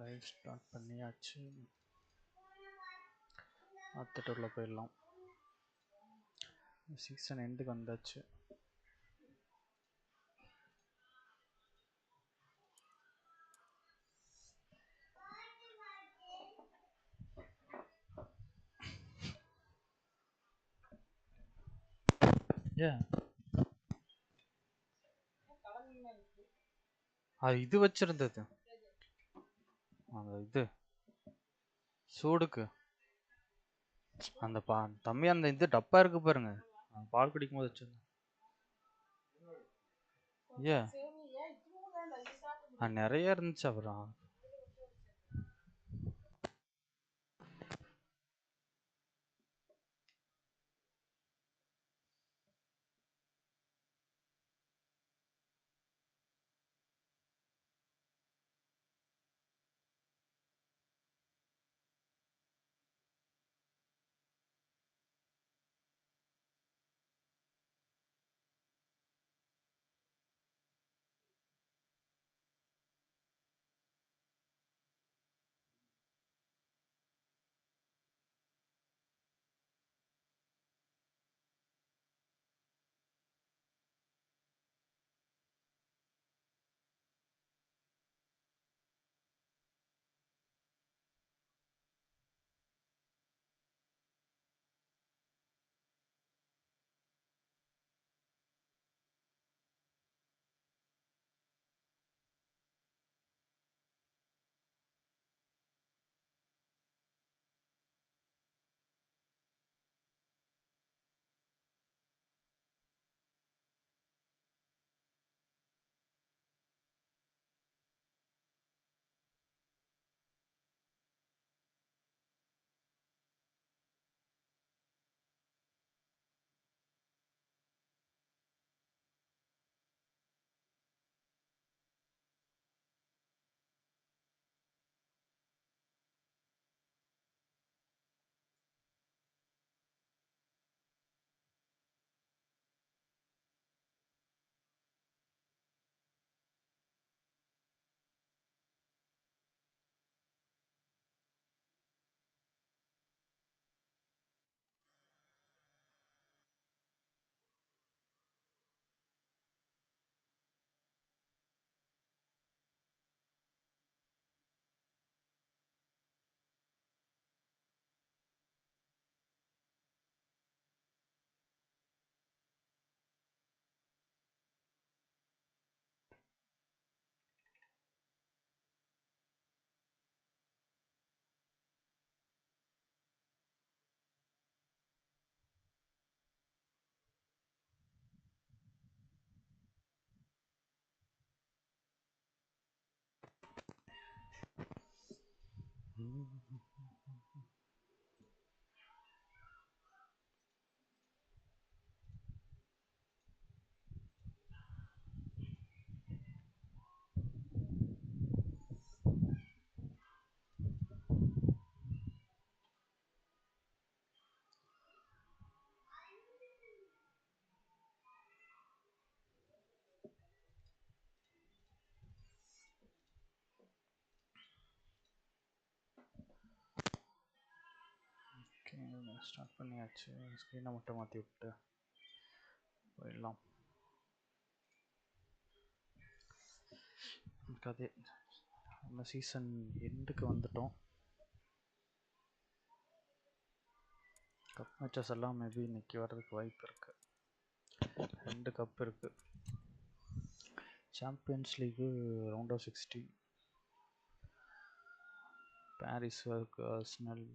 Live start பண்ணியாச்சு. பார்த்துட்டு உள்ள போயிடலாம். சீசன் எண்டுக்கு வந்தாச்சு. அது இது வச்சிருந்தது அந்த இது சூடுக்கு அந்த தம்பி அந்த இது டப்பா இருக்கு பாருங்க, பால் குடிக்கும் போது வச்சிருந்தேன். நிறைய இருந்துச்சு. அப்புறம் ஸ்டார்ட் பண்ணியாச்சு. ஸ்க்ரீனை மட்டும் மாற்றி விட்டு போயிடலாம். கதை நம்ம சீசன் எண்டுக்கு வந்துட்டோம். கப் மேட்சஸ் எல்லாம் மேபி இன்னைக்கு வர்றதுக்கு வாய்ப்பு இருக்கு. 2 கப் இருக்கு. Champions league round of 16 Paris Arsenal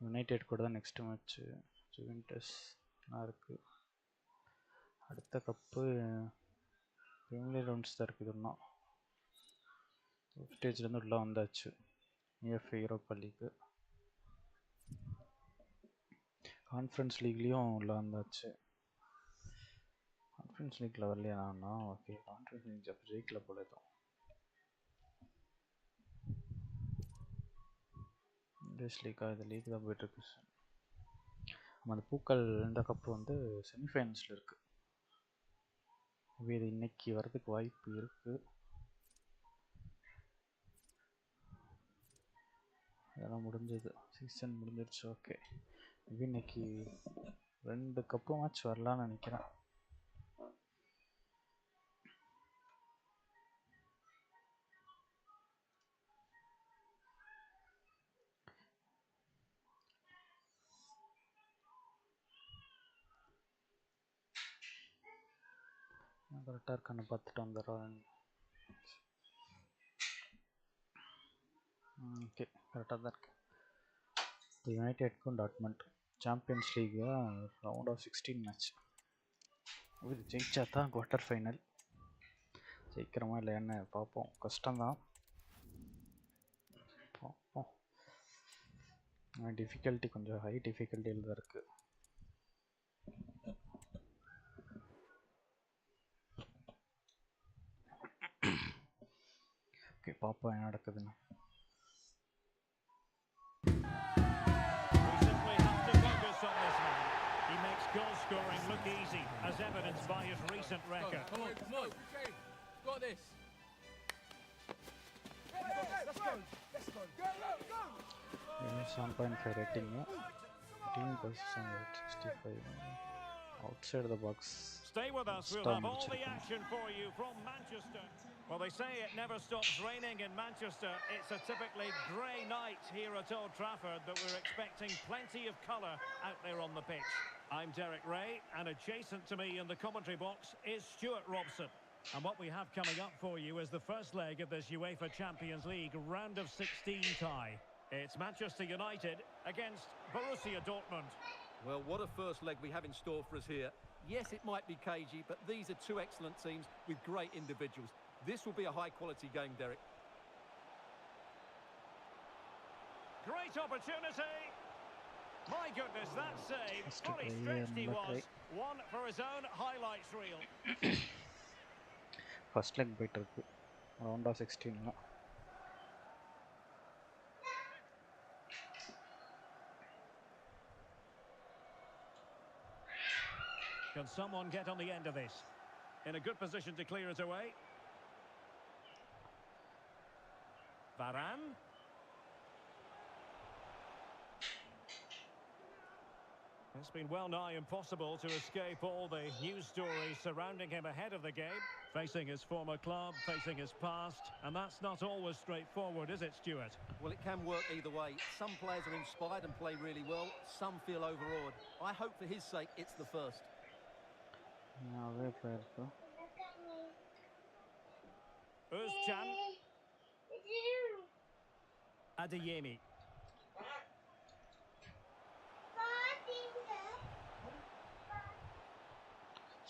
United கூட தான் நெக்ஸ்ட் மேட்ச்சு. ஜுவென்டஸ்லாம் இருக்குது. அடுத்த கப்பு ப்ரீமியர் ரவுண்ட்ஸ் தான் இருக்குது. இன்னும் ஸ்டேஜ்லேருந்து உள்ளே வந்தாச்சு. EFA யூரோப்பா லீக்கு, கான்ஃபரன்ஸ் லீக்லேயும் உள்ளே வந்தாச்சு. கான்ஃபரன்ஸ் லீக்கில் வரலையா? நான் ஓகே, கான்ஃபரன்ஸ் லீக் அப்போ ஜெயிக்கல போல. தான் இங்கிலீஷ் லீக்கா? இது லீக் தான் போயிட்டுருக்கு. நம்ம அந்த பூக்கள் இந்த கப்பு வந்து செமிஃபைனல்ஸில் இருக்குது. இது இன்னைக்கு வர்றதுக்கு வாய்ப்பு இருக்குது. இதெல்லாம் முடிஞ்சது, சீசன் முடிஞ்சிருச்சு. ஓகே, இன்னைக்கு 2 கப்பு மேட்ச் வரலான்னு நினைக்கிறேன். கரெக்டாக இருக்கான்னு பார்த்துட்டு வந்துடுறேன். ஓகே, கரெக்டாக தான் இருக்கு. யுனைடெட்க்கும் Dortmund Champions League round of 16 match. இது ஜெயிச்சா தான் குவார்ட்டர் ஃபைனல். ஜெயிக்கிறோமா இல்லையான்னு பார்ப்போம். கஷ்டம்தான், பார்ப்போம். டிஃபிகல்ட்டி கொஞ்சம் ஹை டிஃபிகல்ட்டியில் தான் இருக்குது. ஓகே, பார்ப்போம் என்ன நடக்குதுன்னு. He makes goal scoring look easy, as evidenced by his recent record. Come on. Got this. Let's go. Go. 7.5 rating. Team position 65. Outside the box. Stay with us, we'll have all the action for you from Manchester. Well, they say it never stops raining in Manchester. It's a typically grey night here at Old Trafford, but we're expecting plenty of colour out there on the pitch. I'm Derek Ray, and adjacent to me in the commentary box is Stuart Robson. And what we have coming up for you is the first leg of this UEFA Champions League round of 16 tie. It's Manchester United against Borussia Dortmund. Well, what a first leg we have in store for us here. Yes, it might be cagey, but these are two excellent teams with great individuals. This will be a high-quality game, Derek. Great opportunity. My goodness, that save. Fully stretched he was. One for his own highlights reel. First leg போயிட்டு இருக்கு round of 16. Can someone get on the end of this? In a good position to clear it away. Varane. It's been well nigh impossible to escape all the news stories surrounding him ahead of the game. Facing his former club, facing his past, and that's not always straightforward, is it, Stuart? Well, it can work either way. Some players are inspired and play really well. Some feel overawed. I hope for his sake it's the first. Özcan. Adeyemi.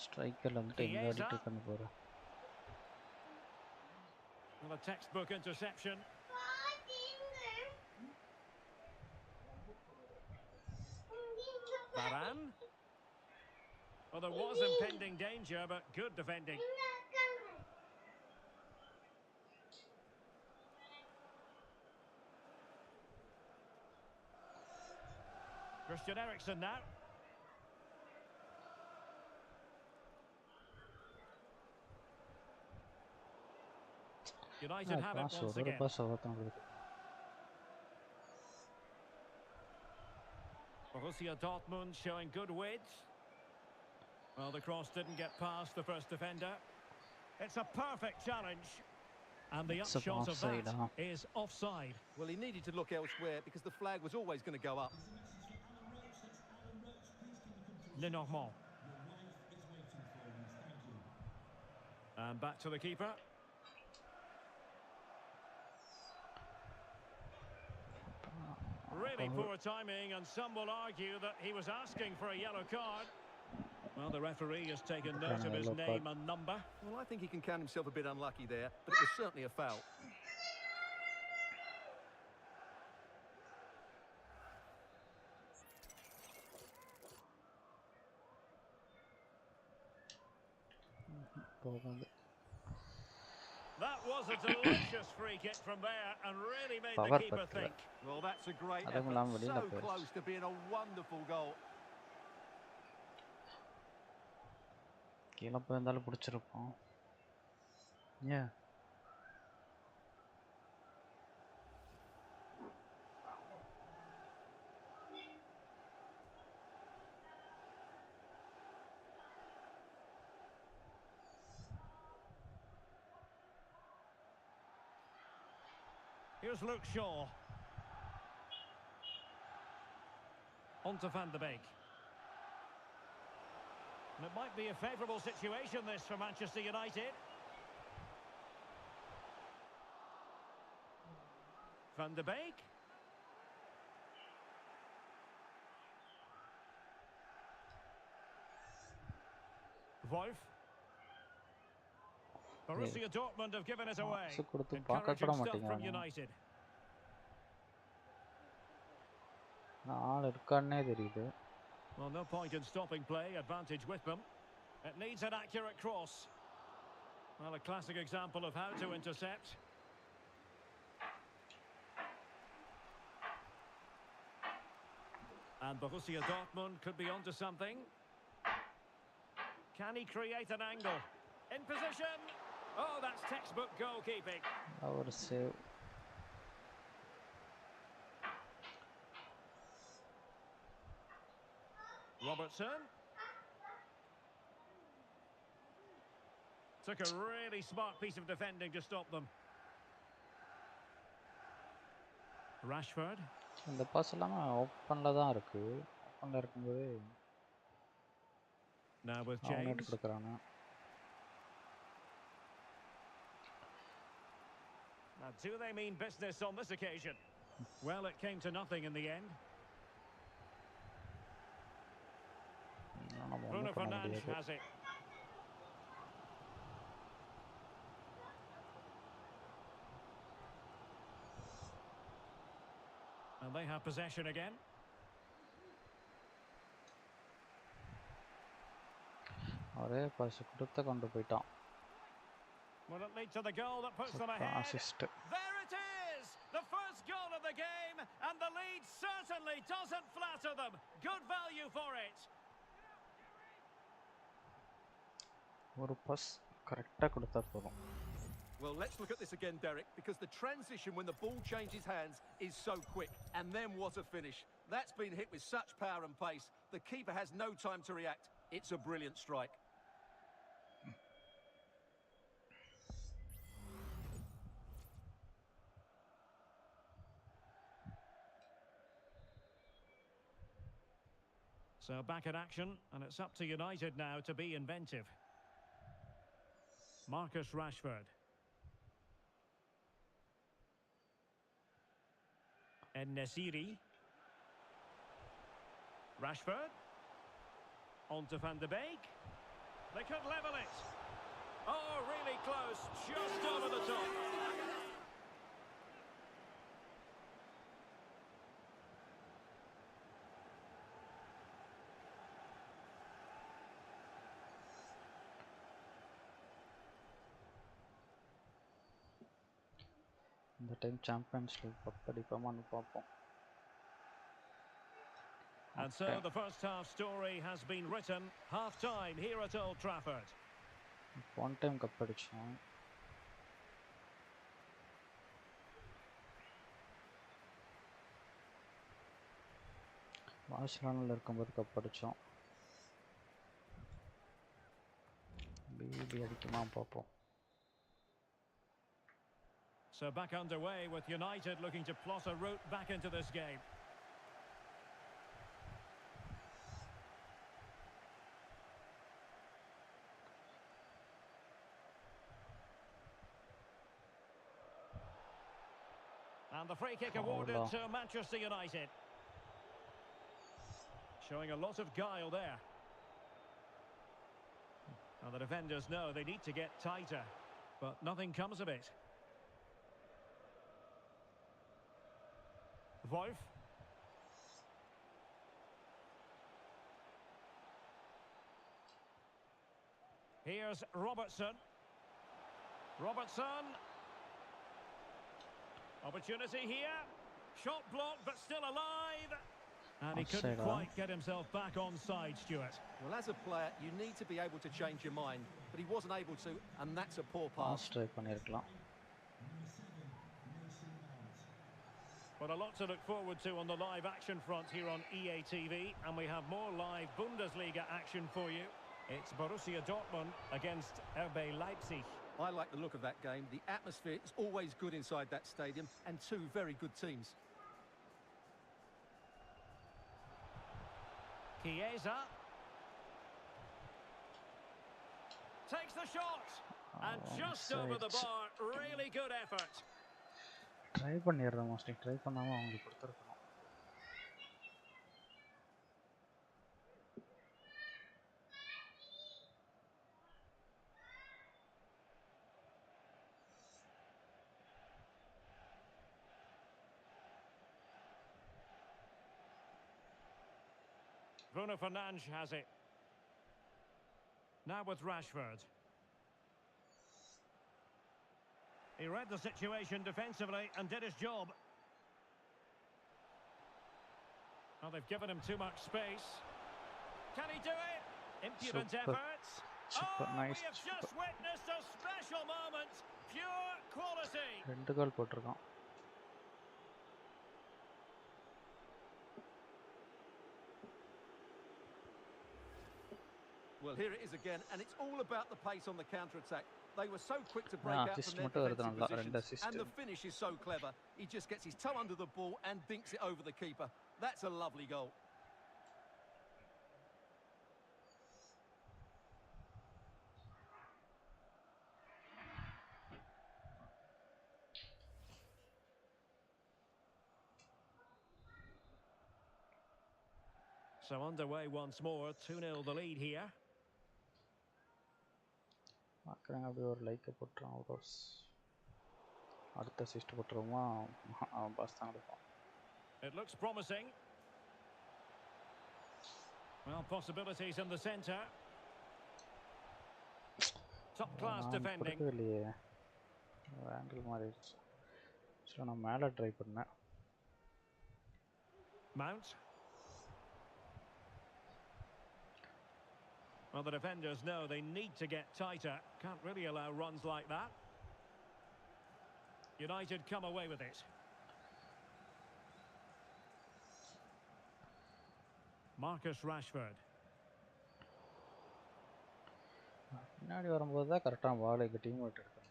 ஸ்ட்ரைக்கர்ல வந்து எங்க அடிட்டு பண்ண போறா. Well, a textbook interception. Varane. Well, there was impending danger, but good defending. Christian Eriksen now. United have it once again. Borussia Dortmund showing good width. Well, the cross didn't get past the first defender. It's a perfect challenge. And the upshot of that is offside. Well, he needed to look elsewhere because the flag was always going to go up. Lenormand. And back to the keeper. Really poor timing, and some will argue that he was asking for a yellow card. Well, the referee has taken note of his name and number. Well, I think he can count himself a bit unlucky there, but it was certainly a foul. That was a delicious free kick from there and really made the keeper think. Well, that's a great effort. So close to being a wonderful goal. கீழே போயிருந்தாலும் பிடிச்சிருப்போம். Here's Luke Shaw. On to Van de Beek. And it might be a favourable situation, this, for Manchester United. Van de Beek. Wolf. Borussia Dortmund have given it away. Encouraging stuff from United. Well, no point in stopping play. Advantage with them. It needs an accurate cross. Well, a classic example of how to intercept. And Borussia Dortmund could be onto something. Can he create an angle? In position. Oh, that's textbook goalkeeping. Our save. Robertson. Took a really smart piece of defending to stop them. Rashford. இந்த pass எல்லாமே ஓப்பன்ல தான் இருக்கு. ஓப்பன்ல இருக்கும்போது Now with James. கொடுக்கறானே. Now, do they mean business on this occasion? Well, it came to nothing in the end. Bruno Fernandes has it. And they have possession again. ஒரே pass கொடுத்து கொண்டு போய்ட்டான். Will it lead to the goal that puts them ahead? Assist. There it is! The first goal of the game, and the lead certainly doesn't flatter them. Good value for it. ஒரு pass கரெக்ட்டா கொடுத்தா போதும். Well, let's look at this again, Derek, because the transition when the ball changes hands is so quick. And then what a finish. That's been hit with such power and pace. The keeper has no time to react. It's a brilliant strike. So back in action, and it's up to United now to be inventive. Marcus Rashford. En-Nesyri. Rashford. On to Van de Beek. They could level it. Oh, really close. Just over the top. இந்த time champions league cup அடிப்போமான்னு பார்ப்போம். And so the first half story has been written. Half time here at Old Trafford. One time cup அடிச்சோம். பார்சிலோனால இருக்கும்போது cup அடிச்சோம். BP அடிக்குமா பார்ப்போம். So back underway with United looking to plot a route back into this game. And the free kick awarded to Manchester United. Showing a lot of guile there. Now the defenders know they need to get tighter, but nothing comes of it. Wolf. Here's Robertson. Robertson. Opportunity here. Shot blocked, but still alive. And he couldn't quite get himself back on side, Stuart. Well, as a player, you need to be able to change your mind, but he wasn't able to, and that's a poor pass. But a lot to look forward to on the live action front here on EA TV, and we have more live Bundesliga action for you. It's Borussia Dortmund against RB Leipzig. I like the look of that game. The atmosphere is always good inside that stadium, and two very good teams. Chiesa takes the shot, and just over the bar. Really good effort. Try பண்ணிடுறேன் mostly try பண்ணாமல் அவங்களுக்கு கொடுத்துருக்கணும். Bruno Fernandes has it. Now with Rashford. He read the situation defensively and did his job. Well, they've given him too much space. Can he do it? Impudent efforts. Super nice. We have just witnessed a special moment. Pure quality. 2 கோல் போட்டிருக்கான். Well, here it is again, and it's all about the pace on the counter-attack. They were so quick to break out from their defensive positions, and the finish is so clever. He just gets his toe under the ball and dinks it over the keeper. That's a lovely goal. So underway once more, 2-0 the lead here. பார்க்குறேன் அப்படியே ஒரு லைக்கை போட்டுறான் out house. அடுத்த assist போட்டுருவோமா அவன் pass தான் எடுப்பான். It looks promising. Well, possibilities in the centre. Top class defending. இல்லையே angle மாறிடுச்சு. சரி நான் மேலே ட்ரை பண்ணேன். Mount. Well, the defenders know they need to get tighter. Can't really allow runs like that. United come away with it. Marcus Rashford. பின்னாடி வரும்போது தான் கரெக்டாக பால் எங்கள் டீம் விட்டு எடுக்கணும்.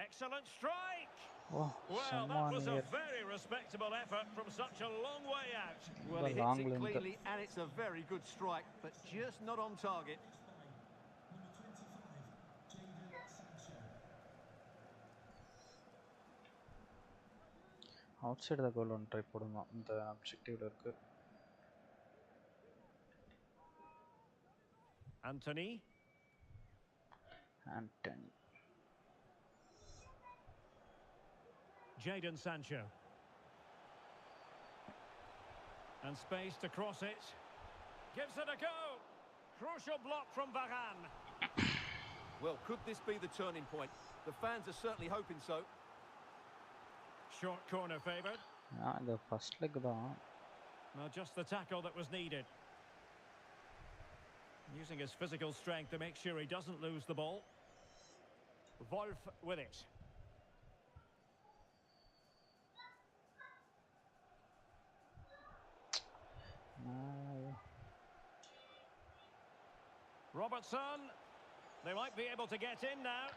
Excellent strike. Oh, well, that was a very respectable effort from such a long way out. Well, he hits it cleanly and it's a very good strike, but just not on target. Outside the goal on try போடுமா இந்த objectiveல இருக்கு. Anthony. Jadon Sancho. And space to cross it. Gives it a go. Crucial block from Varane. Well, could this be the turning point? The fans are certainly hoping so. Short corner favoured. The first leg தான். Well, just the tackle that was needed. Using his physical strength to make sure he doesn't lose the ball. Wolf with it. Robertson. They might be able to get in now.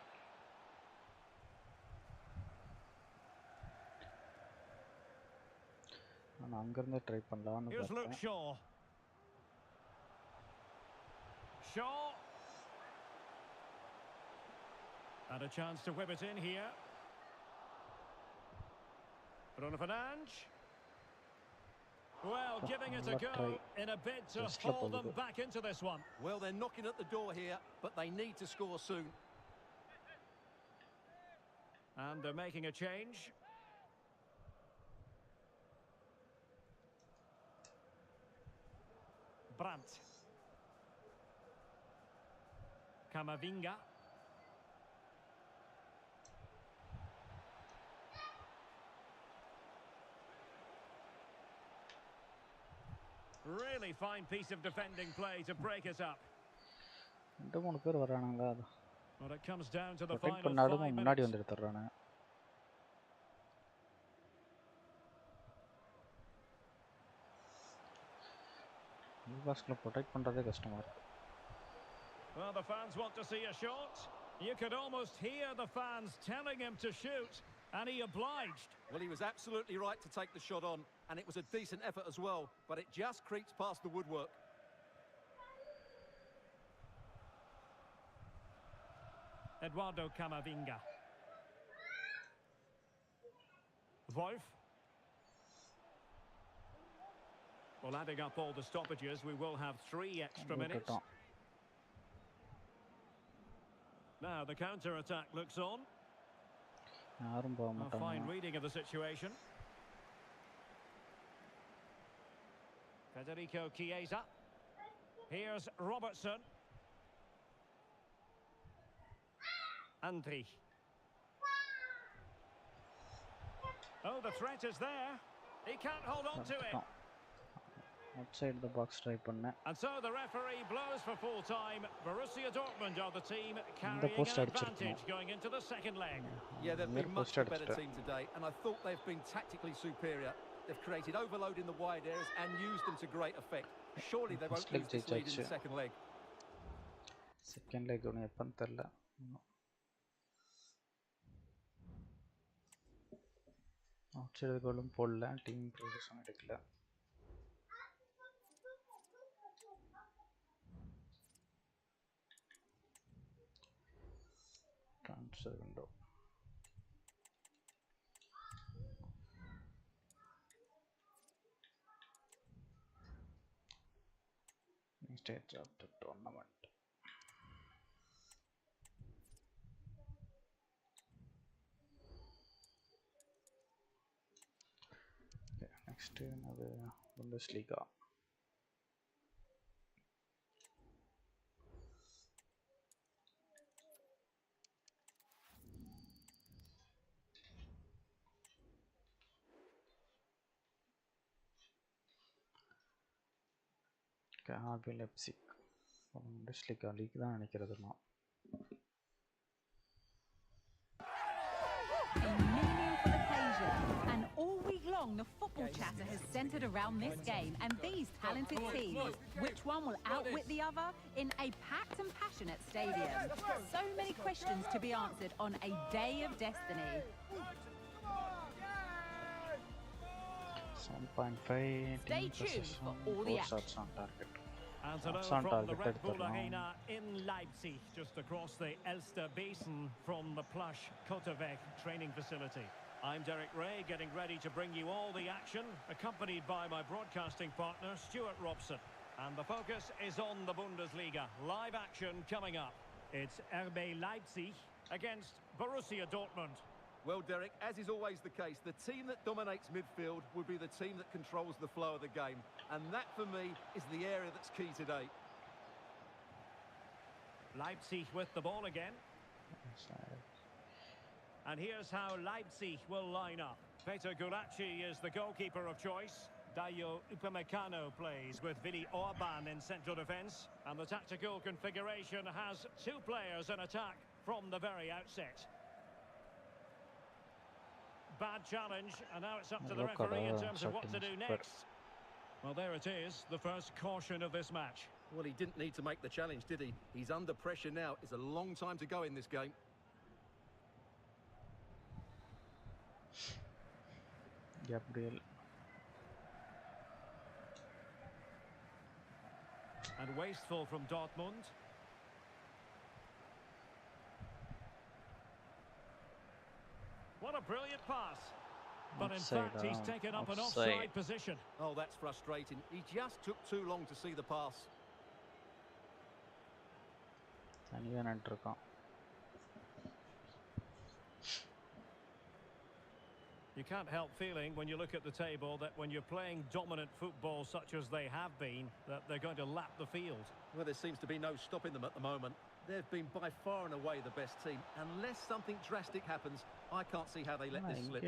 நான் அங்கிருந்து try பண்ணலாம்னு Here's Luke பார்த்தேன். Shaw. Shaw. And a chance to whip it in here. Bruno Fernandes. Well, giving it a go in a bid to haul them back into this one. Well, they're knocking at the door here, but they need to score soon. And they're making a change. Brandt. Camavinga. Really fine piece of defending play to break it up. ரெண்டு மூணு பேர் வரானுங்களா அது. Well, it comes down to the protect final பண்ணாலும் 5 முன்னாடி minutes. வந்து எடுத்துறானே. பாஸ்கல protect பண்றதே கஷ்டமா இருக்கு. Well, the fans want to see a shot. You could almost hear the fans telling him to shoot, and he obliged. Well, he was absolutely right to take the shot on, and it was a decent effort as well, but it just creeps past the woodwork. Eduardo Camavinga. Wolf. Well, adding up all the stoppages, we will have 3 extra minutes. Now the counter-attack looks on. A fine reading of the situation. Federico Chiesa. Here's Robertson. Andri. Oh, the threat is there. He can't hold on to it. Outside the box try பண்ண. And so the referee blows for full time. Borussia Dortmund are the team carrying an advantage going into the second leg. Yeah, they've been much the better team today, and I thought they've been tactically superior. They've created overload in the wide areas and used them to great effect. Surely they won't lose this lead in the second leg. Second leg ஒன்னு எப்பன்னு தெரியல. outside கோலும் போடல, team position எடுக்கல. Transfer window. Stage of the tournament. Okay, next another Bundesliga. RB Leipzig Bundesliga league தான் நினைக்கிறது நான். A meaningful occasion, and all week long the football chatter has centred around this game and these talented teams. Which one will outwit the other in a packed and passionate stadium? So many questions to be answered on a day of destiny. 7.5. Stay tuned for all the action. On target. And hello from the Red Bull Arena in Leipzig, just across the Elster Basin from the plush Kotterweg training facility. I'm Derek Ray, getting ready to bring you all the action, accompanied by my broadcasting partner, Stuart Robson. And the focus is on the Bundesliga. Live action coming up. It's RB Leipzig against Borussia Dortmund. Well, Derek, as is always the case, the team that dominates midfield will be the team that controls the flow of the game. And that, for me, is the area that's key today. Leipzig with the ball again. And here's how Leipzig will line up. Peter Gulacsi is the goalkeeper of choice. Dayo Upamecano plays with Willi Orban in central defence. And the tactical configuration has 2 players in attack from the very outset. Bad challenge, and now it's up to the referee in terms of what to do next. Well, there it is, the first caution of this match. Well, he didn't need to make the challenge, did he? He's under pressure now. It's a long time to go in this game. Gabriel. And wasteful from Dortmund. What a brilliant pass. But in fact, he's taken up an offside position. Oh, that's frustrating. He just took too long to see the pass. You can't help feeling when you look at the table that when you're playing dominant football such as they have been, that they're going to lap the field. Well, there seems to be no stopping them at the moment. They've been by far and away the best team. Unless something drastic happens, I can't see how they let this slip.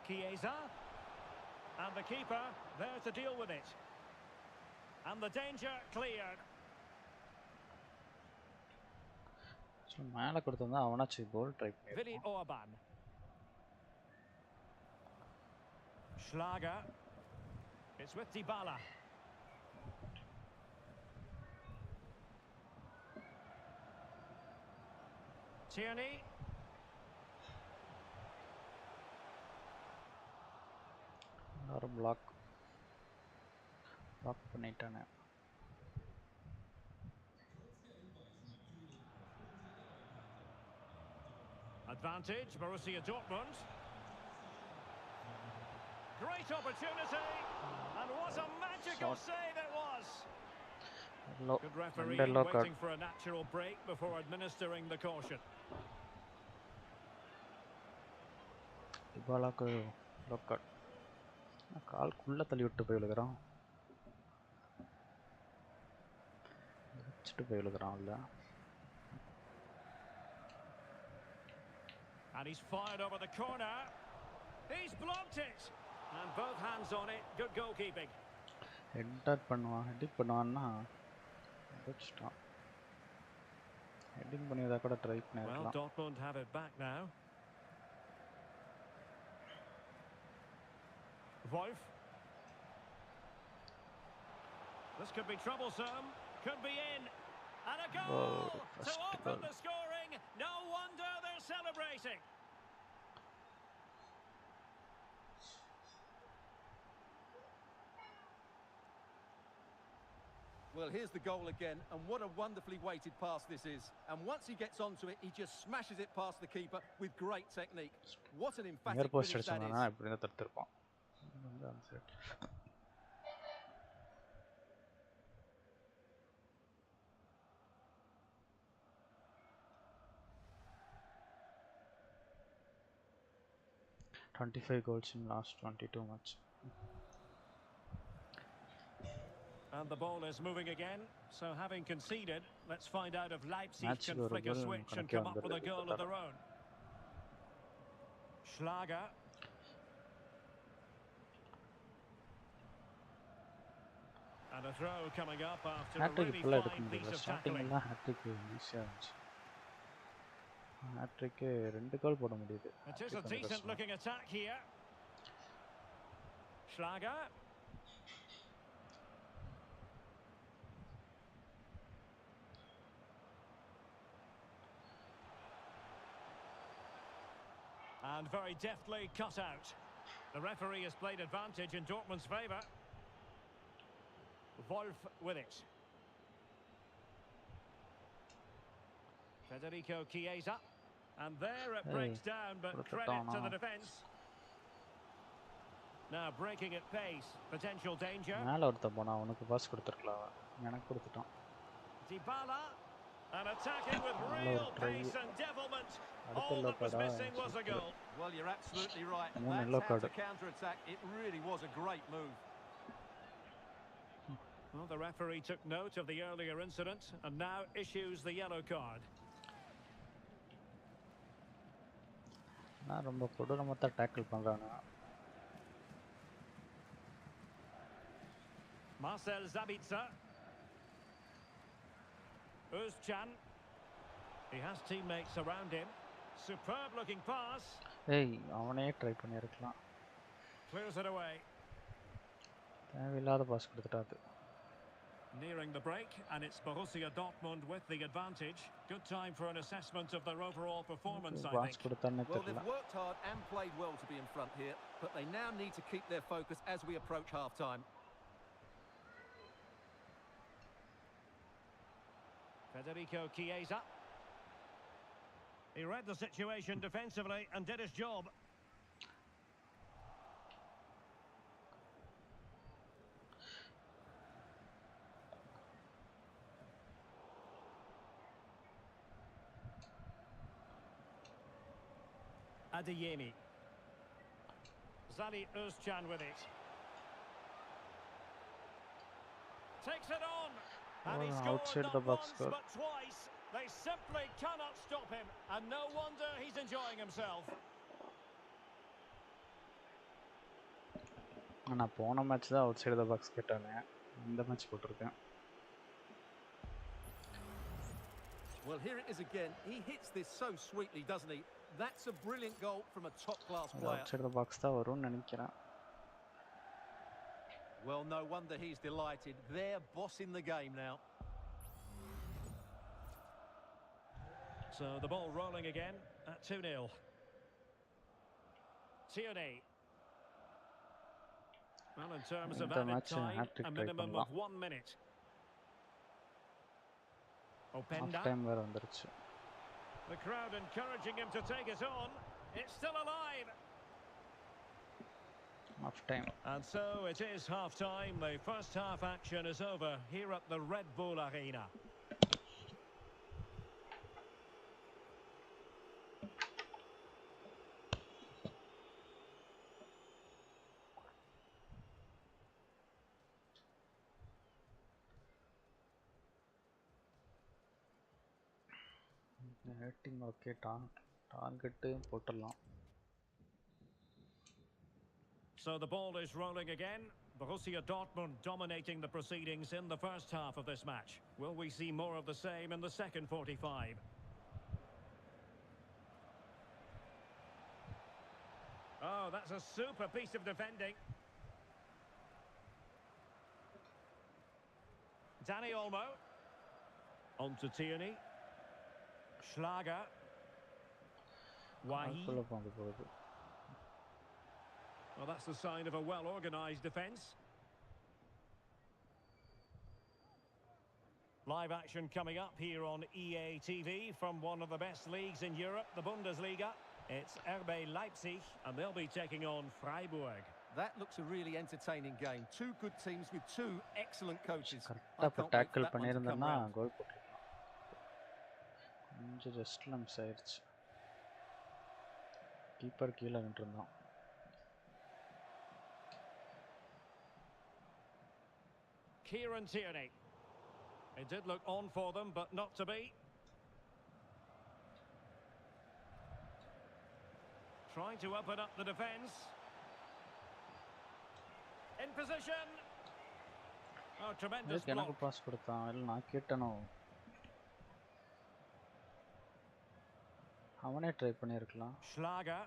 Chiesa. And the keeper there to deal with it. And the danger cleared. மேல கொடுத்தா அவனாச்சு goal try பண்ணிருப்பான். Willi Orban. Schlager. It's with Dybala. Tierney. ஒரு block பண்ணிட்டானே. Advantage, Borussia Dortmund. Great opportunity, and what a magical save it was. Good refereeing, waiting for a natural break before administering the caution. இபாலாக்கு லோக்கட் கால்குள்ளே தள்ளி விட்டு போய் விழுகிறான், வச்சுட்டு போய் விழுகிறான் இல்லை. And he's fired over the corner. He's blocked it. And both hands on it. Good goalkeeping. Head பண்ணுவான்னா வச்சுட்டான். Heading பண்ணியதா கூட try பண்ணிருக்கலாம். Well, Dortmund have it back now. Wolf. This could be troublesome. Could be in. And a goal to open the scoring. No wonder they're celebrating. Well, here's the goal again, and what a wonderfully weighted pass this is. And once he gets onto it, he just smashes it past the keeper with great technique. What an emphatic finish that is. 25 goals in last 22 matches. And the ball is moving again. So having conceded, let's find out if Leipzig can flick a switch and come up with a goal of their own. Schlager. And a throw coming up after a really fine piece of tackling. It is a decent looking attack here. Schlager. And very deftly cut out. The referee has played advantage in Dortmund's favour. Wolf with it. Federico Chiesa. And there it breaks down, but credit to the defence. Now breaking at pace. Potential danger. Dybala. And attacking with real pace and devilment. All that was missing was a goal. Well, you're absolutely right. That's how to counter-attack. It really was a great move. Well, the referee took note of the earlier incident and now issues the yellow card. Marcel Sabitzer. Özcan. He has teammates around him. Superb looking pass. Hey, Clears it away. Nearing the break, and it's Borussia Dortmund with the advantage. Good time for an assessment of their overall performance, I think. Well, they've worked hard and played well to be in front here, but they now need to keep their focus as we approach half-time. Federico Chiesa. He read the situation defensively and did his job. Adeyemi. Zali Özcan with it. Takes it on. And he scored outside not the box once but twice. They simply cannot stop him. And no wonder he's enjoying himself. நான் போன match தான் out side the box கேட்டானே, இந்த match போட்டிருக்கேன். Well, here it is again. He hits this so sweetly, doesn't he? That's a brilliant goal from a top-class player. Outside the box தான் வரும்னு நினைக்கிறேன். Well, no wonder he's delighted. They're bossing the game now. So the ball rolling again at 2-0. Tierney. Well, in terms of இந்த added match time, hat trick a try minimum பண்ணலாம். of 1 minute. Half Openda. Time வேற வந்துருச்சு. The crowd encouraging him to take it on. It's still alive. Half time. And so it is half-time. The first half action is over here at the Red Bull Arena. Rating okay target போட்டுடலாம். So the ball is rolling again. Borussia Dortmund dominating the proceedings in the first half of this match. Will we see more of the same in the second 45? Oh, that's a super piece of defending. Dani Olmo. On to Tierney. Schlager. Wahi. Well, that's the sign of a well-organised defence. Live action coming up here on EA TV from one of the best leagues in Europe, the Bundesliga. It's RB Leipzig, and they'll be taking on Freiburg. That looks a really entertaining game. Two good teams with two excellent coaches. கரெக்டாக tackle பண்ணியிருந்தேன்னா கோல் போட்டிருக்கலாம். கொஞ்சம் ஜஸ்ட்ல miss ஆயிடுச்சு. Keeper கீழே நின்றுருந்தான். Kieran Tierney. It did look on for them, but not to be. Trying to open up the defence. In position. Oh, tremendous block. எனக்கு pass கொடுத்தான். இல்ல நான் கேட்டனோ. அவனே ட்ரை பண்ணிருக்கலாம். Schlager.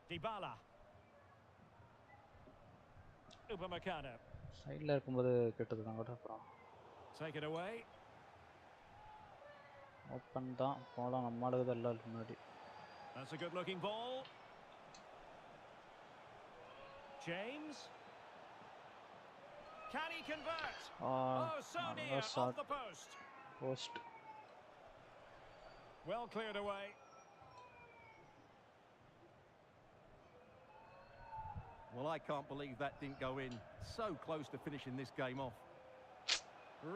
Dybala. Upamecano. சைடுல இருக்கும்போது கேட்டதுதான் கூட அப்புறம். Take it away. ஓபன் தான் போலாம் நம்மளுக்கு எல்லாம் முன்னாடி. That's a good looking ball. James. Can he convert? Oh, so near off the post. Post. Well cleared away. Well, I can't believe that didn't go in. So close to finishing this game off.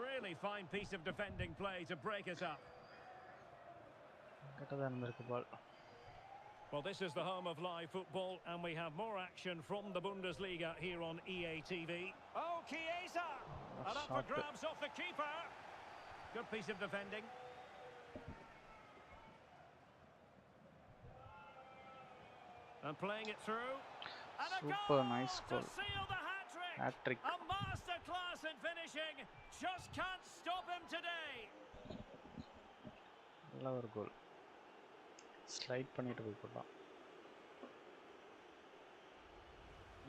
Really fine piece of defending play to break us up. Well, this is the home of live football, and we have more action from the Bundesliga here on EA TV. Oh, Chiesa! And up for grabs off the keeper. Good piece of defending. And playing it through. And super nice goal. To seal the hat-trick. Hat-trick. A masterclass in finishing. Just can't stop him today. Another goal. Slide பண்ணிட்டு போய் போடலாம்.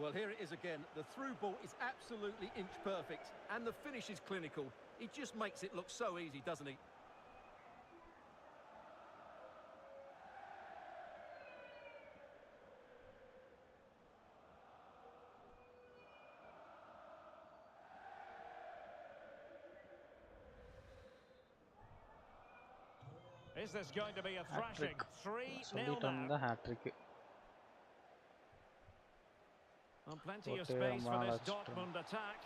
Well, here it is again. The through ball is absolutely inch perfect, and the finish is clinical. He just makes it look so easy, doesn't he? Is this going to be a thrashing? 3-0 now. Hat-trick. And plenty of space for this Dortmund attack.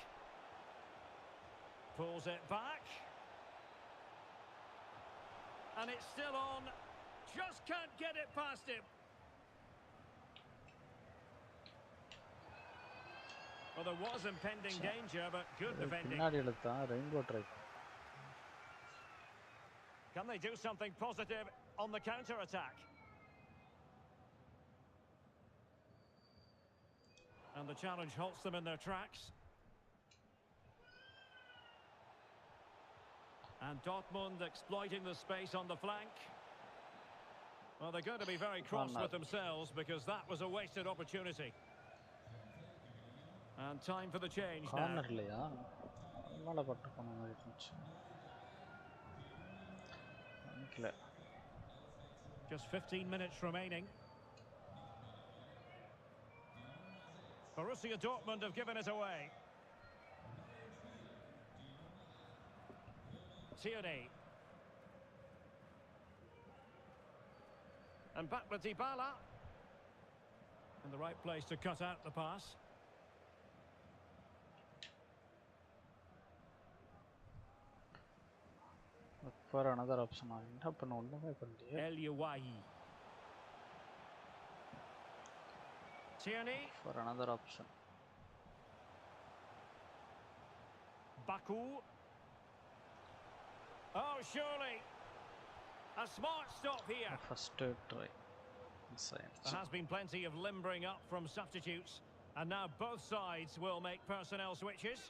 Pulls it back. And it's still on. Just can't get it past him. Well, there was impending danger, but good defending. Can they do something positive on the counter-attack? And the challenge halts them in their tracks. And Dortmund exploiting the space on the flank. Well, they're going to be very cross with themselves because that was a wasted opportunity. And time for the change now. Just 15 minutes remaining. Borussia Dortmund have given it away. Tierney. And back with Dybala. In the right place to cut out the pass. Look for another option. El Yawahi. Tierney. For another option. Baku. Oh, surely. A smart stop here. First try. There has been plenty of limbering up from substitutes. And now both sides will make personnel switches.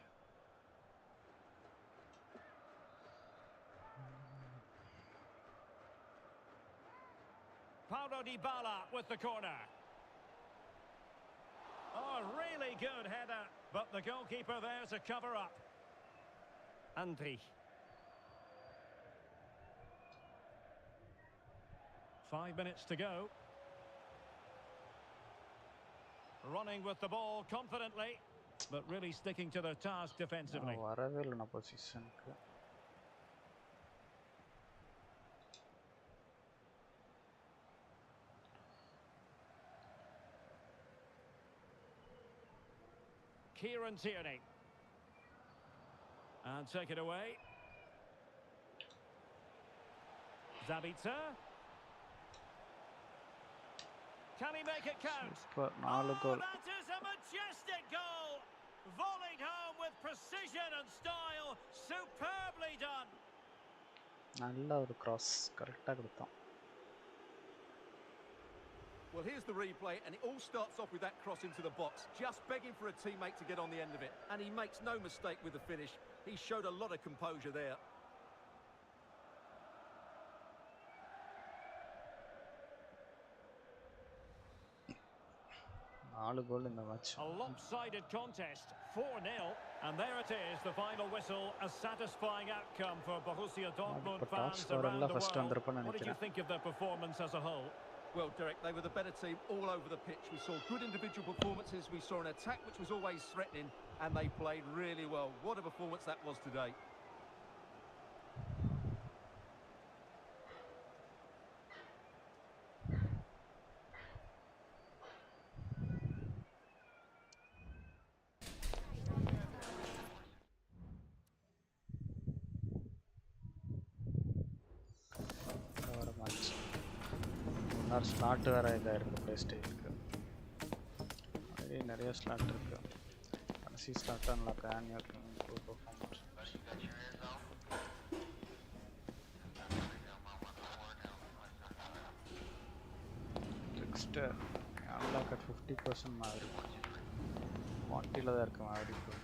Paulo Dybala with the corner. Oh, really good header. But the goalkeeper there to cover up. Andri. 5 minutes to go. Running with the ball confidently, but really sticking to their task defensively. Kieran Tierney. And take it away. Zabitzer. Can he make it count? Super, 4 goal. That is a majestic goal. Volleyed home with precision and style. Superbly done. நல்ல ஒரு cross கரெக்ட்டா கொடுத்தான். Well, here's the replay, and it all starts off with that cross into the box, just begging for a teammate to get on the end of it. And he makes no mistake with the finish. He showed a lot of composure there. Goal in the match. A lopsided contest, 4-0, and there it is, the final whistle, a satisfying outcome for Borussia Dortmund fans around the world. What did you think of their performance as a whole? Well, Derek, they were the better team all over the pitch. We saw good individual performances, we saw an attack which was always threatening, and they played really well. What a performance that was today. Slot வேறு இதாக இருக்குது play ஸ்டேஜுக்கு நிறைய நிறைய slot இருக்குது கடைசி ஸ்லாட்டாக நல்லா கேனியாக இருக்குது பர்ஃபார்மன்ஸ் நெக்ஸ்ட்டு அன்லாக் அட் 50% மாதிரி 40ல் தான் இருக்குது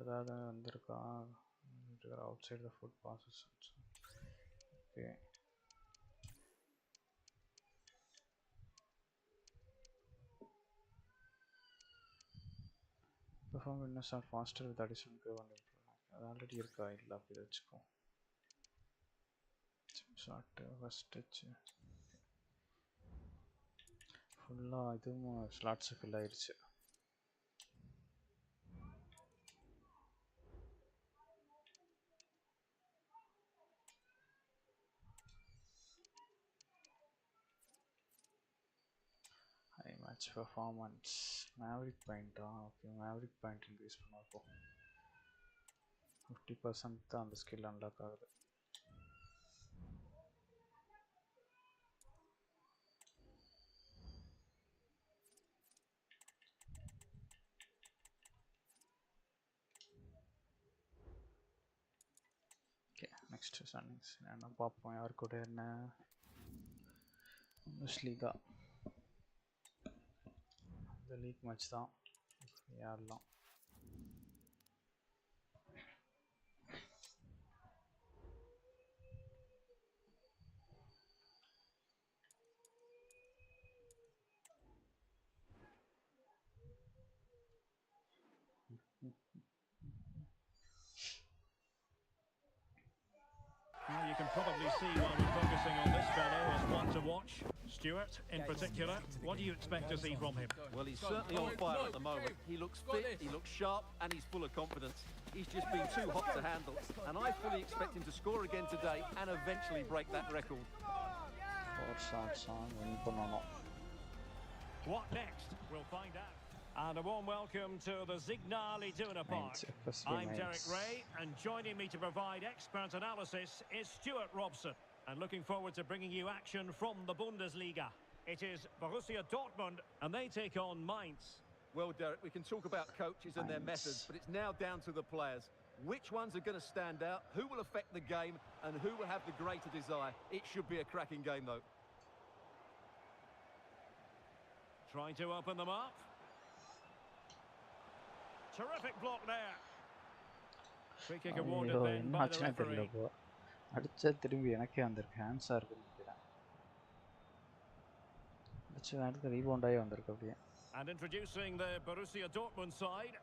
மாதிரி ஏதாவது வந்திருக்கா outside the foot passes okay perform winners are faster with addition curve and அது ஆல்ரெடி இருக்கா இல்லை அப்படி வச்சுக்கோ ஷார்ட் ஃபஸ்ட் டச் ஃபுல்லாக இதுவும் ஸ்லாட்ஸு ஃபில் ஆயிடுச்சு match performance maverick point okay maverick point increase பண்ணப்போ 50% தான் அந்த ஸ்கில் அன்லாக் ஆகுது okay next sonnings என்ன பாப்போம் யார் கூட என்ன முஸ்லிகா the league match தான் யாரெல்லாம் can probably see why we're focusing on this fellow as one to watch. Stuart, in particular, what do you expect to see from him? Well, he's certainly on fire at the moment. He looks fit, he looks sharp, and he's full of confidence. He's just been too hot to handle, and I fully expect him to score again today and eventually break that record. What next? We'll find out. And a warm welcome to the Signal Iduna Park. I'm Derek Ray, and joining me to provide expert analysis is Stuart Robson. And looking forward to bringing you action from the Bundesliga. It is Borussia Dortmund, and they take on Mainz. Well, Derek, we can talk about coaches and their methods, but it's now down to the players. Which ones are going to stand out, who will affect the game, and who will have the greater desire? It should be a cracking game, though. Trying to open them up. Terrific block there. Free kick awarded then by the referee. அடிச்சா திரும்பி எனக்கே வந்திருக்கு ஹேண்ட்ஸா இருக்குன்னு நினைக்கிறேன். அடிச்ச நேரத்துக்கு rebound ஆகி வந்திருக்கு அப்படியே. And introducing the Borussia Dortmund side.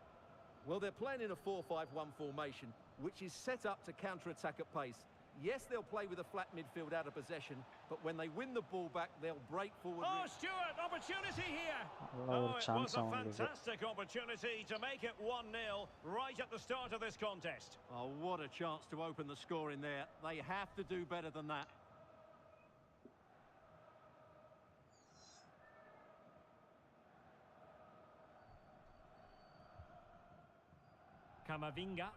Well, they're playing in a 4-5-1 formation, which is set up to counter-attack at pace. Yes, they'll play with a flat midfield out of possession, but when they win the ball back, they'll break forward. Oh, Stuart, opportunity here. Oh, it was a fantastic opportunity to make it 1-0 right at the start of this contest. Oh, what a chance to open the score in there. They have to do better than that. Kamavinga.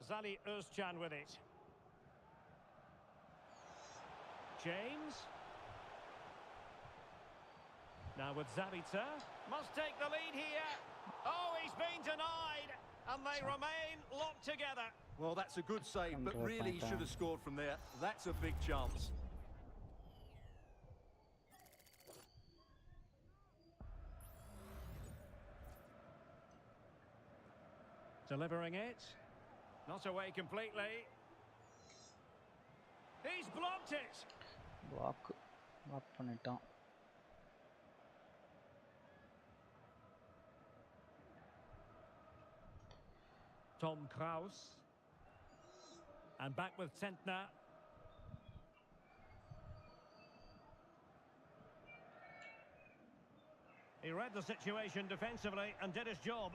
Zali Özcan with it. James. Now with Zabitzer. Must take the lead here. Oh, he's been denied. And they remain locked together. Well, that's a good save, but really he should have scored from there. That's a big chance. Delivering it. Not away completely. He's blocked it. Block பண்ணிட்டான். Tom Kraus. And back with Tentner. He read the situation defensively and did his job.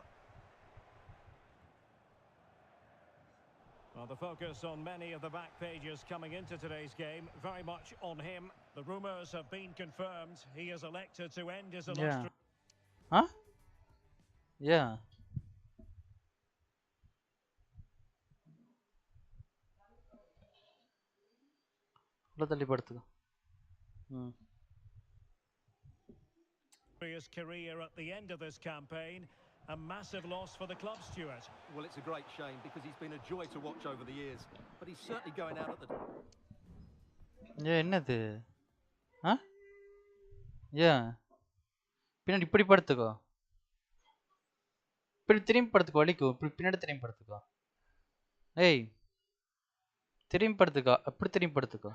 Well, the focus on many of the back pages coming into today's game, very much on him. The rumours have been confirmed. He is elected to end his illustrious... Yeah. Huh? Yeah. career at the end of this campaign. A massive loss for the club, Stuart. Well, it's a great shame because he's been a joy to watch over the years. But he's certainly going out at the... Yeah, என்னது? Huh? Yeah. பின்னாடி இப்படி படுத்துக்கோ. இப்படி திரும்பி படுத்துக்கோ வலிக்கும். இப்படி பின்னாடி திரும்பி படுத்துக்கோ. ஏய். திரும்பி படுத்துக்கோ. அப்படி திரும்பி படுத்துக்கோ.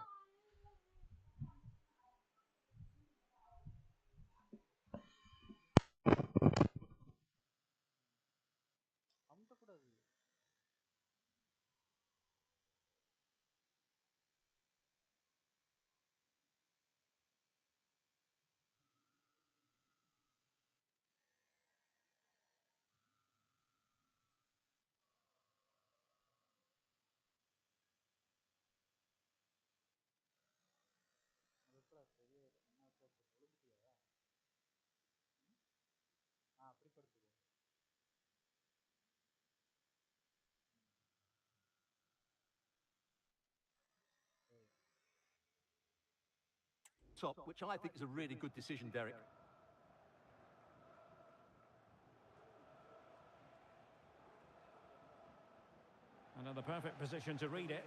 top, which I think is a really good decision, Derek. Another perfect position to read it.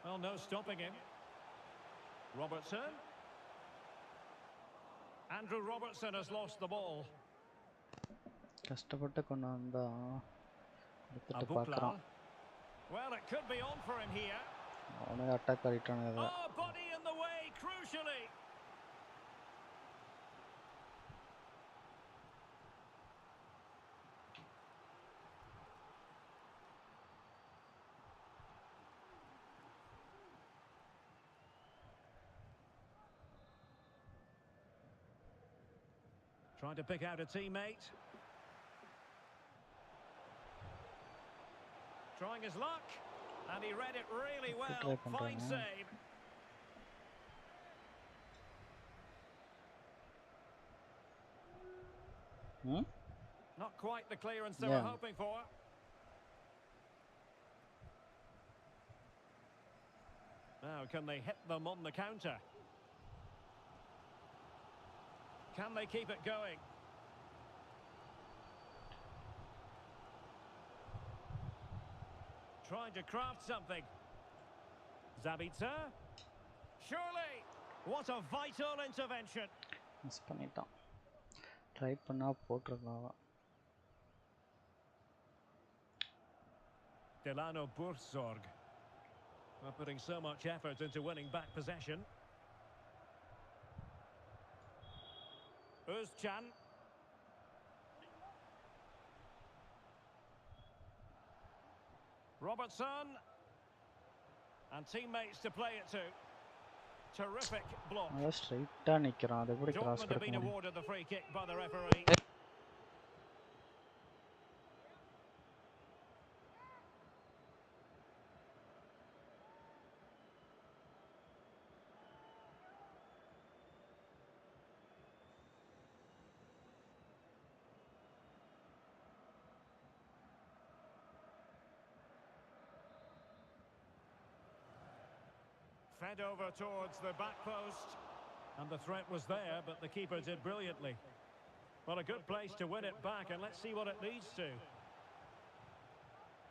Well, no stopping him. Robertson. Andrew Robertson has lost the ball. கஷ்டப்பட்டு கொண்டு வந்தா எடுத்துட்டு Abukla. பார்க்கறான். Well, it could be on for him here. அவனே attack ஆயிட்டானே. Oh, body in the way, crucially. Trying to pick out a teammate. Trying his luck. And he read it really well. Fine save. Not quite the clearance they were hoping for. Now, can they hit them on the counter? Can they keep it going? Trying to craft something. Zabitzer. Surely. What a vital intervention. Miss பண்ணிட்டான். Try பண்ணா போட்டுறலாம். Delano Burzorg. Not putting so much effort into winning back possession. Özcan. Robertson. And teammates to play it to. Terrific block. ஸ்ட்ரைட்டா நிக்கறான். அது எப்படி cross Dortmund have been பண்ண முடியும்? awarded the free kick by the referee. Fed over towards the back post. And the threat was there, but the keeper did brilliantly. Well, a good place to win it back, and let's see what it leads to.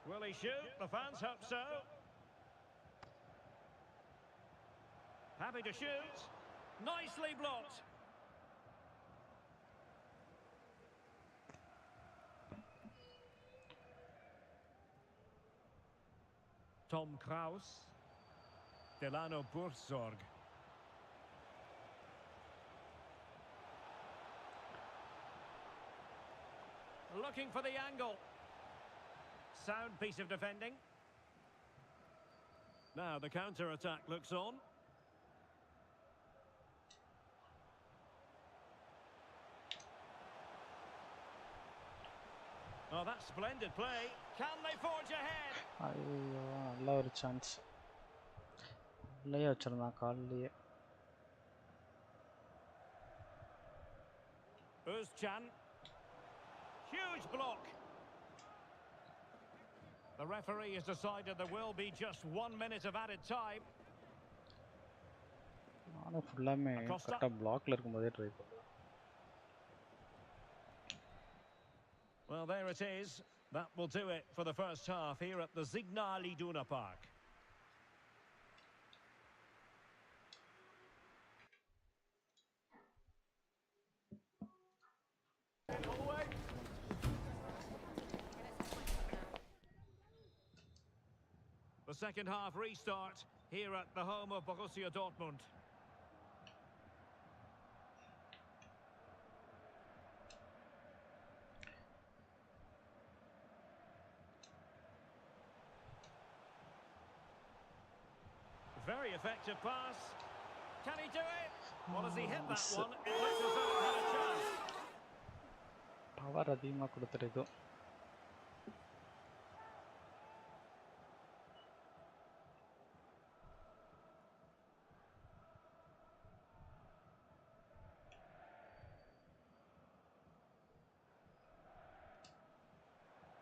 Will he shoot? The fans hope so. Happy to shoot. Nicely blocked. Tom Kraus. Delano Burzorg. Looking for the angle. Sound piece of defending. Now the counter-attack looks on. Oh, that's splendid play. Can they forge ahead? ஐயோ நல்ல ஒரு chance. உள்ளே வச்சிருந்தான் கால்லையே. Özcan. Huge block. The referee has decided there will be just 1 minute of added time. நானும் ஃபுல்லாமே கரெக்டாக பிளாக்ல இருக்கும்போதே ட்ரை பண்ணுவேன். Well, there it is. That will do it for the first half here at the Signal Iduna Park. The second half restart here at the home of Borussia Dortmund. Very effective pass. Can he do it? Well, as he hit that one, it looks as though it had a chance. Power அதிகமாக கொடுத்துருக்கு.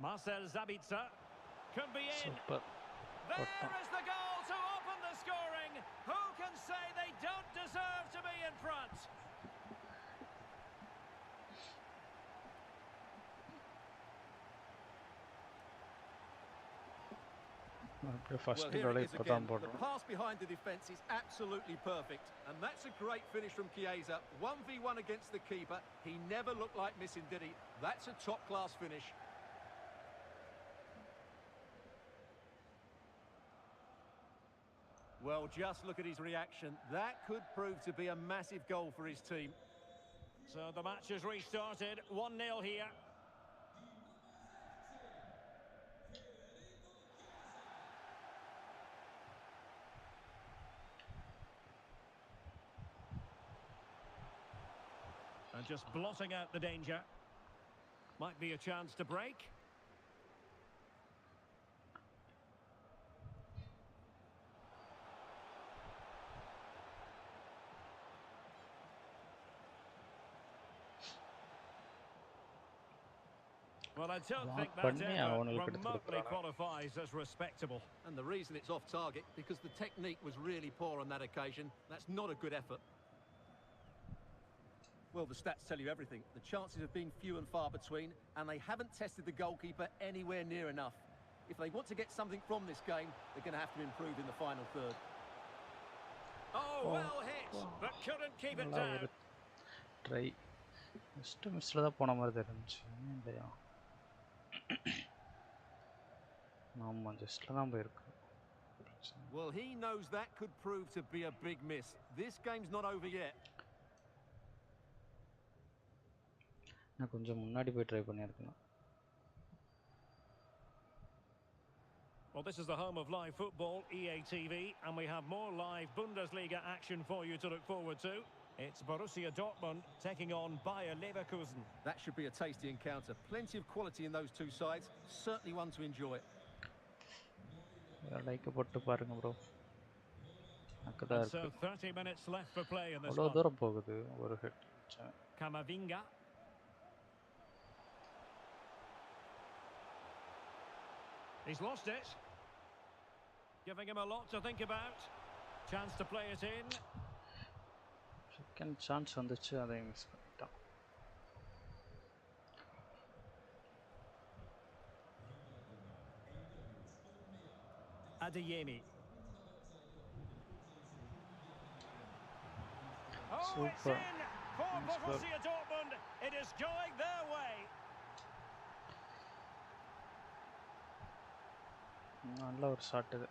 Marcel Zabitzer can be in. Super. There is the goal to open the scoring. Who can say they don't deserve to be in front? Well, here it is again. The pass behind the defence is absolutely perfect. And that's a great finish from Chiesa. 1v1 against the keeper. He never looked like missing, did he? That's a top-class finish. Well, just look at his reaction. That could prove to be a massive goal for his team. So the match has restarted. 1-0 here. And just blotting out the danger. Might be a chance to break. Well, I don't think that remotely qualifies as respectable. And the reason it's off target, because the technique was really poor on that occasion. That's not a good effort. Well, the stats tell you everything. The chances have been few and far between, and they haven't tested the goalkeeper anywhere near enough. If they want to get something from this game, they're going to have to improve in the final third. Oh, well hit, but couldn't keep it down. Try. Just missed the pona mara therunchu. Indaya. Namma just la namba irukku. Well, he knows that could prove to be a big miss. This game's not over yet. நான் கொஞ்சம் முன்னாடி போய் try பண்ணியிருக்கேன். Well, this is the home of live football, EA TV, and we have more live Bundesliga action for you to look forward to. It's Borussia Dortmund taking on Bayer Leverkusen. That should be a tasty encounter. Plenty of quality in those two sides. Certainly one to enjoy. Like போட்டு பாருங்க bro. அக்கடா So இருக்கு. 30 minutes left for play in this அவ்வளவு one. தூரம் போகுது ஒரு hit. Camavinga. He's lost it. Giving him a lot to think about. Chance to play it in. Second chance வந்துச்சு அதை miss பண்ணிட்டான். Adeyemi. Oh, Super. it's in for Borussia Dortmund. It is going their way. நல்ல ஒரு shot இது.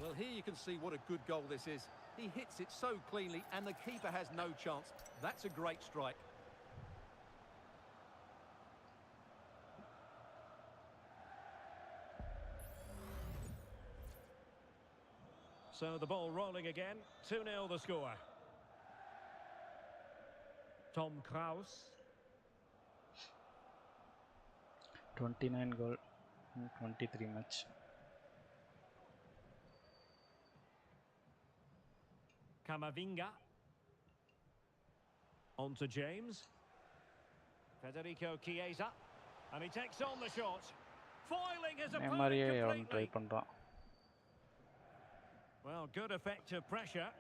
Well, here you can see what a good goal this is. He hits it so cleanly and the keeper has no chance. That's a great strike. So the ball rolling again. 2-0 the score. Tom Kraus. 29 goal in 23 match. Camavinga. On to James. Federico Chiesa. And he takes on the shot. Foiling his opponent மாதிரியே அவன் try completely. பண்றான். Well, good effective pressure.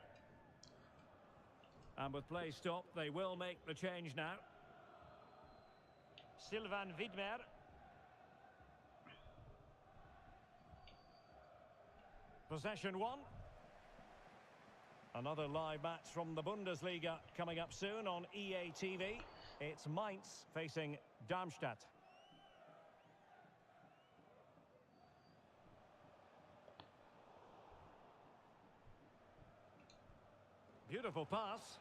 And with play stopped, they will make the change now. Sylvain Widmer. Possession one. Another live match from the Bundesliga coming up soon on EA TV. It's Mainz facing Darmstadt. Beautiful pass.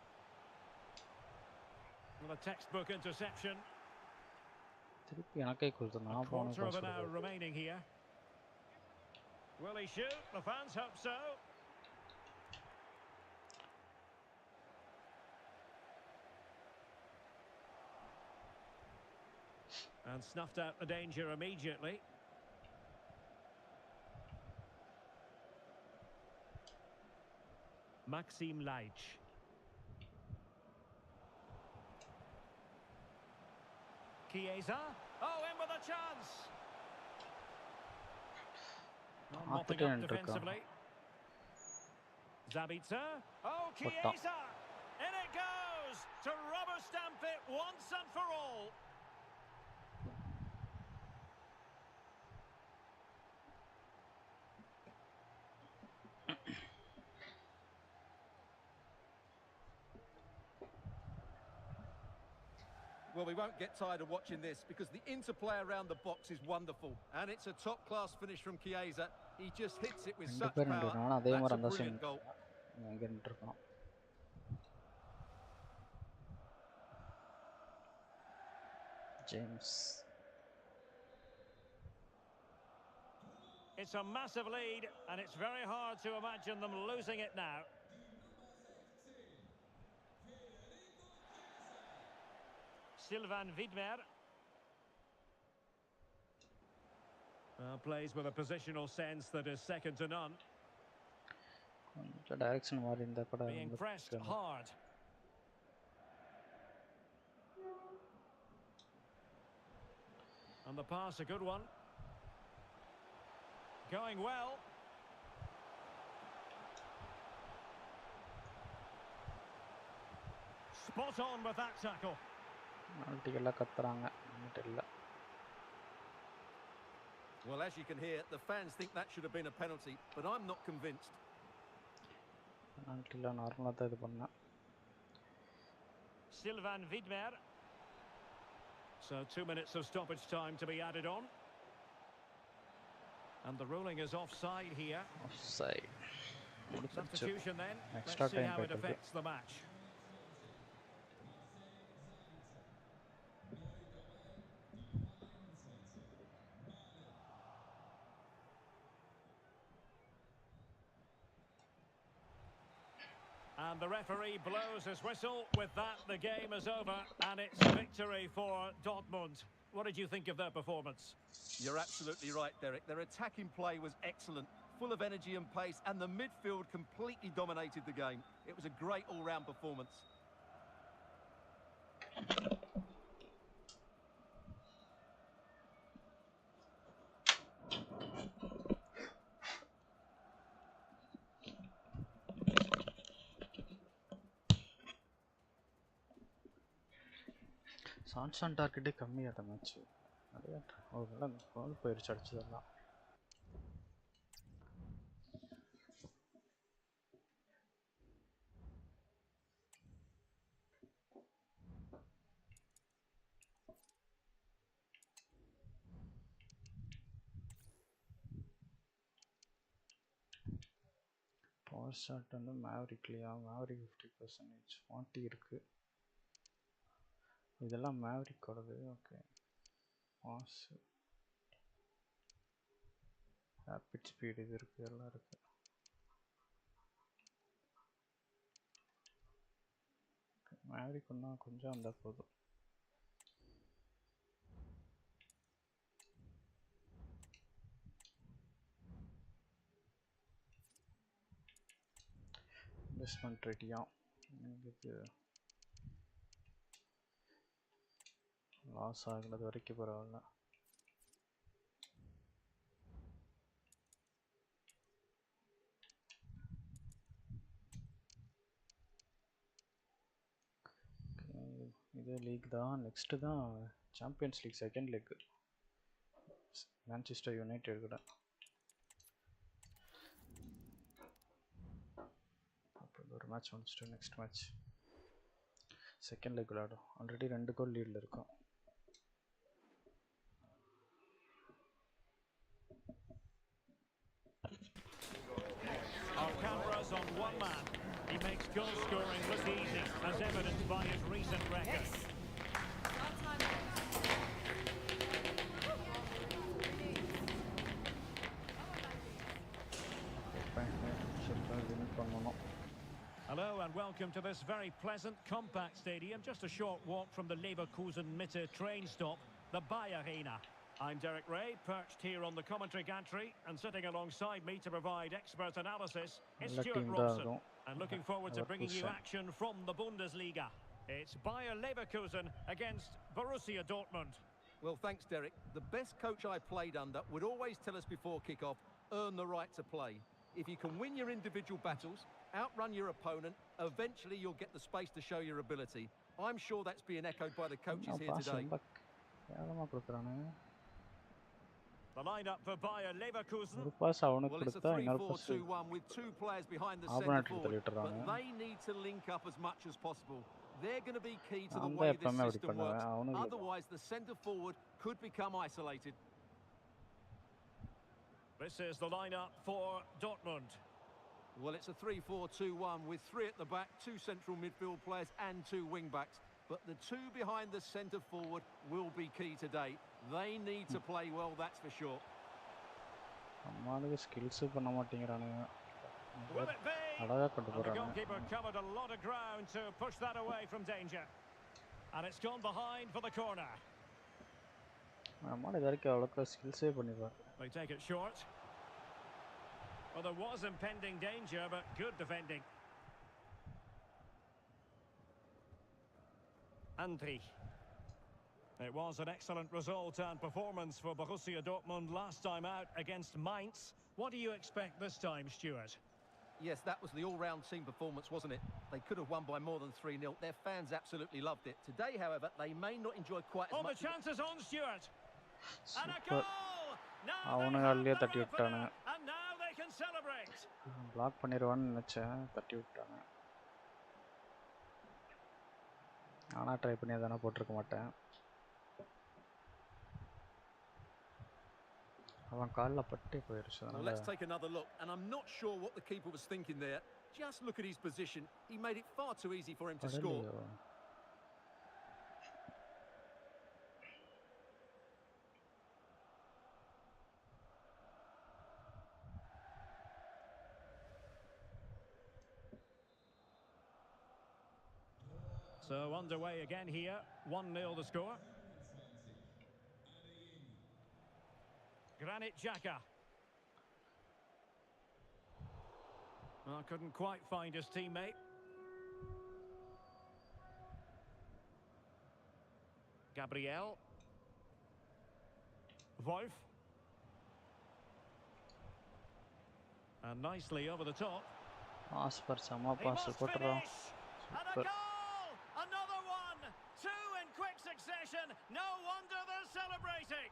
Well, a textbook interception. திருப்பி எனக்கே கொடுத்து A நான் quarter of an போன hour remaining here. Will he shoot? The fans hope so. And snuffed out the danger immediately. Maxim Leitch. Chiesa. Oh, in with a chance. Not mopping up defensively. Zabitzer. Oh, Chiesa. In it goes to rubber stamp it once and for all. Well, we won't get tired of watching this because the interplay around the box is wonderful. And it's a top-class finish from Chiesa. He just hits it with ரெண்டு such பேர் power. நின்றுருக்காங்க அதே மாதிரி அந்த That's a side brilliant goal. அங்கே நின்றுருக்கணும். James It's a massive lead, and it's very hard to imagine them losing it now. Sylvain Widmer. Plays with a positional sense that is second to none. The direction மாறி இருந்தா கூட Being pressed hard. And the pass, a good one. Going well. Spot on with that tackle. எல்லாம் கத்துறாங்க இல்ல. Well, as you can hear, the fans think that should have been a penalty, but I'm not convinced. இல்ல நார்மலா தான் இது பண்ணா. Sylvain Widmer. So 2 minutes of stoppage time to be added on. And the ruling is offside here. Offside. Substitution then. Extra Let's see time how it affects the match. And the referee blows his whistle. With that, the game is over, and it's a victory for Dortmund. What did you think of their performance? You're absolutely right, Derek. Their attacking play was excellent, full of energy and pace, and the midfield completely dominated the game. It was a great all-round performance. Shots and டார்கெட்டே கம்மியாக தான் match நிறைய ஒரு கோல் போயிடுச்சு அடிச்சதெல்லாம். Power shot வந்து மேவரிக்லையா Maverick 50% 40 இருக்குது. இதெல்லாம் மேவரிக்கோடது. Okay pass rapid speed இது இருக்குது எல்லாம் இருக்குது. மேவரிக் ஒன்றா கொஞ்சம் இருந்தால் போதும். இன்வெஸ்ட்மெண்ட் ரெடியா இது லாஸ் ஆகுனது வரைக்கும் பரவாயில்ல. இதே லீக் தான். நெக்ஸ்ட்டு தான் champions league second leg Manchester United கூட. அப்புறம் ஒரு மேட்ச் முடிச்சுட்டு நெக்ஸ்ட் மேட்ச் செகண்ட் லெக் விளையாடும். ஆல்ரெடி 2 கோல் லீடில் இருக்கும். Our cameras on one man. He makes goal scoring look easy, as evidenced by his recent record. Hello and welcome to this very pleasant, compact stadium, just a short walk from the Leverkusen-Mitte train stop, the Bayer Arena. I'm Derek Ray, perched here on the commentary gantry, and sitting alongside me to provide expert analysis is Stuart Robson. And looking forward to bringing you action from the Bundesliga. It's Bayer Leverkusen against Borussia Dortmund. Well, thanks, Derek. The best coach I played under would always tell us before kick-off, earn the right to play. If you can win your individual battles, outrun your opponent, eventually you'll get the space to show your ability. I'm sure that's being echoed by the coaches here today. The lineup for Bayer Leverkusen. Well, it's a 3-4-2-1 with 2 players behind the centre forward, but they need to link up as much as possible. They're going to be key to the way this system works. Otherwise, the centre forward could become isolated. This is the lineup for Dortmund. Well, it's a 3-4-2-1 with 3 at the back, 2 central midfield players and 2 wing-backs. But the 2 behind the centre forward will be key today. They need to play well, that's for sure. Will it be? And the goalkeeper covered a lot of ground to push that away from danger. And it's gone behind for the corner. நம்மள இதற்கு அவ்வளவு ஸ்கில்ஸே பண்ணிப்பாரு. They take it short. Well, there was impending danger, but good defending. Andri. It was an excellent result and performance for Borussia Dortmund last time out against Mainz. What do you expect this time, Stuart? Yes, that was the all-round team performance, wasn't it? They could have won by more than 3-0. Their fans absolutely loved it. Today, however, they may not enjoy quite as much. The chances on, Stuart. And a Super. goal! Now அவனுங்க அல்லியே தட்டி விட்டாங்க. and now they can celebrate. Block பண்ணிடுவான்னு நினைச்சேன், தட்டி விட்டாங்க. நானா try பண்ணி அதானே போட்டிருக்க மாட்டேன். அவன் கால்ல பட்டே போயிருச்சு. Well, let's take another look, and I'm not sure what the keeper was thinking there. Just look at his position. He made it far too easy for him to score. So underway again here. 1-0 the score. Granit Xhaka. Well, couldn't quite find his teammate. Gabriel. Wolf. And nicely over the top. Pass for some pass. And a goal! Another one! Two in quick succession. No wonder they're celebrating.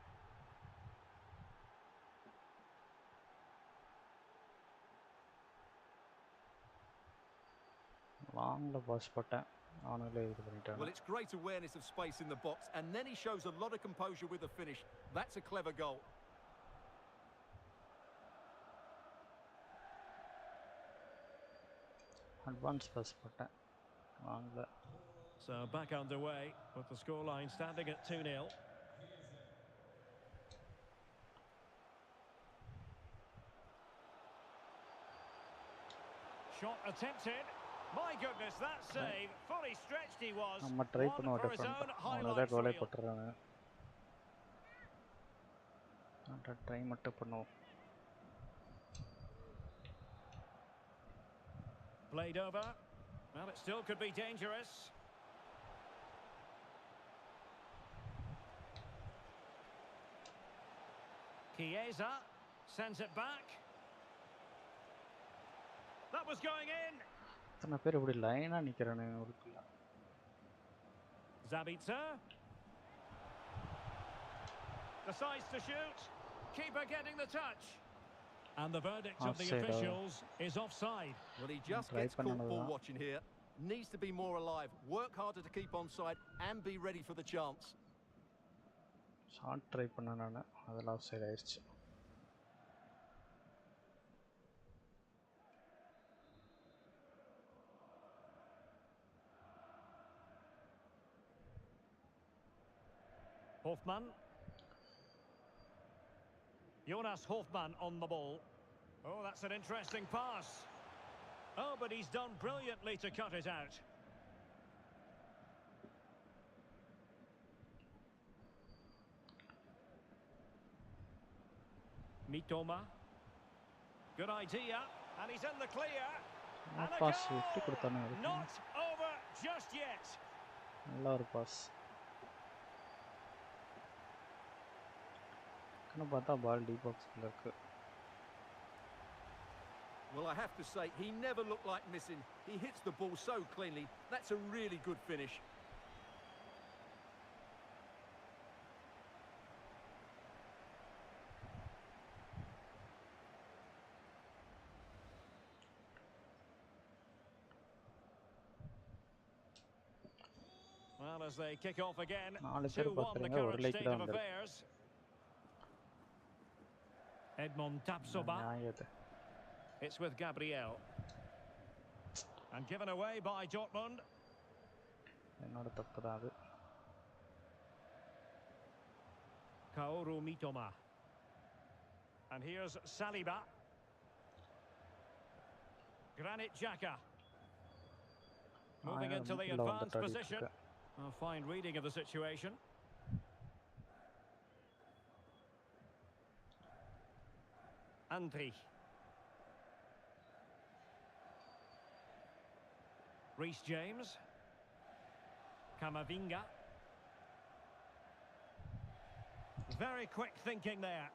Long the pass போட்டேன். Well, it's great awareness of space in the box, and then he shows a lot of composure with the finish. That's a clever goal. Advance pass போட்டேன். வாங்கல. So back underway with the scoreline standing at 2-0. Shot attempted. My goodness, that save. Fully stretched he was. நம்ம try One பண்ணுவோம் for his own different. அவனோட highlights கோலை reel. போட்டுறாங்க. அந்த try மட்டும் பண்ணுவோம். Played over. Well, it still could be dangerous. Chiesa sends it back. That was going in. இத்தனை பேர் இப்படி லைனா நிக்கிறானுங்க ஒருக்குள்ள. Zabitzer decides to shoot. Keeper getting the touch. And the verdict of the Offside, officials is offside. Well, he just Try gets caught பண்ணனதா. ball watching here. Needs to be more alive. Work harder to keep onside and be ready for the chance. Short try பண்ண நான் அதெல்லாம் off side ஆயிடுச்சு. Hofmann. Jonas Hofmann on the ball. Oh, that's an interesting pass. Oh, but he's done brilliantly to cut it out. Mitoma. Good idea. And he's in the clear. And a pass goal! விட்டு கொடுத்தானே. Not over just yet. நல்ல ஒரு pass. கண்ணு பார்த்தா பால் D பாக்ஸ்ல இருக்கு. Well, I have to say, he never looked like missing. He hits the ball so cleanly. That's a really good finish. Well, as they kick off again, 4 பேர் 2-1 the பாக்குறீங்க, ஒரு current like state தான் of வந்திருக்கு. affairs. Edmond Tapsoba. நியாயது. It's with Gabriel. And given away by Dortmund. என்னோட தப்பு தான் அது. Kaoru Mitoma. And here's Saliba. Granit Xhaka. Moving into the advanced position. A fine reading of the situation. Andri. Reece James. Camavinga. Very quick thinking there.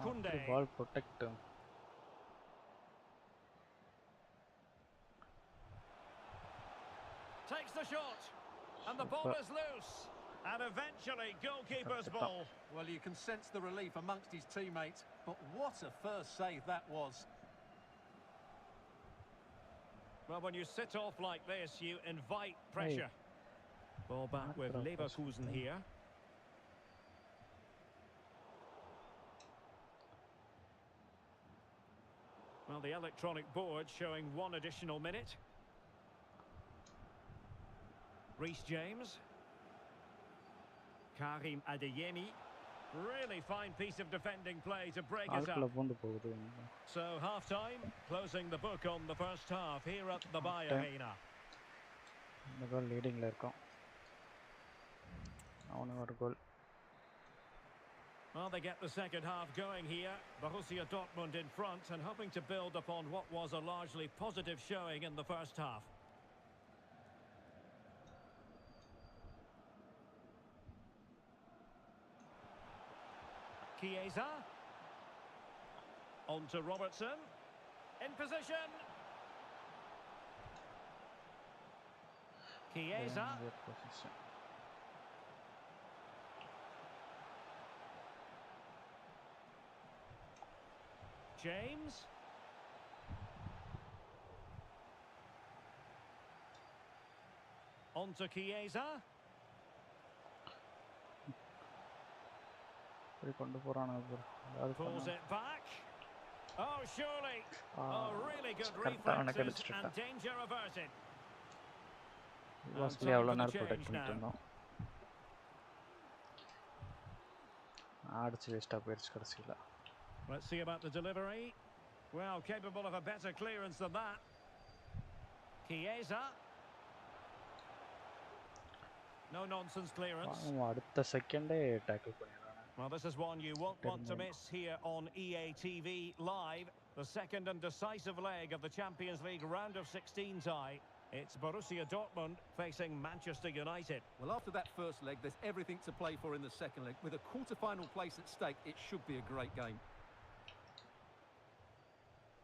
Kunde. Ball protect. Takes the shot. And the ball is loose. And eventually, goalkeeper's ball. Well, you can sense the relief amongst his teammates, but what a first save that was. Well, when you sit off like this, you invite pressure. Ball back with Leverkusen here. Well, the electronic board showing 1 additional minute. Reece James. Karim Adeyemi. Really fine piece of defending play to break us up. So half-time, closing the book on the first half here at the Bay Arena. Leading goal. Well, they get the second half going here. Borussia Dortmund in front and hoping to build upon what was a largely positive showing in the first half. Chiesa. On to Robertson. In position. Chiesa. James. On to Chiesa. Pulls it back. Oh, surely. Oh, really good reflexes and danger averted. Was protect now. Let's see about the delivery. Well, capable of a better clearance than that. Chiesa. No nonsense clearance. Well, this is one you won't want to miss here on EA TV Live. The second and decisive leg of the Champions League round of 16 tie. It's Borussia Dortmund facing Manchester United. Well, after that first leg, there's everything to play for in the second leg. With a quarter-final place at stake, it should be a great game.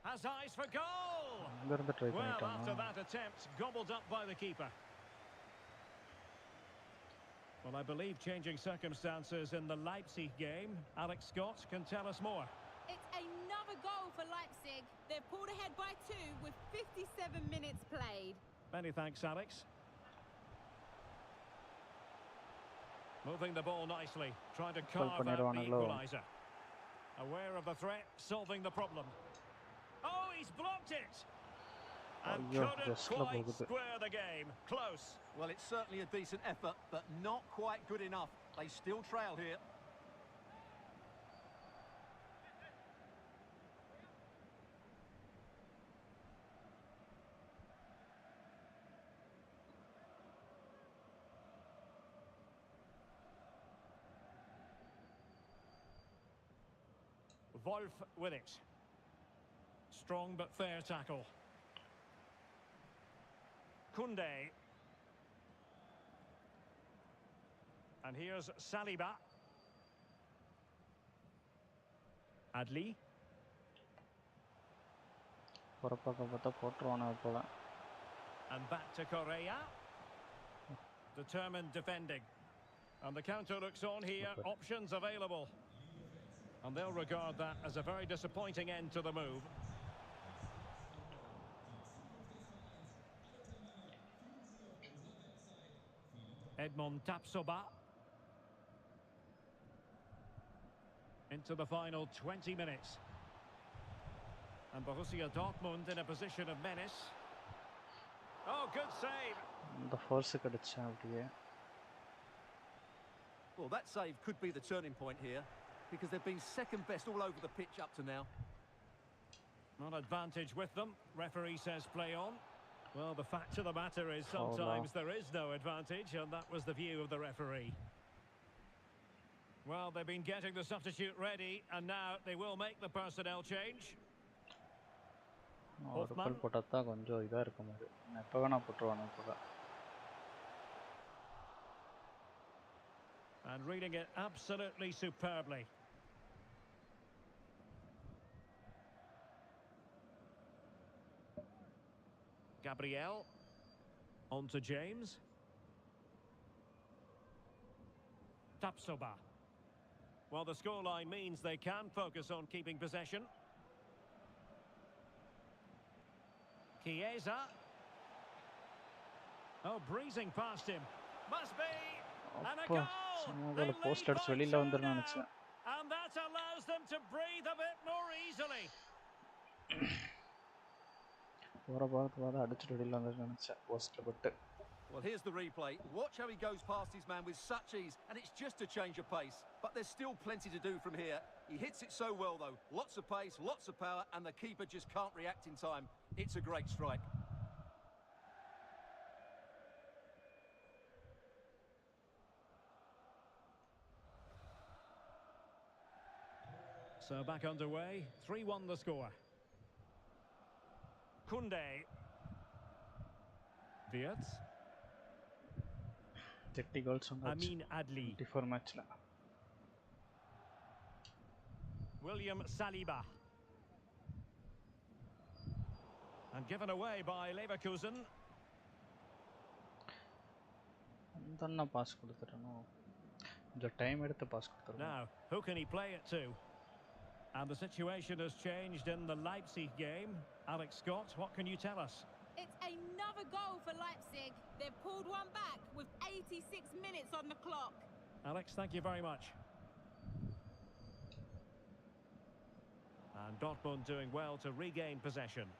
Has eyes for goal! Well, after that attempt, gobbled up by the keeper. Well, I believe changing circumstances in the Leipzig game. Alex Scott can tell us more. It's another goal for Leipzig. They're pulled ahead by 2 with 57 minutes played. Many thanks, Alex. Moving the ball nicely, trying to carve out the equaliser. Aware of the threat, solving the problem. Oh, he's blocked it! And couldn't quite square the game. Close. Well, it's certainly a decent effort, but not quite good enough. They still trail here. Wolf with it. Strong but fair tackle. Kunde. And here's Saliba. Adli. And back to Correa. Determined defending. And the counter looks on here. Options available. And they'll regard that as a very disappointing end to the move. Edmond Tapsoba. Into the final 20 minutes. And Borussia Dortmund in a position of menace. Oh, good save. The force yeah. Well, that save could be the turning point here, because they've been second best all over the pitch up to now. Not advantage with them. Referee says play on. Well, the fact of the matter is sometimes there is no advantage, and that was the view of the referee. Well, they've been getting the substitute ready, and now they will make the personnel change. Hoffman. And reading it absolutely superbly. Gabriel. On to James. Tapsoba. Well, the scoreline means they can focus on keeping possession. Chiesa. Oh, breezing past him. Must be. And a goal! They lead by 2 now. And that allows them to breathe a bit more easily. Well, here's the replay. Watch how he goes past his man with such ease, and it's just a change of pace. But there's still plenty to do from here. He hits it so well, though. Lots of pace, lots of power, and the keeper just can't react in time. It's a great strike. So back underway. 3-1 the score. Koundé. Wirtz. Amin Adli. William Saliba. And given away by Leverkusen. Now, who can he play it to? And the situation has changed in the Leipzig game. Alex Scott, what can you tell us? It's another goal for Leipzig. They've pulled one back with 86 minutes on the clock. Alex, thank you very much. And Dortmund doing well to regain possession.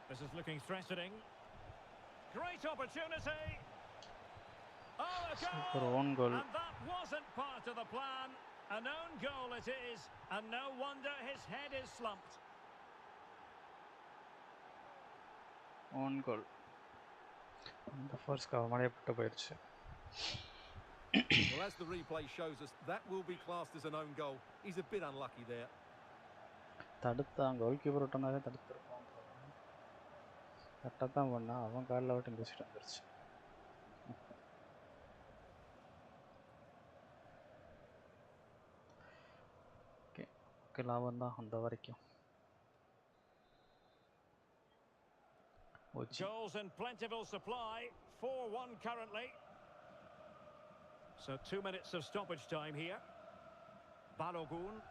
This is looking threatening. Great opportunity. Oh, a goal! And that wasn't part of the plan. An own goal it is, and no wonder his head is slumped. Own goal. The first cover. Well, as the replay shows us, that will be classed as an own goal. He's a bit unlucky there. Goalkeeper Goals in plentiful supply. 4-1 currently. So 2 minutes of stoppage time here. Balogun.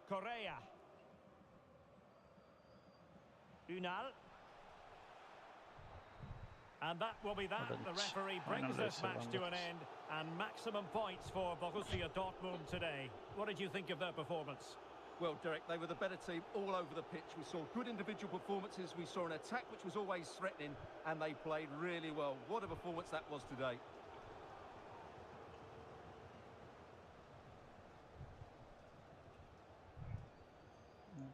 Correa. Unal. And that will be that. The referee brings this match to an end. And maximum points for Borussia Dortmund today. What did you think of their performance? Well, Derek, they were the better team all over the pitch. We saw good individual performances. We saw an attack which was always threatening. And they played really well. What a performance that was today.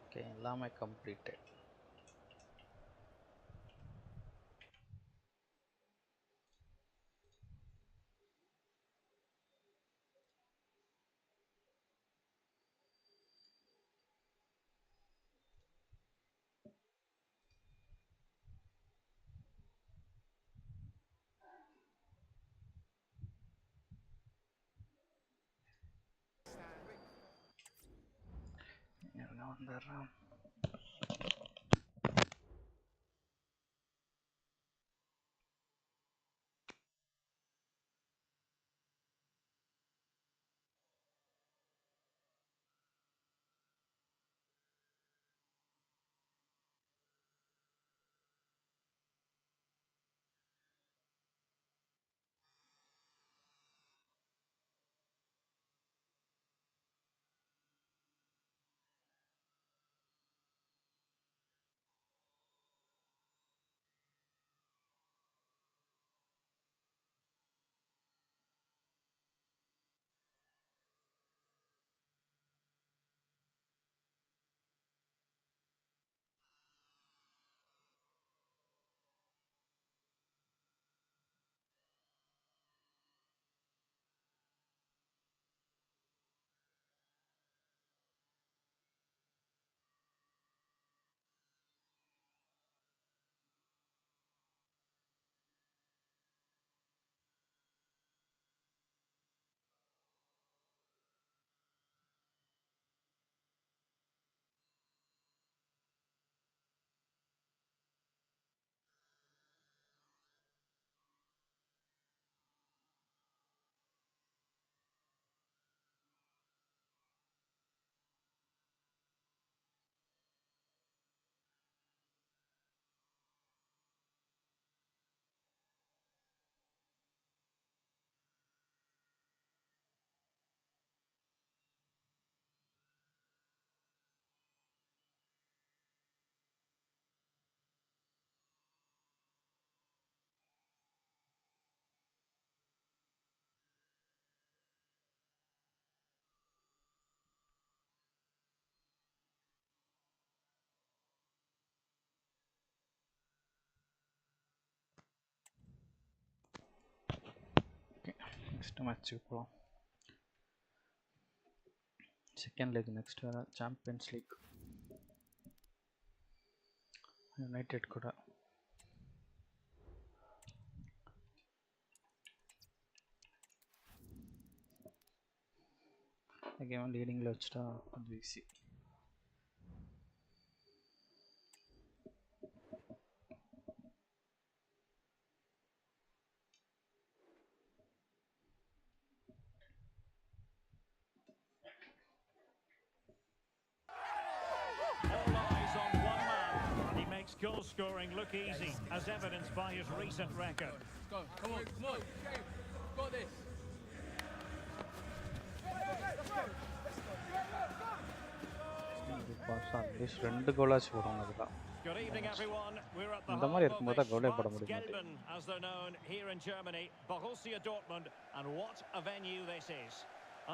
Okay, Lama completed. next match போலாம். Second leg next Champions League. United கூட again leadingல வச்சுட்டா கொஞ்சம் easy. Goal scoring look easy, as evidenced by his recent record. Go, come on, come on. Got this. Atleast 2 goals போடுவாங்க அதுல. Good evening, everyone. We're at the இந்த மாதிரி இருக்கும்போது தான் கோலே போட முடியும். Gelben, as they're known here in Germany, Borussia Dortmund, and what a venue this is.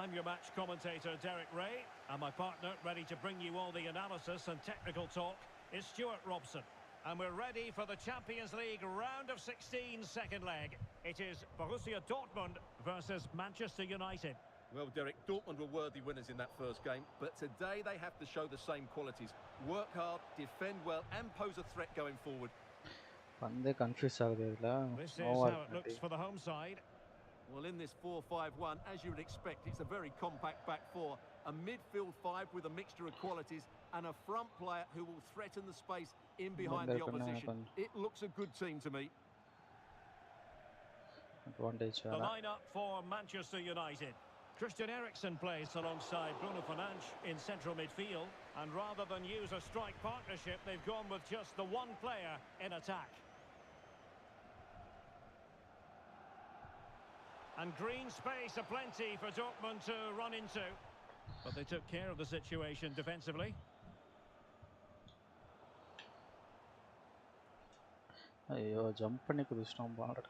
I'm your match commentator, Derek Ray, and my partner, ready to bring you all the analysis and technical talk, is Stuart Robson. And we're ready for the Champions League round of 16 second leg. It is Borussia Dortmund versus Manchester United. Well, Derek, Dortmund were worthy winners in that first game, but today they have to show the same qualities. Work hard, defend well, and pose a threat going forward. பந்தே confuse ஆகுது இதுல. This is how it looks for the home side. Well, in this 4-5-1, as you would expect, it's a very compact back four. A midfield five with a mixture of qualities and a front player who will threaten the space in behind the opposition. It looks a good team to me. Advantage. The lineup for Manchester United. Christian Eriksen plays alongside Bruno Fernandes in central midfield, and rather than use a strike partnership, they've gone with just the one player in attack. And green space aplenty for Dortmund to run into. But they took care of the situation defensively. ஐயோ jump பண்ணி குதிச்சிட்டோம் பால்.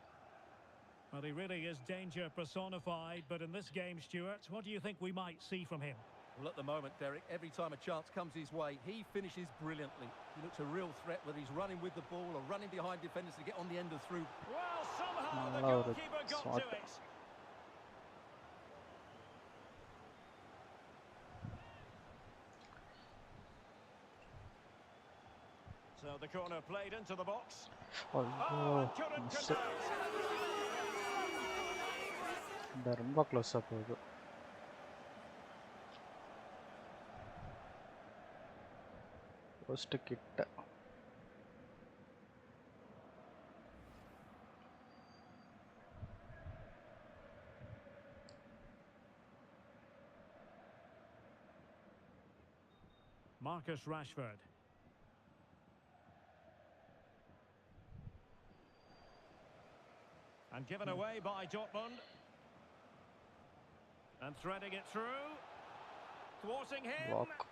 Well, he really is danger personified, but in this game, Stuart, what do you think we might see from him? Well, at the moment, Derek, every time a chance comes his way, he finishes brilliantly. He looks a real threat, whether he's running with the ball or running behind defenders to get on the end of through. Well, somehow the goalkeeper got to it. So the corner played into the box. Oh, ரொம்ப க்ளோஸா போகுது. Post கிட்ட. Marcus Rashford. And given away by Dortmund. And threading it through. Thwarting him. Walk.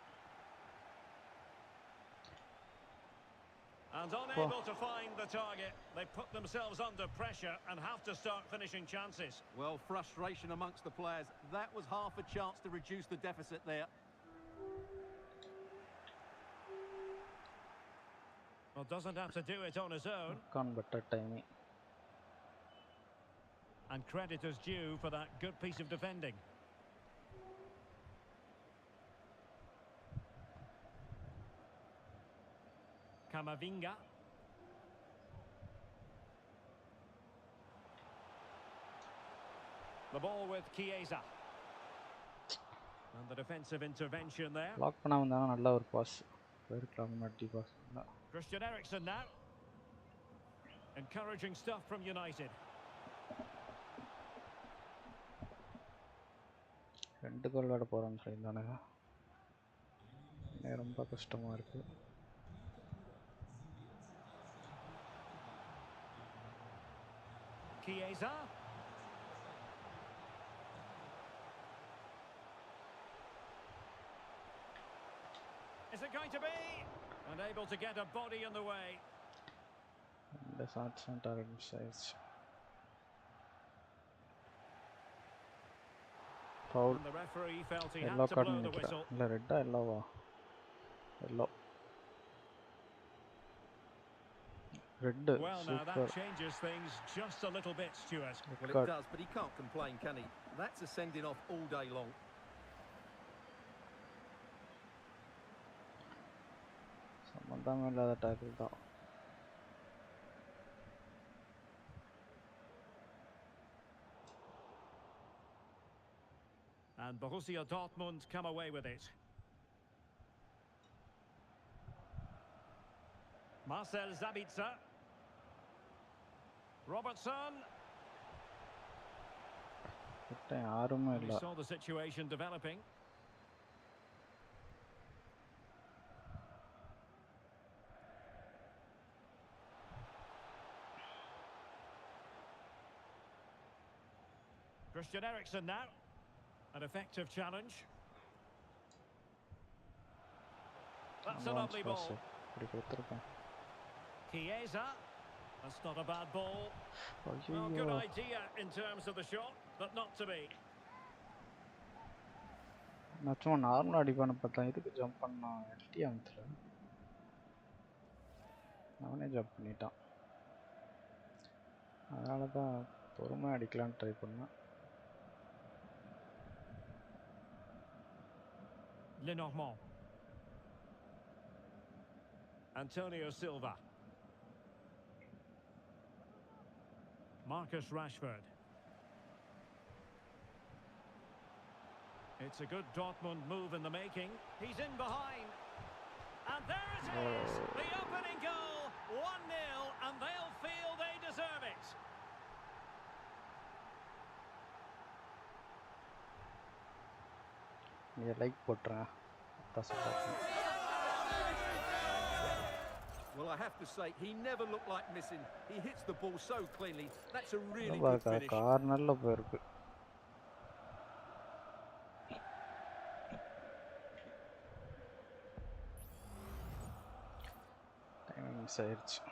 And unable to find the target. They put themselves under pressure and have to start finishing chances. Well, frustration amongst the players. That was half a chance to reduce the deficit there. Well, doesn't have to do it on his own. Can't better timing. And credit is due for that good piece of defending. Kamavinga. The ball with Chiesa. And the defensive intervention there. Lock பண்ணா வந்தானா நல்ல ஒரு pass. போயிருக்கலாம் மட்டி pass. Christian Eriksen now. Encouraging stuff from United. ரெண்டு கோல் விட போறாங்க சைடுதானே. ரொம்ப கஷ்டமா இருக்கு. Chiesa. Is it going to be? Unable to get a body in the way. The shots and target size. Foul. And the referee felt he Yellow had to card blow the whistle. red yellow. Yellow. Red, Well, now super. that changes things just a little bit, Stuart. Well, Cut. it does, but he can't complain, can he? That's a sending off all day long. சம்பந்தமே இல்லாத tackle தான். And Borussia Dortmund come away with it. Marcel Sabitzer. Robertson. கிட்ட யாருமே We இல்ல. saw the situation developing. Christian Eriksen now. An effective challenge. That's a lovely ball. இப்படி கொடுத்துருக்கேன். Chiesa. That's not a bad ball. Well, good idea in terms of the shot, but not to be. நான் சும்மா நார்மலாக அடிப்பானு பார்த்தேன். இதுக்கு jump பண்ணான். LT அமுத்துல அவனே jump பண்ணிட்டான். அதனால தான் பொறுமையாக அடிக்கலான்னு ட்ரை பண்ணேன். Lenormand. Antonio Silva. Marcus Rashford. It's a good Dortmund move in the making. He's in behind. And there it is! The opening goal! 1-0, and they'll feel they deserve it. நீ like போட்டுறேன். Well, I have to say, he never looked like missing. He hits the ball so cleanly. That's a really good finish. கார்னர்ல போயிருக்கு. Timing miss ஆயிடுச்சு.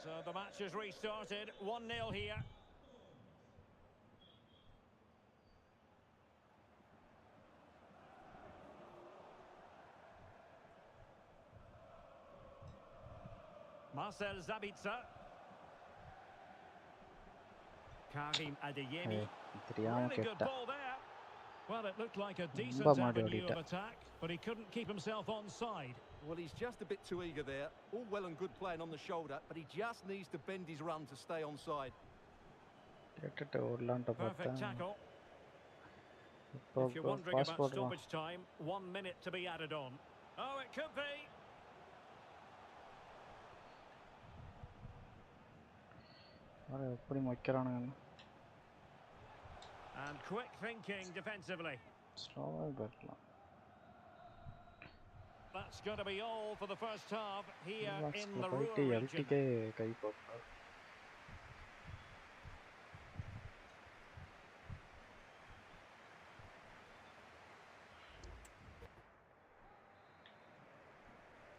So the match has restarted. 1-0 here. Marcel Sabitzer. Karim Adeyemi. Really good ball there. Well, it looked like a decent avenue of attack, but he couldn't keep himself onside. Well, he's just a bit too eager there. All well and good playing on the shoulder, but he just needs to bend his run to stay onside. Perfect tackle. If you're wondering about stoppage time, 1 minute to be added on. Oh, it could be. And quick thinking defensively. That's going to be all for the first half here in the Ruhr region.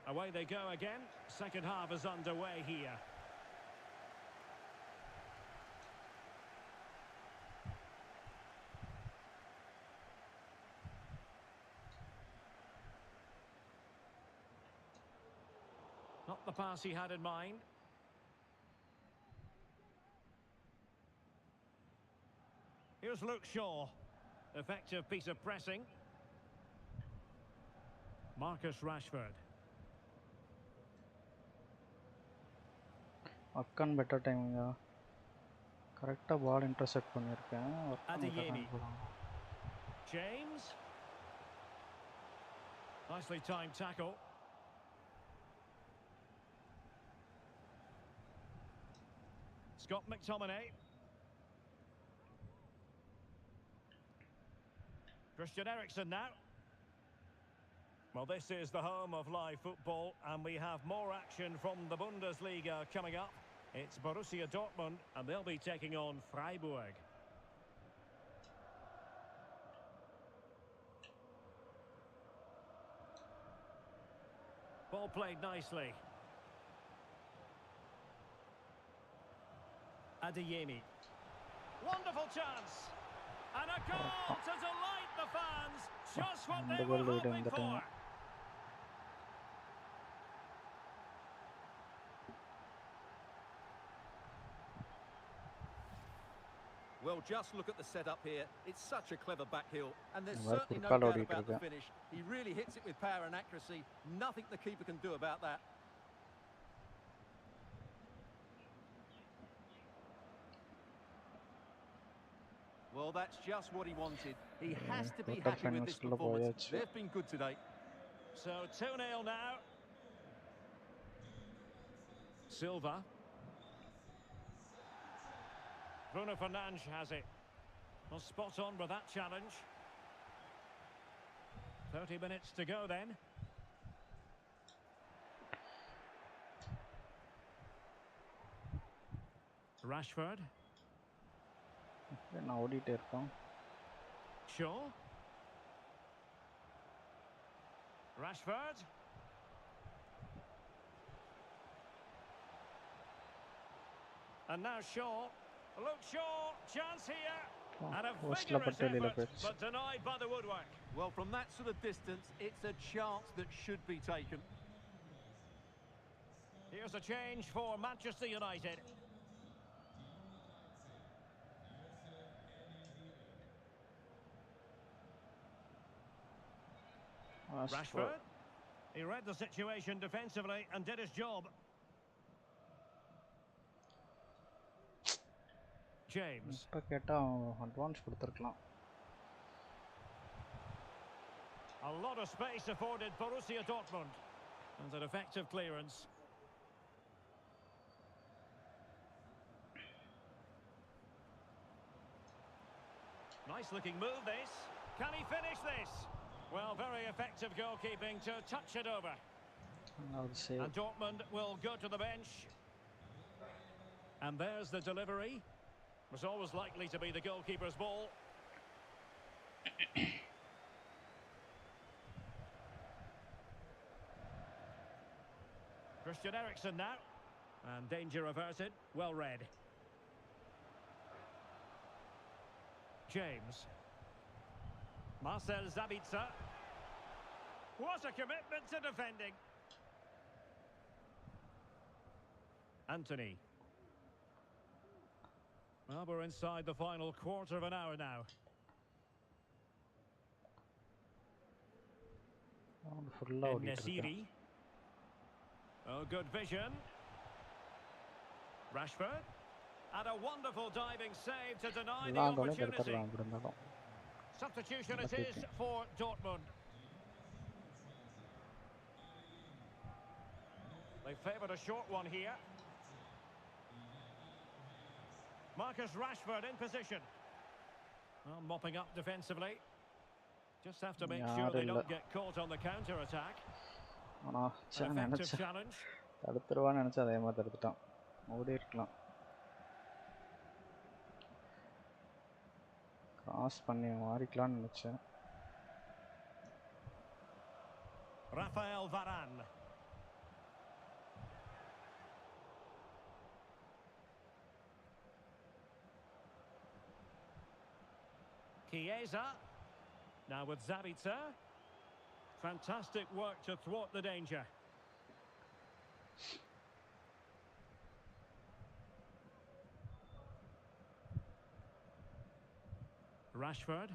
Away they go again. Second half is underway here. Not the pass he had in mind. Here's Luke Shaw. Effective piece of pressing. Marcus Rashford. Akkan better timing. Correct ball intercept பண்ணிருக்கேன். Adeyemi. James. Nicely timed tackle. Scott McTominay. Christian Eriksen now. Well, this is the home of live football, and we have more action from the Bundesliga coming up. It's Borussia Dortmund, and they'll be taking on Freiburg. Ball played nicely. Adeyemi. Wonderful chance. And a goal to delight the fans. Just what they the were goal lead in hoping the for. time. Well, just look at the setup here. It's such a clever back heel, and there's Well, certainly no Kurkal doubt ஓடிட்டு about the இருக்கேன். finish. He really hits it with power and accuracy. Nothing the keeper can do about that. Well, that's just what he wanted. He has to be Quarter happy with finals this குள்ள performance. போயாச்சு. They've been good today. So 2-0 now. Silva. Bruno Fernandes has it. Well, spot on with that challenge. 30 minutes to go then. Rashford. நான் ஓடிட்டே இருக்கோம். Shaw. Rashford. And now Shaw. Look, Shaw, chance here. And a vigorous effort, but denied by the woodwork. Well, from that sort of distance, it's a chance that should be taken. Here's a change for Manchester United. Rashford. He read the situation defensively and did his job. James. இப்ப கேட்டா advance கொடுத்திருக்கலாம். A lot of space afforded Borussia Dortmund. And an effective clearance. Nice looking move this. Can he finish this? Well, very effective goalkeeping to touch it over. And Dortmund will go to the bench. And there's the delivery. Was always likely to be the goalkeeper's ball. Christian Eriksen now. And danger averted. Well read. James. Marcel Sabitzer. What a commitment to defending. Anthony. Well, we're inside the final quarter of an hour now. Nesiri. Oh, good vision. Rashford. And a wonderful diving save to deny the opportunity. Substitution it is for Dortmund. They favoured a short one here. Marcus Rashford in position. Well, mopping up defensively. Just have to make sure they don't get caught on the counter-attack. Effective challenge. தடுத்துருவான்னு நினைச்சு அதே மாதிரி தடுத்துட்டான். ஓடி இருக்கலாம். Cross பண்ணி மாறிக்கலாம்னு நினைச்சேன். Rafael Varane. Chiesa. Now with Sabitzer. Fantastic work to thwart the danger. Rashford.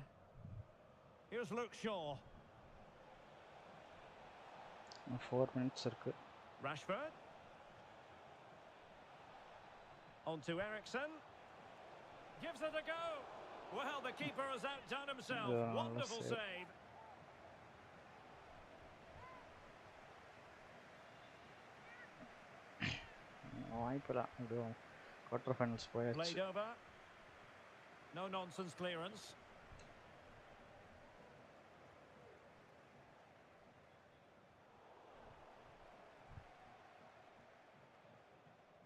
Here's Luke Shaw. 4 minutes இருக்கு. Rashford. On to Eriksen. Gives it a go. Well, the keeper has outdone himself. Wonderful save. Quarter finals போயாச்சு. Played over. No nonsense clearance.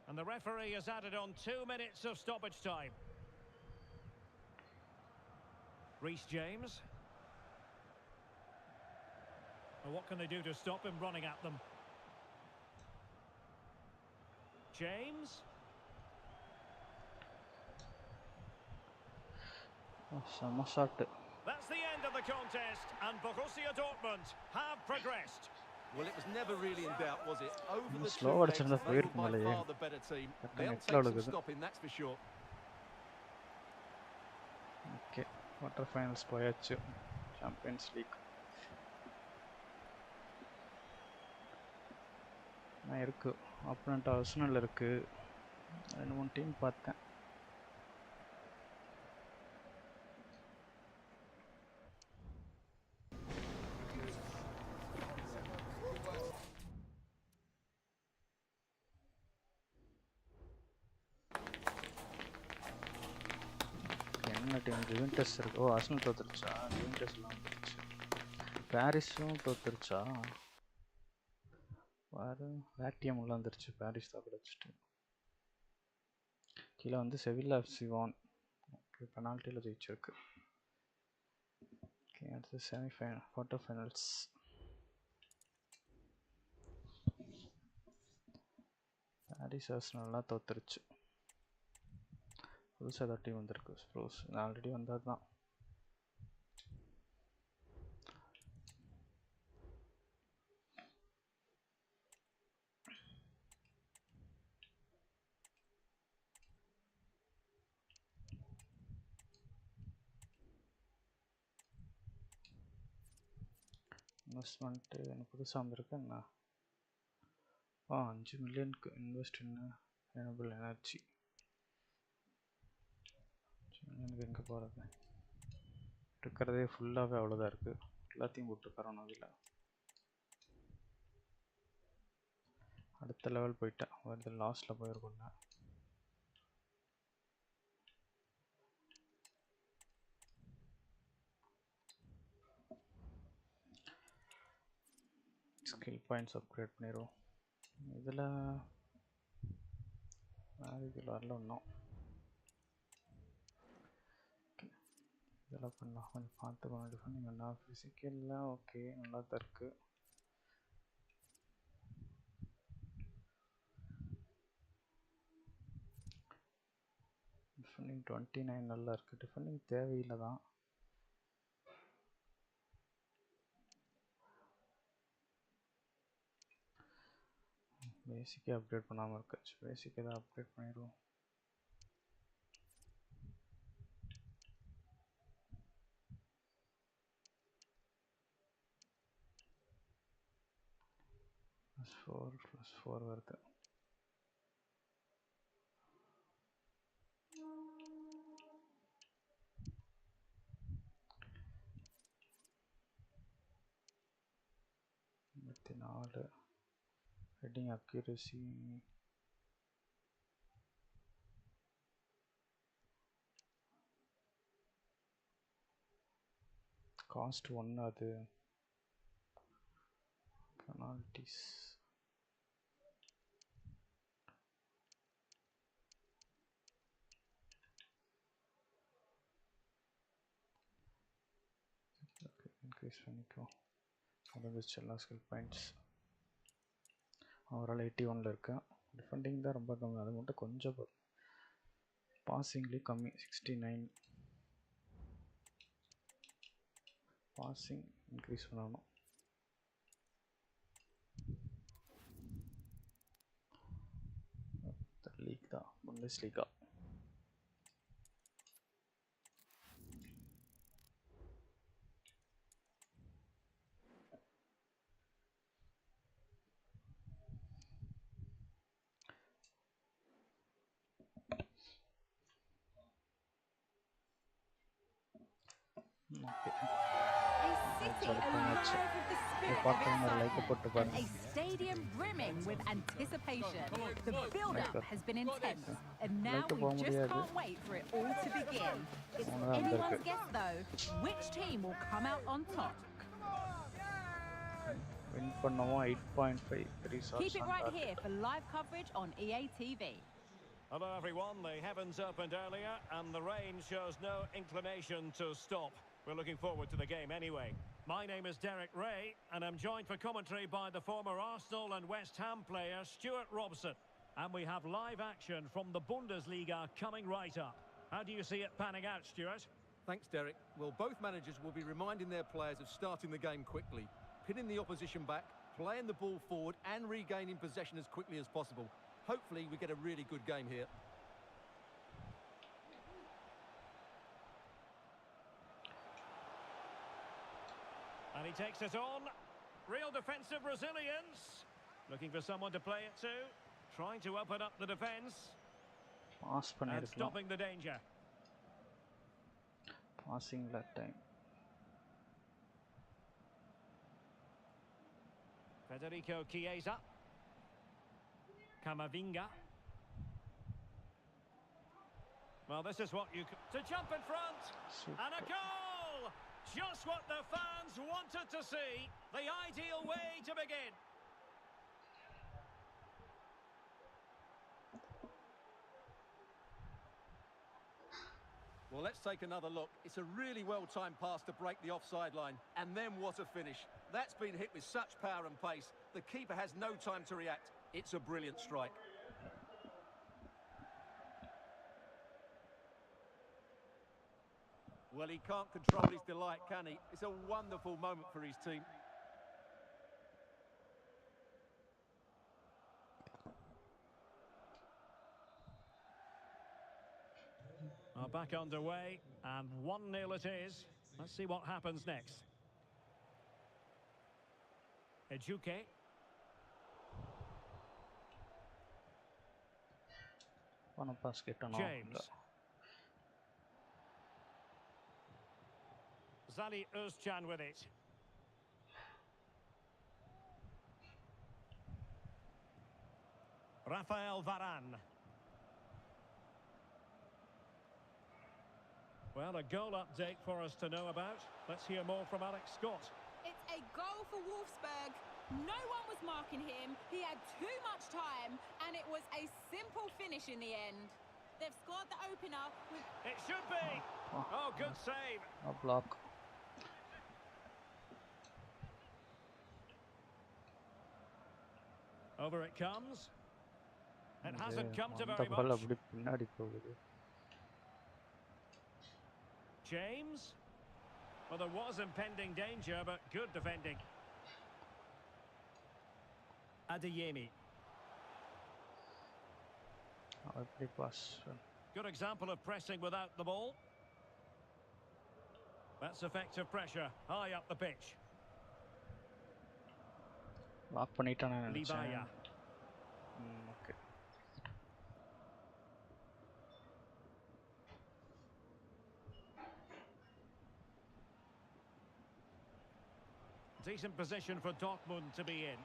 And the referee has added on 2 minutes of stoppage time. Reece James. Well, what can they do to stop him running at them? James. செம்ம shot. That's the end of the contest, and Borussia Dortmund have progressed. Well, it was never really in doubt, was it? Over the slow 2 legs, அடிச்சிருந்தா they were போயிருக்கும் by மேலேயே. far the better team. டக்குனு They'll நெட்ல take some விழுகுது. stopping, that's for sure. Okay, quarter finals போயாச்சு. Champions league நான் இருக்கு. Opponent Arsenal இருக்கு. 2-3 team பார்த்தேன். என்ன டீம்? ஜூவென்டஸ் இருக்கு. ஓ, ஆர்சனல் தோத்துருச்சா? ஜூவென்டஸ்லாம் வந்துருச்சு. பாரிஸும் தோத்துருச்சா? வேட்டியம் உள்ள வந்துருச்சு. பாரிஸ் தோக்கடிச்சிட்டு கீழே வந்து செவில்லா சிவான் ஓகே பெனால்ட்டியில் ஜெயிச்சிருக்கு. ஓகே, அடுத்து செமிஃபைனல் குவார்டர் ஃபைனல்ஸ். பாரிஸ் ஆர்சனல்லாம் தோத்துருச்சு. புதுசாக ஏதோ டீம் வந்திருக்கு. ஸ்ப்ரூஸ் ஆல்ரெடி வந்தது தான். இன்வெஸ்ட்மெண்ட்டு எனக்கு புதுசாக வந்திருக்கு. என்ன 5 மில்லியனுக்கு இன்வெஸ்ட் இன் ரெனியூவபிள் எனர்ஜி. எனக்கு எங்கே போகிறது? இருக்கிறதே ஃபுல்லாகவே அவ்வளோதான் இருக்குது. எல்லாத்தையும் போட்டுருக்காரோம். அதில் அடுத்த லெவல் போயிட்டேன். வருது லாஸ்ட்டில் போயிருக்கோங்க. ஸ்கில் பாயிண்ட்ஸ் அப்கிரேட் பண்ணிடுவோம். இதில் இதில் வரல ஒன்றும். இதெல்லாம் பண்ணலாம். கொஞ்சம் பார்த்துக்கணும். டிஃபெண்டிங் என்ன ஃபிசிக்கல்லாம் ஓகே நல்லா தான் இருக்குது. டிஃபெண்டிங் 29 நல்லா இருக்குது. டிஃபெண்டிங் தேவையில்லை தான். பேசிக்கே அப்டேட் பண்ணாமல் இருக்காச்சு. பேசிக் எதாவது அப்டேட் பண்ணிடுவோம். +4 வருது. நாலு ஹெட்டிங் அக்யூரசி காஸ்ட் 1. அது பெனால்டிஸ் இன்க்ரீஸ் பண்ணிக்கோ. முடிஞ்சிச்சு எல்லா ஸ்கில் பாயிண்ட்ஸ். ஓவரால் 81 இருக்கேன். டிஃபெண்டிங் தான் ரொம்ப கம்மி. அது மட்டும் கொஞ்சம் பாசிங்லேயும் கம்மி 69. பாசிங் இன்க்ரீஸ் பண்ணணும். லீக் தான் புண்டஸ்லீகா. A stadium brimming with anticipation. The build-up has been intense, and now we just can't wait for it all to begin. It's anyone's guess, though, which team will come out on top. Win பண்ணவும் 8.53 shots. Keep it right here for live coverage on EA TV. Hello everyone, the heavens opened earlier and the rain shows no inclination to stop. We're looking forward to the game anyway. My name is Derek Ray and I'm joined for commentary by the former Arsenal and West Ham player Stuart Robson. And we have live action from the Bundesliga coming right up. How do you see it panning out, Stuart? Thanks, Derek. Well, both managers will be reminding their players of starting the game quickly, pinning the opposition back, playing the ball forward and regaining possession as quickly as possible. Hopefully we get a really good game here. And he takes it on. Real defensive resilience. Looking for someone to play it to. Trying to open up the defence. Pass And பண்ணிருக்கலாம். stopping the danger. Passing that time. Federico Chiesa. Camavinga. Well, this is what you... To jump in front. Super. And a goal! Just what the fans wanted to see. The ideal way to begin. Well, let's take another look. It's a really well-timed pass to break the offside line. And then what a finish. That's been hit with such power and pace. The keeper has no time to react. It's a brilliant strike. Well, he can't control his delight, can he? It's a wonderful moment for his team. Back underway, and 1-0 it is. Let's see what happens next. Ejuke. One pass James. Zali Özcan with it. Rafael Varane. Well, a goal update for us to know about. Let's hear more from Alex Scott. It's a goal for Wolfsburg. No one was marking him. He had too much time, and it was a simple finish in the end. They've scored the opener with... It should be. Oh, good save. A block. Over it comes. It hasn't come to அந்த very ball much. அப்படி பின்னாடி போகுது. James. Well, there was impending danger, but good defending. Adeyemi. அப்படி pass. Good example of pressing without the ball. That's effective pressure, high up the pitch. Lock பண்ணிட்டானே நினைச்சேன். Libaya. Okay. Decent position for Dortmund to be in.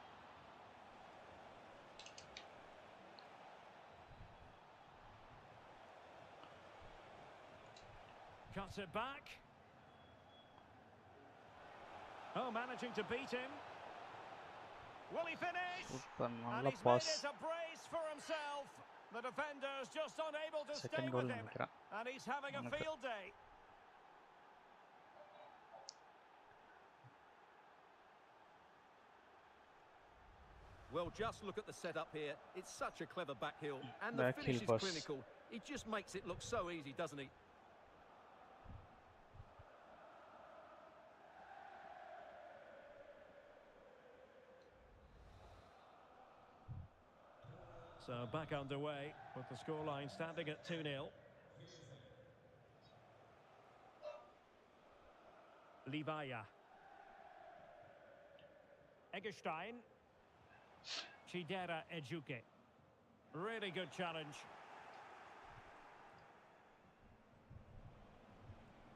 Cuts it back. Oh, managing to beat him. Will he finish? Super, And நல்ல he's pass. made it a brace for himself. The defender's just unable to Second stay goal with him. நினைக்கிறேன். And he's having a எனக்கு. field day. Well, just look at the setup here. It's such a clever back heel. And the Back finish heel is pass. clinical. He just makes it look so easy, doesn't he? So back underway with the scoreline standing at 2-0. Libaya. Eggestein. Chidera Ejuke. Really good challenge.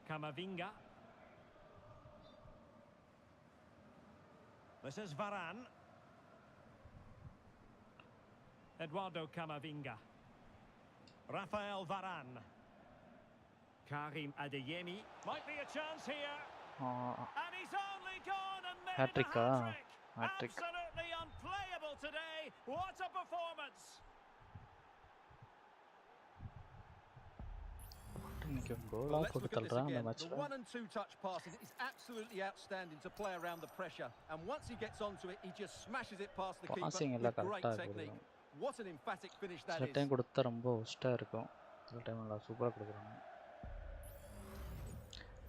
Camavinga. This is Varane. Eduardo Camavinga. Rafael Varane. Karim Adeyemi. Might be a chance here. And he's only gone and made Hat-trick, it a hat-trick. hat-trick. Absolutely unplayable today. What a performance. இன்னைக்கு goal Well, ah let's போட்டு look at this தள்ளுறான் அந்த again. மேட்ச்ல. The 1 and 2 touch passing is absolutely outstanding to play around the pressure. And once he gets onto it, he just smashes it past the keeper Passing with எல்லாம் great கரெக்டா technique. இருக்கு. What an emphatic finish that சில is. Time கொடுத்தா ரொம்ப ஒஸ்டா இருக்கும். சில time நல்லா சூப்பரா கொடுக்குறாங்க.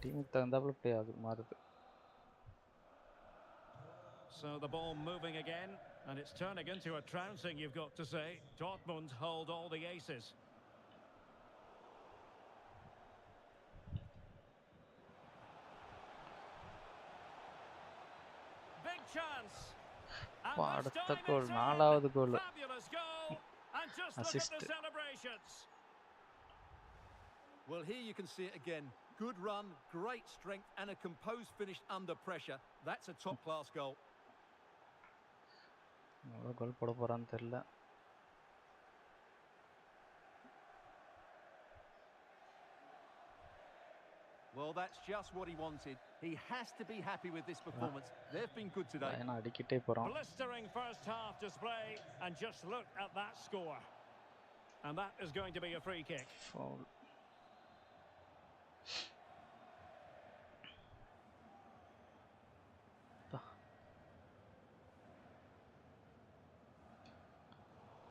டீமுக்கு தகுந்தாப்புல ப்ளே ஆகுது மாறுது. So the ball moving again, and it's turning into a trouncing, you've got to say. Dortmund hold all the aces. Big chance. And this அடுத்த time கோல், it's in. 4வது கோல். Fabulous goal. And just look Assist. at the celebrations. Well, here you can see it again. Good run, great strength, and a composed finish under pressure. That's a top-class goal. எவ்வளோ கோல் போட போகிறான்னு தெரில. Well, that's just what he wanted. He has to be happy with this performance. They've been good today. ஏன்னா அடிக்கிட்டே போகிறோம். Blistering first half display, and just look at that score. And that is going to be a free kick. Foul.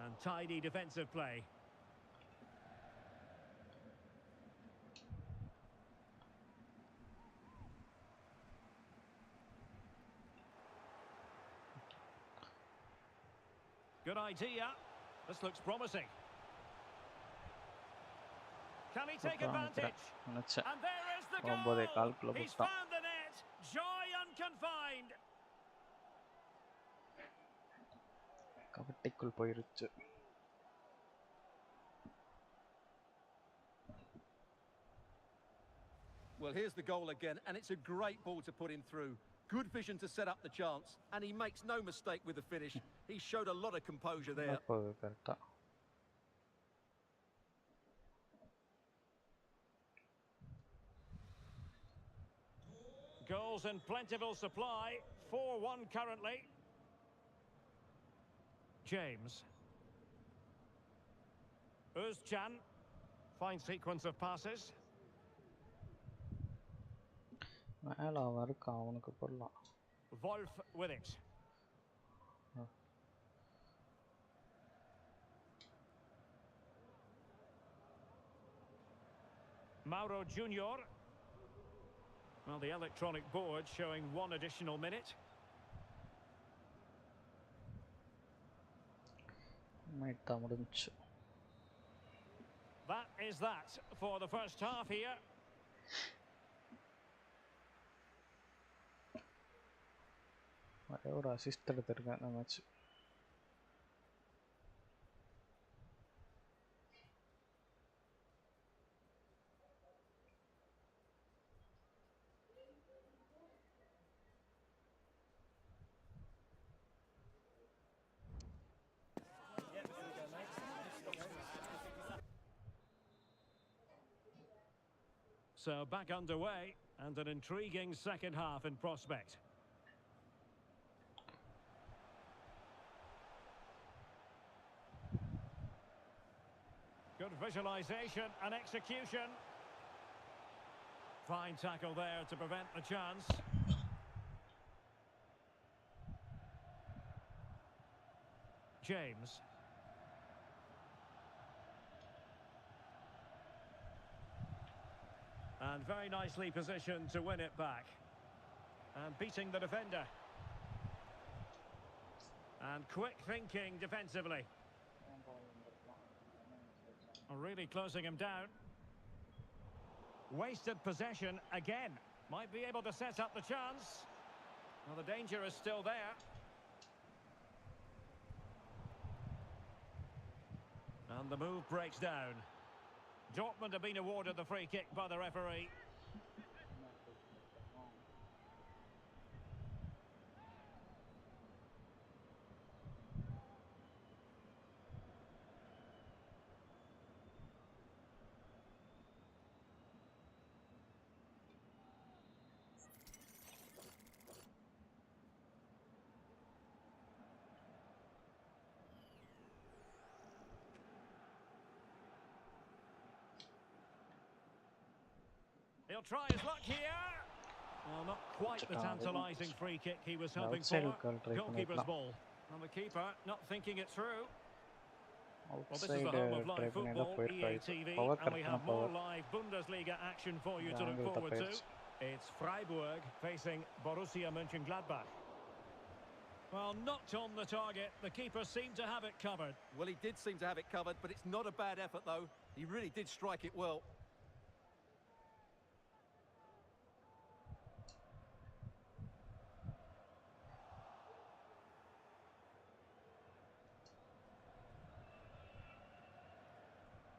And tidy defensive play. Good idea. This looks promising. Can he take advantage? And there is the goal. He's found the net. Joy unconfined. கவட்டைக்குள் போயிருச்சு. Well, here's the goal again, and it's a great ball to put him through. Good vision to set up the chance, and he makes no mistake with the finish. He showed a lot of composure there. கரெக்டா. Goals in plentiful supply. 4-1 currently. James. Özcan. Fine sequence of passes. மேலே அவன் இருக்கான், அவனுக்கு போடலாம். Wolf with it. Mauro Junior. Well, the electronic board showing 1 additional minute. முடிஞ்சு. That is that for the first half here. ஒரே ஒரு assist எடுத்திருக்கேன் இந்த match. So back underway, and an intriguing second half in prospect. Good visualization and execution. Fine tackle there to prevent the chance. James. And very nicely positioned to win it back. And beating the defender. And quick thinking defensively. Really closing him down. Wasted possession again. Might be able to set up the chance. Well, the danger is still there. And the move breaks down. Dortmund have been awarded the free kick by the referee. He'll try his luck here. Well, not quite the tantalising free kick he was hoping for. Goalkeeper's ball. And the keeper not thinking it through. Well, this is the home of live football, EA TV, and we have more live Bundesliga action for you to look forward to. It's Freiburg facing Borussia Mönchengladbach. Well, knocked on the target. The keeper seemed to have it covered. Well, he did seem to have it covered, but it's not a bad effort, though. He really did strike it well.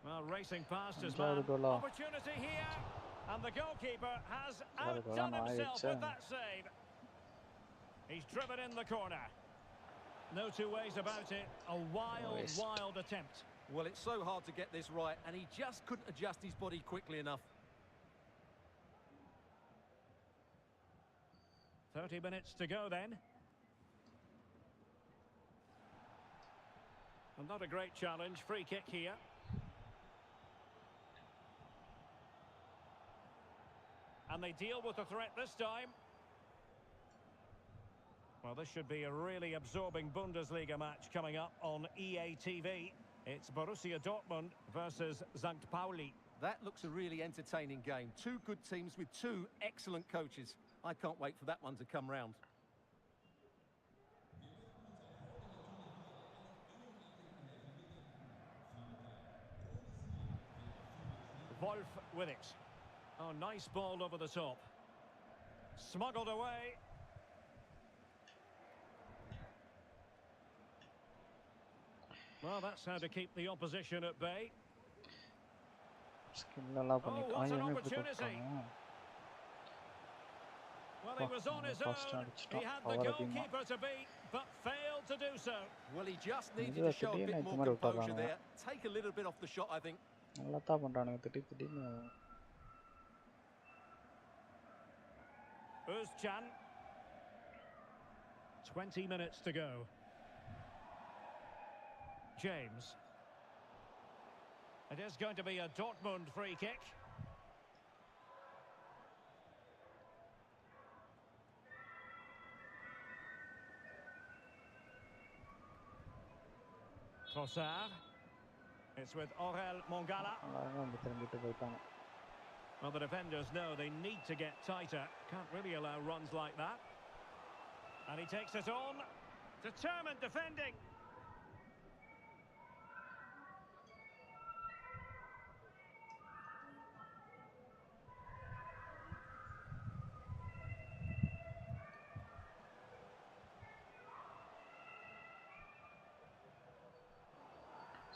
Well, racing past his Enjoy man. the goal. Opportunity here. And the goalkeeper has Enjoy the goal, outdone no, himself it's, with that save. He's driven in the corner. No two ways about it. A wild, Waste. wild attempt. Well, it's so hard to get this right, and he just couldn't adjust his body quickly enough. 30 minutes to go then. And not a great challenge. Free kick here. And they deal with the threat this time. Well, this should be a really absorbing Bundesliga match coming up on EA TV. It's Borussia Dortmund versus St. Pauli. That looks a really entertaining game. Two good teams with two excellent coaches. I can't wait for that one to come round. Wolf with it. Oh, nice ball over the top. Smuggled away. Well, that's how to keep the opposition at bay. Skill எல்லாம் Oh, பண்ணிட்டு what an ah opportunity. Well, he was on his First own. அடிச்சிட்டான். He had the Power அதிகமா. goalkeeper to beat, but failed to do so. Well, he just needed இதுல to show a திடீர்னு bit இந்த more மாதிரி composure விட்டுறானுங்க. there. Take a little bit off the shot, I think. நல்லா தான் பண்றானுங்க திடீர்னு Özcan. 20 minutes to go. James. It is going to be a Dortmund free kick. Trossard. It's with Aurel Mongala. அழகா வந்து திரும்பிட்டு போயிட்டாங்க. Well, the defenders know they need to get tighter. Can't really allow runs like that. And he takes it on. Determined defending.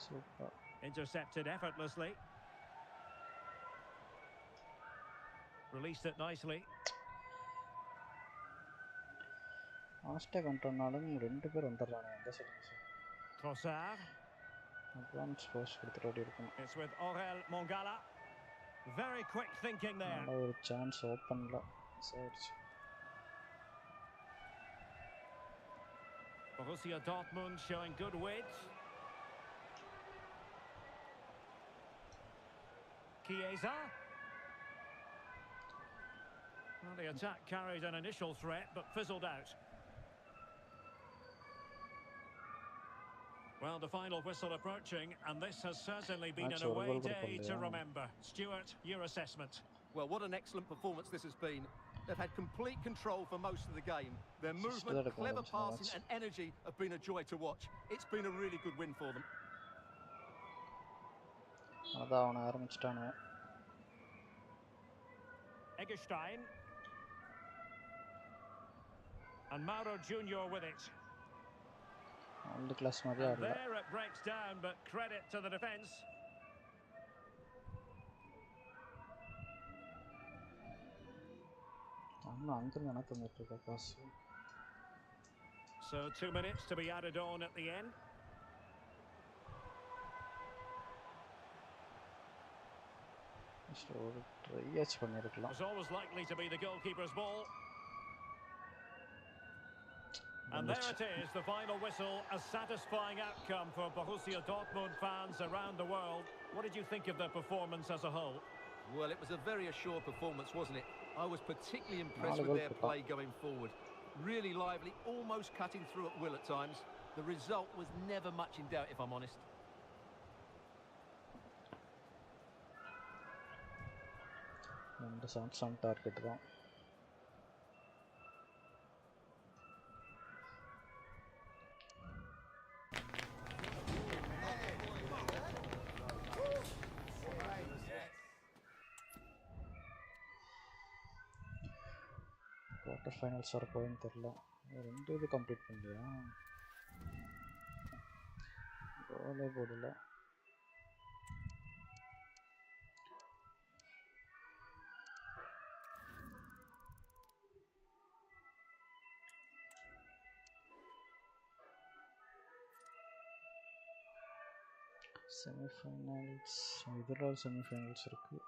Super. Intercepted effortlessly. Released it nicely. ஆஸ்டே கண்ட்ரோல்னாலும் ரெண்டு பேர் வந்துடுறாங்க அந்த side. Trossard. Advance post கொடுத்துட்டு ஓடி இருக்கணும். It's with Aurel Mongala. Very quick thinking there. நல்ல ஒரு chance ஓப்பன்ல மிஸ் ஆயிடுச்சு. Borussia Dortmund showing good width. Chiesa. Well, the attack carried an initial threat but fizzled out. Well, the final whistle approaching, and this has certainly been That's an a away goal day goal, to yeah. remember. Stuart, your assessment. Well, what an excellent performance this has been. They've had complete control for most of the game. Their Just movement, let it go, clever that's not passing much. and energy have been a joy to watch. It's been a really good win for them. அதான் அவனை ஆரம்பிச்சிட்டானு. Eggestein. And Mauro Junior with it. அந்த class மாதிரி And ஆடல. there it breaks down, but credit to the defence. அவனும் அங்க தான தந்துட்டு இருக்க pass. So 2 minutes to be added on at the end. ஒரு ட்ரையாச்சு பண்ணிருக்கலாம். Was always likely to be the goalkeeper's ball. And there it is, the final whistle, a satisfying outcome for Borussia Dortmund fans around the world. What did you think of their performance as a whole? Well, it was a very assured performance, wasn't it? I was particularly impressed with their play going forward. Really lively, almost cutting through at will at times. The result was never much in doubt, if I'm honest. ரெண்டு 7 target தான். Quarter finals வர போகுதுன்னு தெரியல. 2 இது complete பண்ணலையா? கோலே போடல. Semi-finals இதில் semi-finals இருக்குது.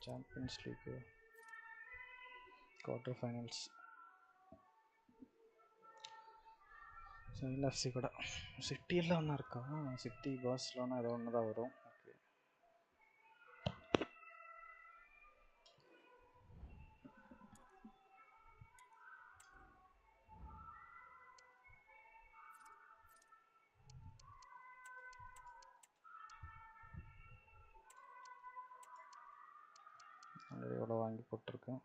Champions leak quarter finals LFC கூட. சிட்டியில் ஒன்றா இருக்கா? சிட்டி பார்சிலோனா ஏதோ ஒன்று தான் வரும். ஓகே, எவ்வளோ வாங்கி போட்டிருக்கேன்.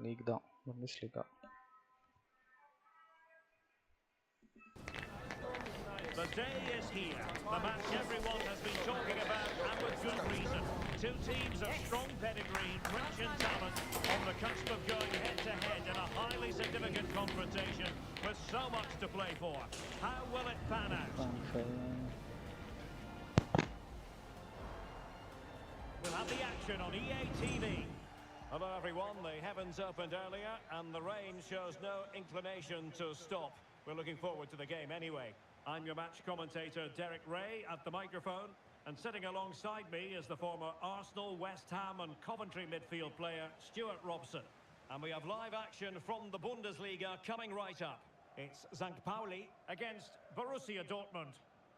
லீக் தான், புண்டஸ்லீகா. The day is here. The match everyone has been talking about, and with good reason. Two teams of strong pedigree, rich in talent, on the cusp of going head-to-head in a highly significant confrontation with so much to play for. How will it pan out? We'll have the action on EA TV. Hello everyone, the heavens opened earlier and the rain shows no inclination to stop. We're looking forward to the game anyway. I'm your match commentator Derek Ray at the microphone, and sitting alongside me is the former Arsenal, West Ham and Coventry midfield player Stuart Robson. And we have live action from the Bundesliga coming right up. It's St. Pauli against Borussia Dortmund.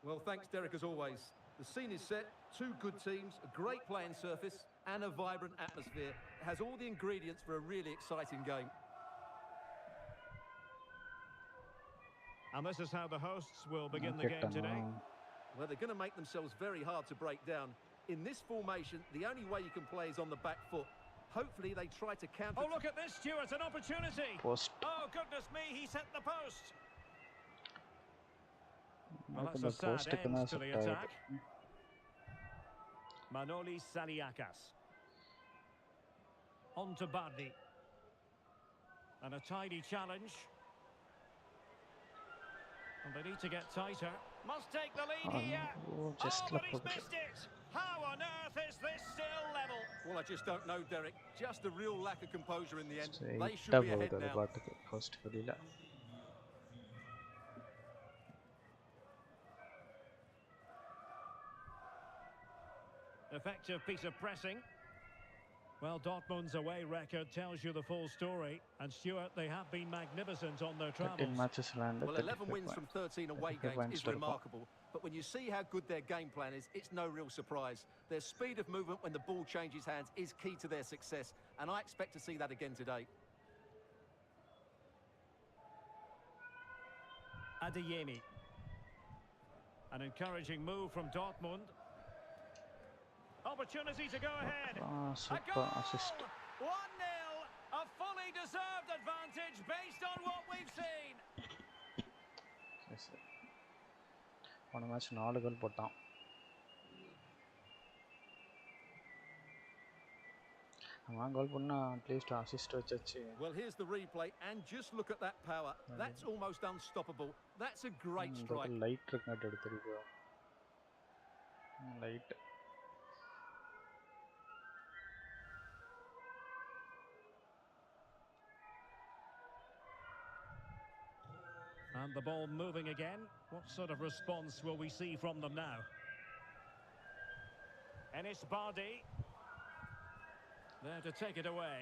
Well, thanks Derek as always. The scene is set, two good teams, a great playing surface and a vibrant atmosphere. It has all the ingredients for a really exciting game. And this is how the hosts will begin the game today. Well, they're going to make themselves very hard to break down. In this formation, the only way you can play is on the back foot. Hopefully they try to counter... Oh, look at this, Stuart, an opportunity! Post. Oh, goodness me, he's hit the post! Well, that's a sad end to the attack. Manoli Saliakas. On to Bardi. And a tidy challenge. And they need to get tighter. Must take the lead here. Just but he's missed it. How on earth is this still level? Well, I just don't know, Derek. Just a real lack of composure in the end. They should be ahead now. First வெளியில. Effective piece of pressing. Well, Dortmund's away record tells you the full story. And Stuart, they have been magnificent on their travels. 13 matches landed. Well, 11 wins from 13 away games is remarkable. But when you see how good their game plan is, it's no real surprise. Their speed of movement when the ball changes hands is key to their success. And I expect to see that again today. Adeyemi. An encouraging move from Dortmund. Opportunity to go ahead. Super assist. 1-0. A fully deserved advantage based on what we've seen. Yes, sir. One match 4 goal போட்டான். அவன் கோல் பண்ணா at least assist வச்சாச்சு. Well, here's the replay and just look at that power. That's almost unstoppable. That's a great strike. Light இருக்கட்ட எடுத்துருக்கு. Light. And the ball moving again. What sort of response will we see from them now? Enis Bardi. There to take it away.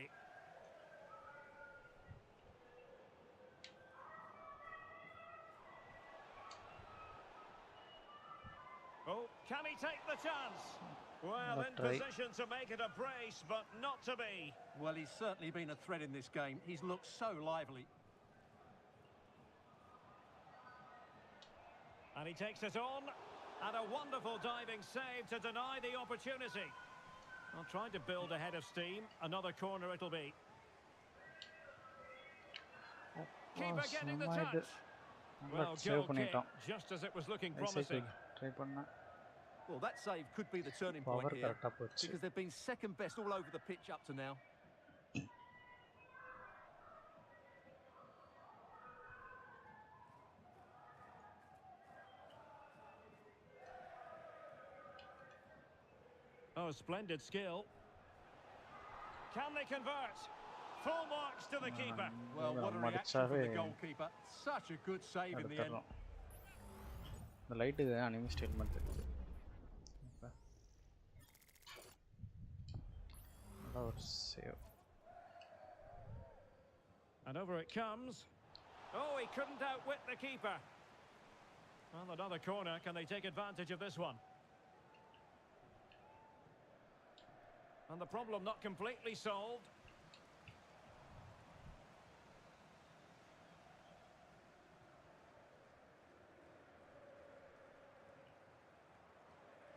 Oh, can he take the chance? Well, in try. position to make it a brace, but not to be. Well, he's certainly been a threat in this game. He's looked so lively. And he takes it on. And a wonderful diving save to deny the opportunity. Well, trying to build a head of steam. Another corner it'll be. Keeper getting the touch. Well, save goal kick, பண்ணிட்டோம். just as it was looking I say promising. try பண்ணா Well, that save could be the turning Power point here. correct-ஆ போச்சு. Because they've been second best all over the pitch up to now. Oh, splendid skill. Can they convert? Full marks to the keeper. Well, what a reaction from the goalkeeper. Such a good save in the end. The light is anime statement. Save. And over it comes. Oh, he couldn't outwit the keeper. Well, another corner. Can they take advantage of this one? And the problem not completely solved.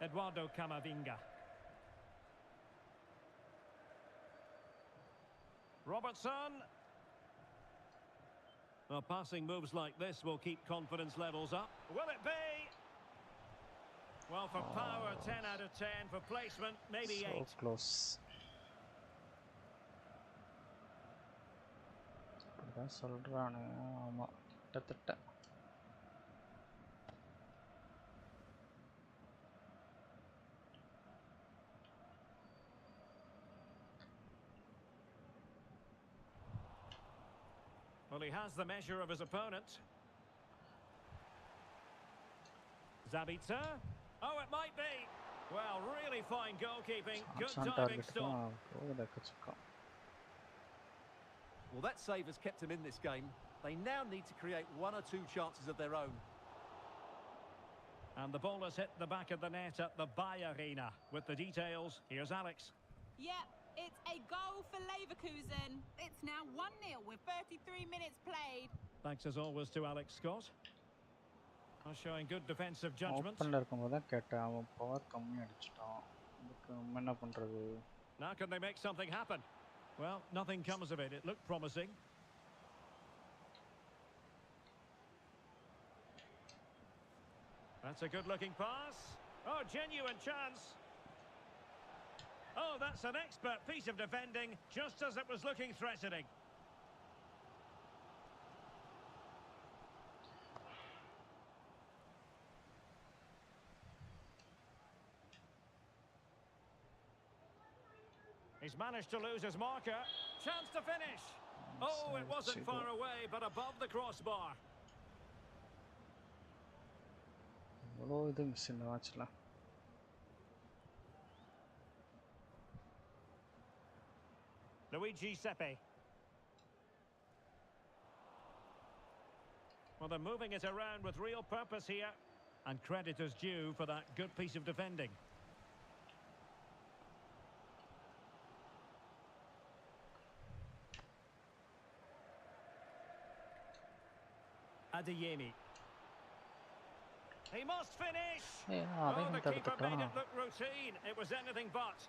Eduardo Camavinga. Robertson. Well, passing moves like this will keep confidence levels up. Will it be? Well, for power, 10 out of 10. For placement, maybe So 8. close. அதான் சொல்றானு ஆமா கிட்டத்தட்ட Well, he has the measure of his opponent. Zabitzer. Oh, it might be. Well, really fine goalkeeping. Good diving stop. Well, that save has kept them in this game. They now need to create one or two chances of their own. And the ball has hit the back of the net at the Bay Arena. With the details, here's Alex. Yep, it's a goal for Leverkusen. It's now 1-0 with 33 minutes played. Thanks as always to Alex Scott. Showing good defensive judgment. Now can they make something happen? Well, nothing comes of it. It looked promising. That's a good-looking pass. Oh, genuine chance. Oh, that's an expert piece of defending, just as it was looking threatening. He's managed to lose his marker. Chance to finish. Oh, it wasn't far away, but above the crossbar. Luigi Sepe. Well, they're moving it around with real purpose here. And credit is due for that good piece of defending. Adeyemi. He must finish. Oh, the keeper made it look routine. It was anything but.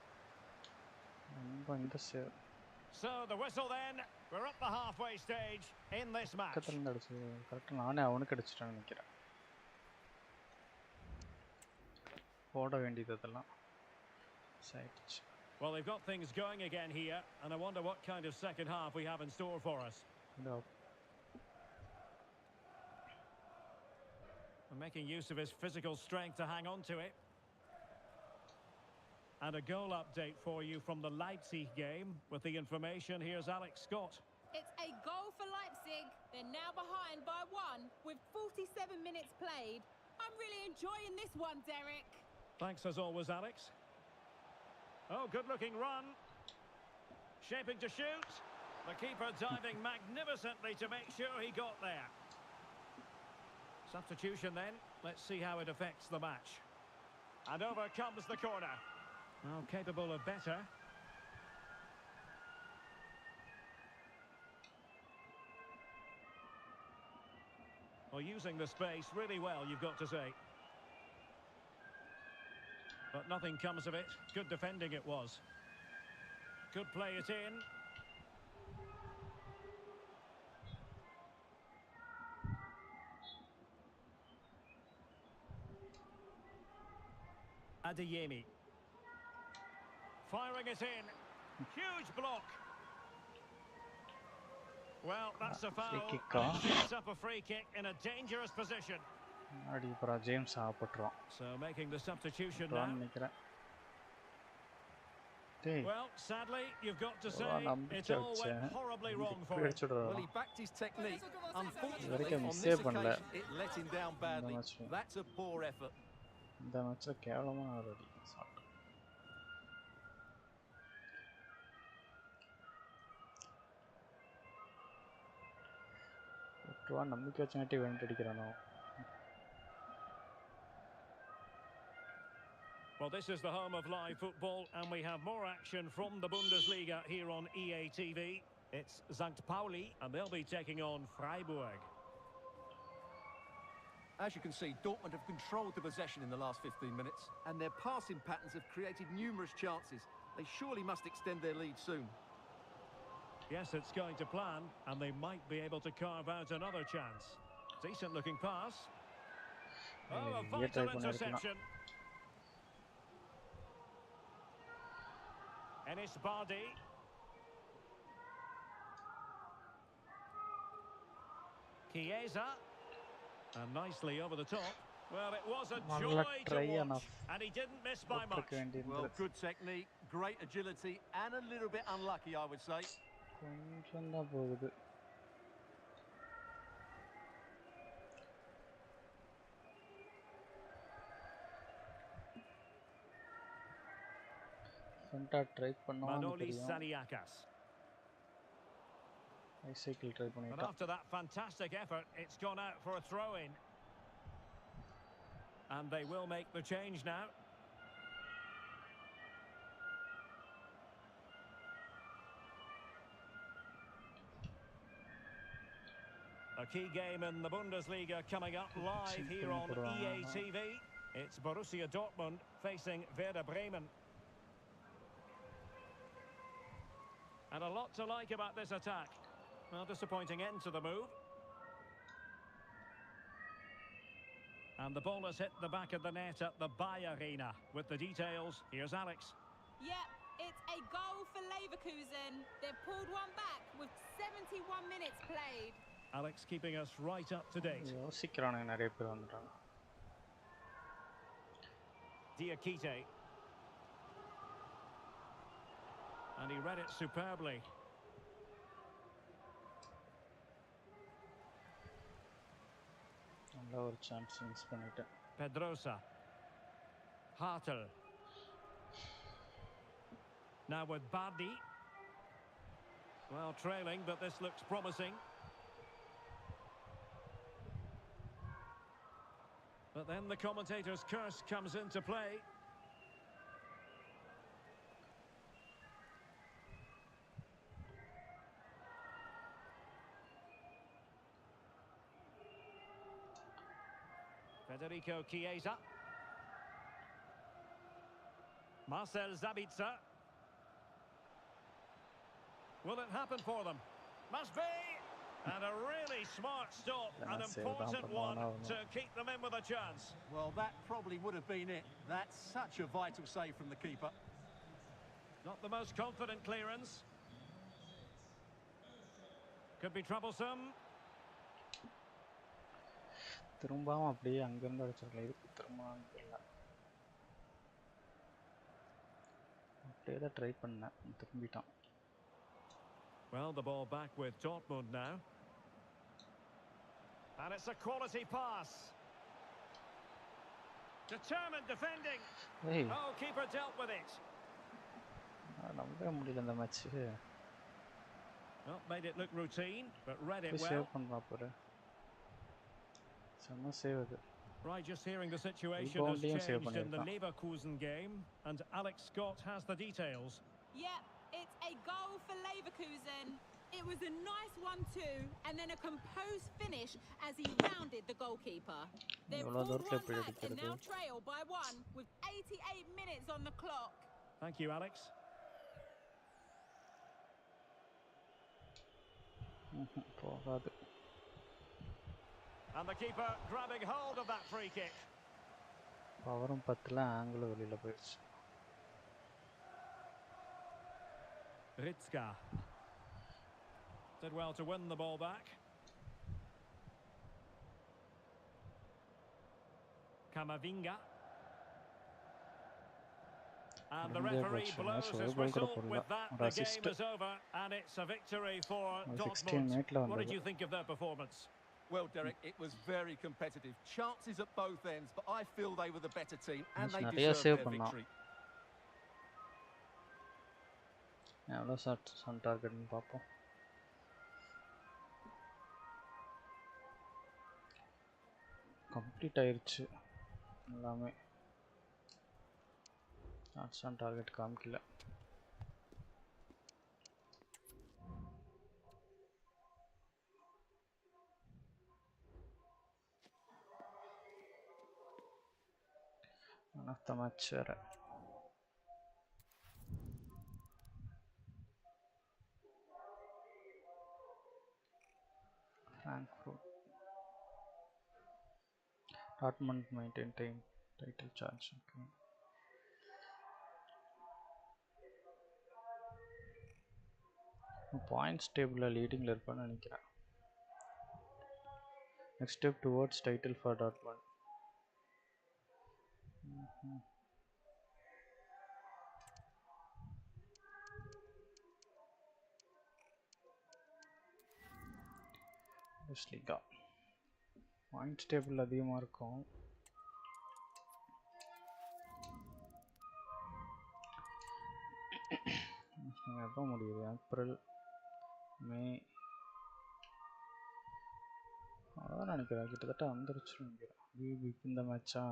So the whistle then. We're up the halfway stage in this match. Well, they've got things going again here, and I wonder what kind of second half we have in store for us. Making use of his physical strength to hang on to it. And a goal update for you from the Leipzig game. With the information, here's Alex Scott. It's a goal for Leipzig. They're now behind by 1 with 47 minutes played. I'm really enjoying this one, Derek. Thanks as always, Alex. Oh, good-looking run. Shaping to shoot. The keeper diving magnificently to make sure he got there. Substitution then. Let's see how it affects the match. And over comes the corner. Well, capable of better. Well, using the space really well, you've got to say. But nothing comes of it. Good defending it was. Could play it in. Adeyemi. Firing it in. Huge block. Well, that's a foul. Free kick, And it sets up a free kick in a dangerous position. James ஆப்பட்டுறோம். So making the substitution now. நினைக்கிறேன். Well, sadly, you've got to say it all went horribly wrong for him. Well, he backed his technique. Unfortunately, வரைக்கும் on மிஸ்ஸே this பண்ணல. occasion, it let him down badly. That's a poor effort. இந்த மேட்ச்ல கேவலமா ஆடுறாரு. நம்பிக்கை வச்சாட்டி want அடிக்கிறானோ. Well, this is the home of live football, and we have more action from the Bundesliga here on EA TV. It's St. Pauli, and they'll be taking on Freiburg. As you can see, Dortmund have controlled the possession in the last 15 minutes, and their passing patterns have created numerous chances. They surely must extend their lead soon. Yes, it's going to plan, and they might be able to carve out another chance. Decent looking pass. Oh, a vital interception. Enis Bardi. Chiesa. And nicely over the top. Well, it was a joy to watch, and he didn't miss by much. Well, good technique, great agility, and a little bit unlucky, I would say. Manoli Saniakas. And after that fantastic effort, it's gone out for a throw-in. And they will make the change now. A key game in the Bundesliga coming up live here on EA TV. It's Borussia Dortmund facing Werder Bremen. And a lot to like about this attack. Well, disappointing end to the move. And the ball has hit the back of the net at the Bayer Arena. With the details, here's Alex. Yep, it's a goal for Leverkusen. They've pulled one back with 71 minutes played. Alex keeping us right up to date. Diakite. And he read it superbly. Pedrosa. Hartel. Now with Bardi. Well, trailing, but this looks promising. But then the commentator's curse comes into play. Federico Chiesa. Marcel Sabitzer. Will it happen for them? Must be! And a really smart stop, an important one to keep them in with a chance. Well, that probably would have been it. That's such a vital save from the keeper. Not the most confident clearance. Could be troublesome. திரும்பாம அப்படியே அங்க இருந்து அடிச்சிரலாம் இருக்கு திரும்ப இல்ல அப்படியே தான் try பண்ணேன் திரும்பிட்டான். Well, the ball back with Dortmund now. And it's a quality pass. Determined defending. Hey. Oh, keeper dealt with it. நம்பவே முடியல இந்த match. Well, made it look routine, but read it well. Save பண்ணா பாரு. செம்ம save அது. Right, just hearing the situation has Rebounding save changed in the பண்ணிருக்கான். Leverkusen game, and Alex Scott has the details. Yep, it's a goal for Leverkusen. It was a nice 1-2 and then a composed finish as he rounded the goalkeeper. They've எவ்வளவு pulled தூரத்துல one போய் back and அடிக்கிறது? now trail by 1 with 88 minutes on the clock. Thank you, Alex. போகாது. And the keeper grabbing hold of that free kick. பவரும் 10ல angle வெளியில போயிடுச்சு. Ritzka did well to win the ball back. Kamavinga. And the referee blows his whistle. With that, the game is over, and it's a victory for Dortmund. What did you think of their performance? Well, Derek, it was very competitive. Chances at both ends, but I feel they were the better team and they deserved their victory. எவ்வளோ shots on டார்கெட்னு பார்ப்போம். Complete ஆயிடுச்சு எல்லாமே. Shots on target காமிக்கல. அடுத்த match வேறு. Frankfurt. Dortmund maintain title charge. Okay. Points table leading இருப்பான்னு நினைக்கிறேன். Next step towards title for Dortmund. Bundesliga. Points table அதிகமாக இருக்கும். எப்போ முடியுது? ஏப்ரல், மே, அதான் நினைக்கிறேன். கிட்டத்தட்ட வந்துருச்சுன்னு நினைக்கிறேன். பிபிக்கு இந்த மேட்சா?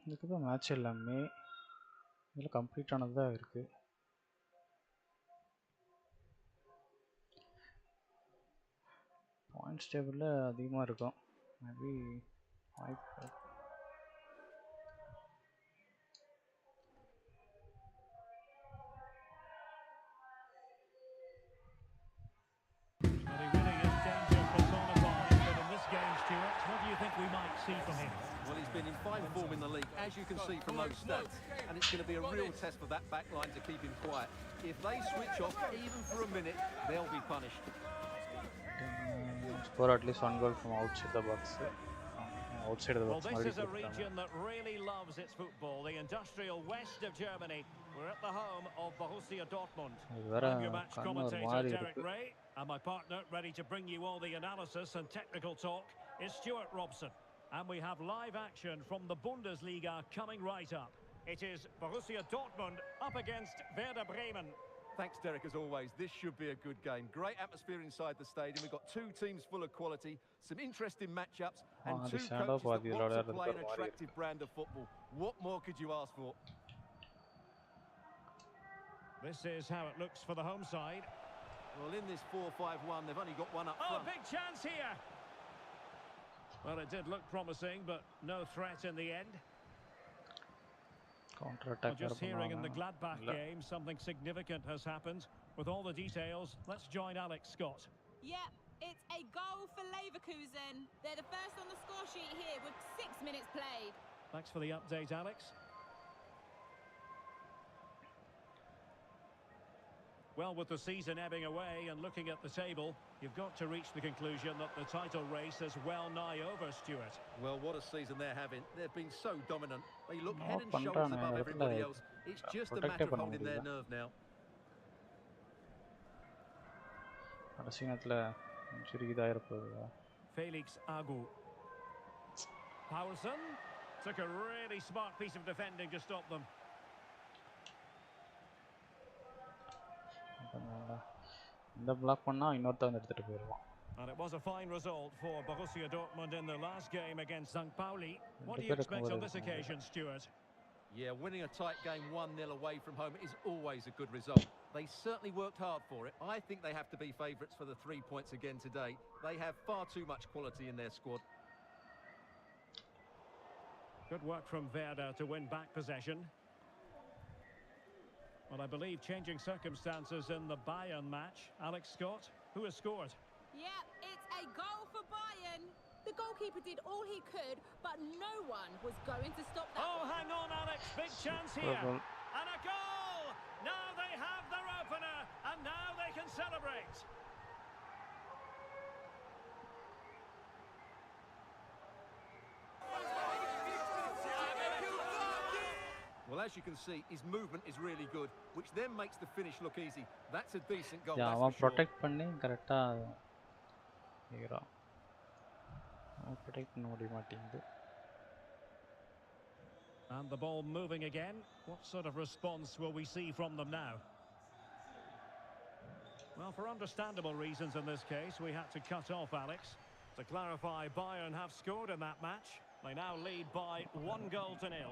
இதுக்கு தான் மேட்ச் இல்லை. மே இதில் கம்ப்ளீட் ஆனது தான் இருக்குது. பாயிண்ட்ஸ் டேபிளில் அதிகமாக இருக்கும். மேபி வாய்ப்பு. Well, he's been in fine form in the league, as you can see from those stats, and it's going to be a real test for that back line to keep him quiet. If they switch off even for a minute, they'll be punished. Score at least one goal from outside the box. Outside of the box. Well, this is a region that really loves its football, the industrial west of Germany. We're at the home of Borussia Dortmund. I'm your match commentator, Derek Ray, and my partner, ready to bring you all the analysis and technical talk, is Stuart Robson. And we have live action from the Bundesliga coming right up. It is Borussia Dortmund up against Werder Bremen. Thanks, Derek, as always. This should be a good game. Great atmosphere inside the stadium. We've got two teams full of quality, some interesting matchups, and two coaches that want to play an attractive brand of football. What more could you ask for? This is how it looks for the home side. Well, in this 4-5-1, they've only got one up front. Oh, big chance here! Well, it did look promising, but no threat in the end. Counter-attack. Well, just hearing in the Gladbach game, something significant has happened. With all the details, let's join Alex Scott. Yep, it's a goal for Leverkusen. They're the first on the score sheet here with 6 minutes played. Thanks for the update, Alex. Well, with the season ebbing away and looking at the table, you've got to reach the conclusion that the title race is well nigh over, Stuart. Well, what a season they're having. They've been so dominant. They look head and shoulders above everybody else. It's just a matter of holding their nerve now. Felix Agu. Paulsen took a really smart piece of defending to stop them. இந்த black பண்ணா இன்னொருத்தவங்க எடுத்துட்டு போயிடுவான். And it was a fine result for Borussia Dortmund in their last game against St. Pauli. What do you பேர் expect on this இருக்கும்போது occasion, Stuart? Yeah, winning a tight game 1-0 away from home is always a good result. They certainly worked hard for it. I think they have to be favourites for the 3 points again today. They have far too much quality in their squad. Good work from Werder to win back possession. Well, I believe changing circumstances in the Bayern match. Alex Scott, who has scored? Yep, it's a goal for Bayern. The goalkeeper did all he could, but no one was going to stop that. Oh, hang on, Alex. Big chance here. goal. And a goal! Now they have their opener, and now they can celebrate. Well, as you can see, his movement is really good, which then makes the finish look easy. That's a decent goal, that's அவன் for sure. Protect பண்ணி கரெக்டாக இருக்கிறான். அவன் protect பண்ண முடிய மாட்டேங்குது. And the ball moving again. What sort of response will we see from them now? Well, for understandable reasons in this case, we had to cut off Alex. To clarify, Bayern have scored in that match. They now lead by 1-0.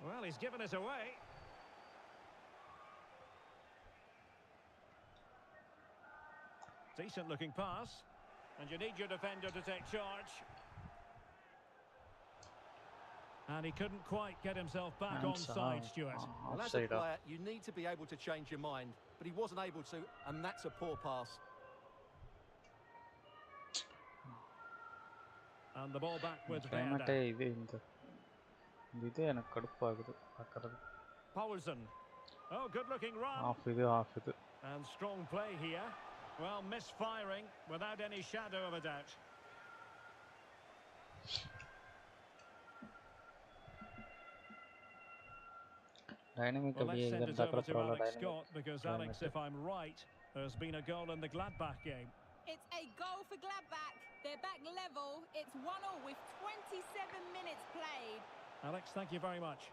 Well, he's given it away. Decent looking pass. And you need your defender to take charge. And he couldn't quite get himself back onside, Stuart. Well, as a player, you need to be able to change your mind, but he wasn't able to, and that's a poor pass. And the ball back with கிளைமேட்டே Werder. இது எனக்கு கடுப்பாகுது பார்க்கறது. Paulsen. Oh, good looking run. ஆஃப் இது. And strong play here. Well, misfiring without any shadow of a doubt. Dynamic Well, அப்படியே let's send it இருந்தா over கூட to பரவாயில்ல. Alex Scott because, Alex, Dynamic. if I'm right, there's been a goal in the Gladbach game. It's a goal for Gladbach. They're back level. It's 1-1 with 27 minutes played. Alex, thank you very much.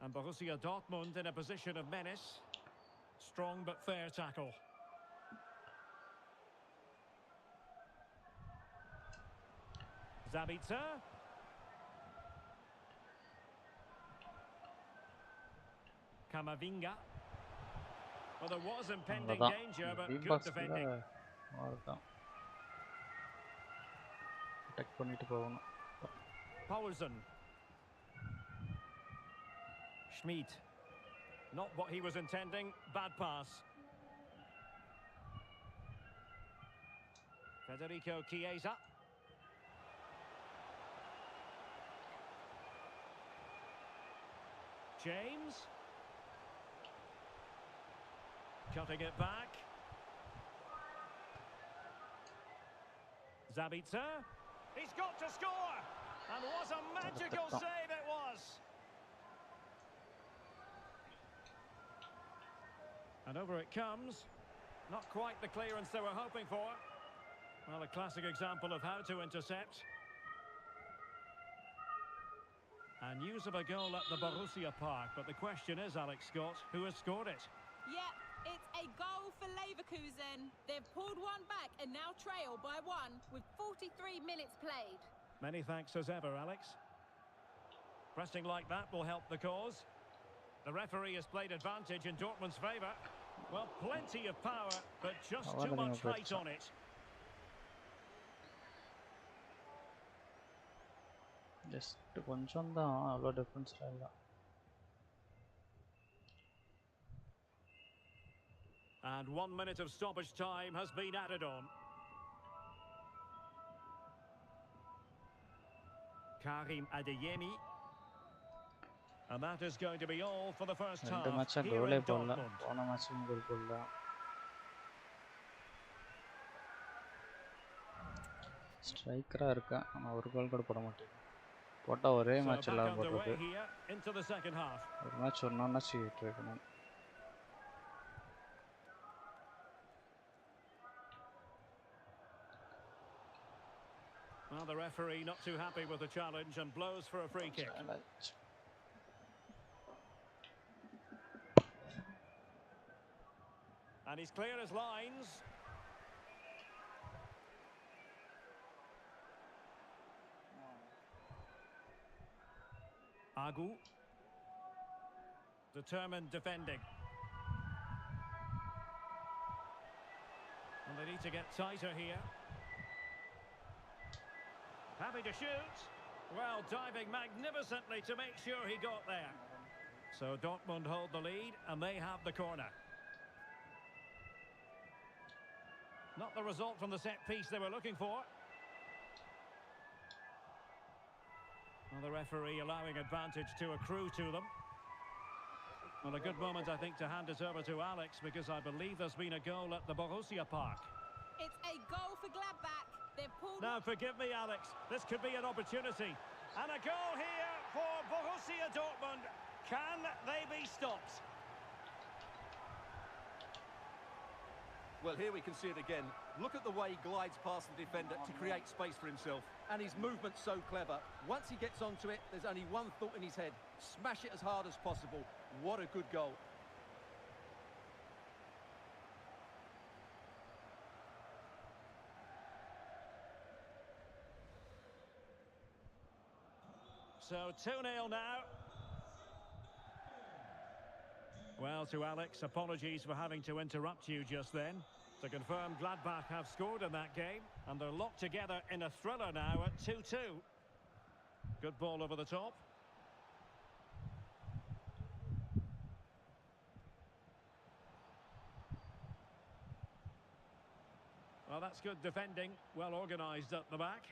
And Borussia Dortmund in a position of menace. Strong but fair tackle. Zabitzer. Kamavinga. Well, there was impending அவ்வளோதான். danger, but B good பாக்ஸில் defending. அவ்வளோதான். Protect பண்ணிட்டு போகணும். Paulsen. Schmid. Not what he was intending. Bad pass. Federico Chiesa. James. Cutting it back. Zabitzer. He's got to score! And what a magical save it was! And over it comes. Not quite the clearance they were hoping for. Well, a classic example of how to intercept. And news of a goal at the Borussia Park, but the question is, Alex Scott, who has scored it? Yep, it's a goal for Leverkusen. They've pulled one back and now trail by 1 with 43 minutes played. Many thanks as ever, Alex. Pressing like that will help the cause. The referee has played advantage in Dortmund's favour. Well, plenty of power, but just too much height on it. Just கொஞ்சம் தான், அவ்வளோ டிஃப்ரென்ஸ்லாம் இல்லை. And 1 minute of stoppage time has been added on. Karim Adeyemi. And that is going to be all for the first half 2 மேட்சாக here Golay in போடல. Dortmund. போன மேட்சும் கோல் போடல. ஸ்ட்ரைக்கராக இருக்கேன், ஆனால் ஒரு கோல் கூட போட மாட்டேன். போட்டால் ஒரே So மேட்ச் back எல்லாம் underway போடுறது. here into the second half. ஒரு மேட்ச் ஒன்றா சீட்டு இருக்கணும். Well, the referee not too happy with the challenge and blows for a free kick. Challenge. And he's clear as lines. Agu. Determined defending. And they need to get tighter here. Happy to shoot. Well, diving magnificently to make sure he got there. So Dortmund hold the lead and they have the corner. Not the result from the set piece they were looking for. Well, the referee allowing advantage to accrue to them. Well, a good moment, I think, to hand it over to Alex, because I believe there's been a goal at the Borussia Park. It's a goal for Gladbach. They've pulled... Now, forgive me, Alex. This could be an opportunity. And a goal here for Borussia Dortmund. Can they be stopped? Well, here we can see it again. Look at the way he glides past the defender to create space for himself. And his movement's so clever. Once he gets onto it, there's only one thought in his head. Smash it as hard as possible. What a good goal. So 2-0 now. Well, to Alex, apologies for having to interrupt you just then. To confirm, Gladbach have scored in that game, and they're locked together in a thriller now at 2-2. Good ball over the top. Well, that's good defending, well organised at the back.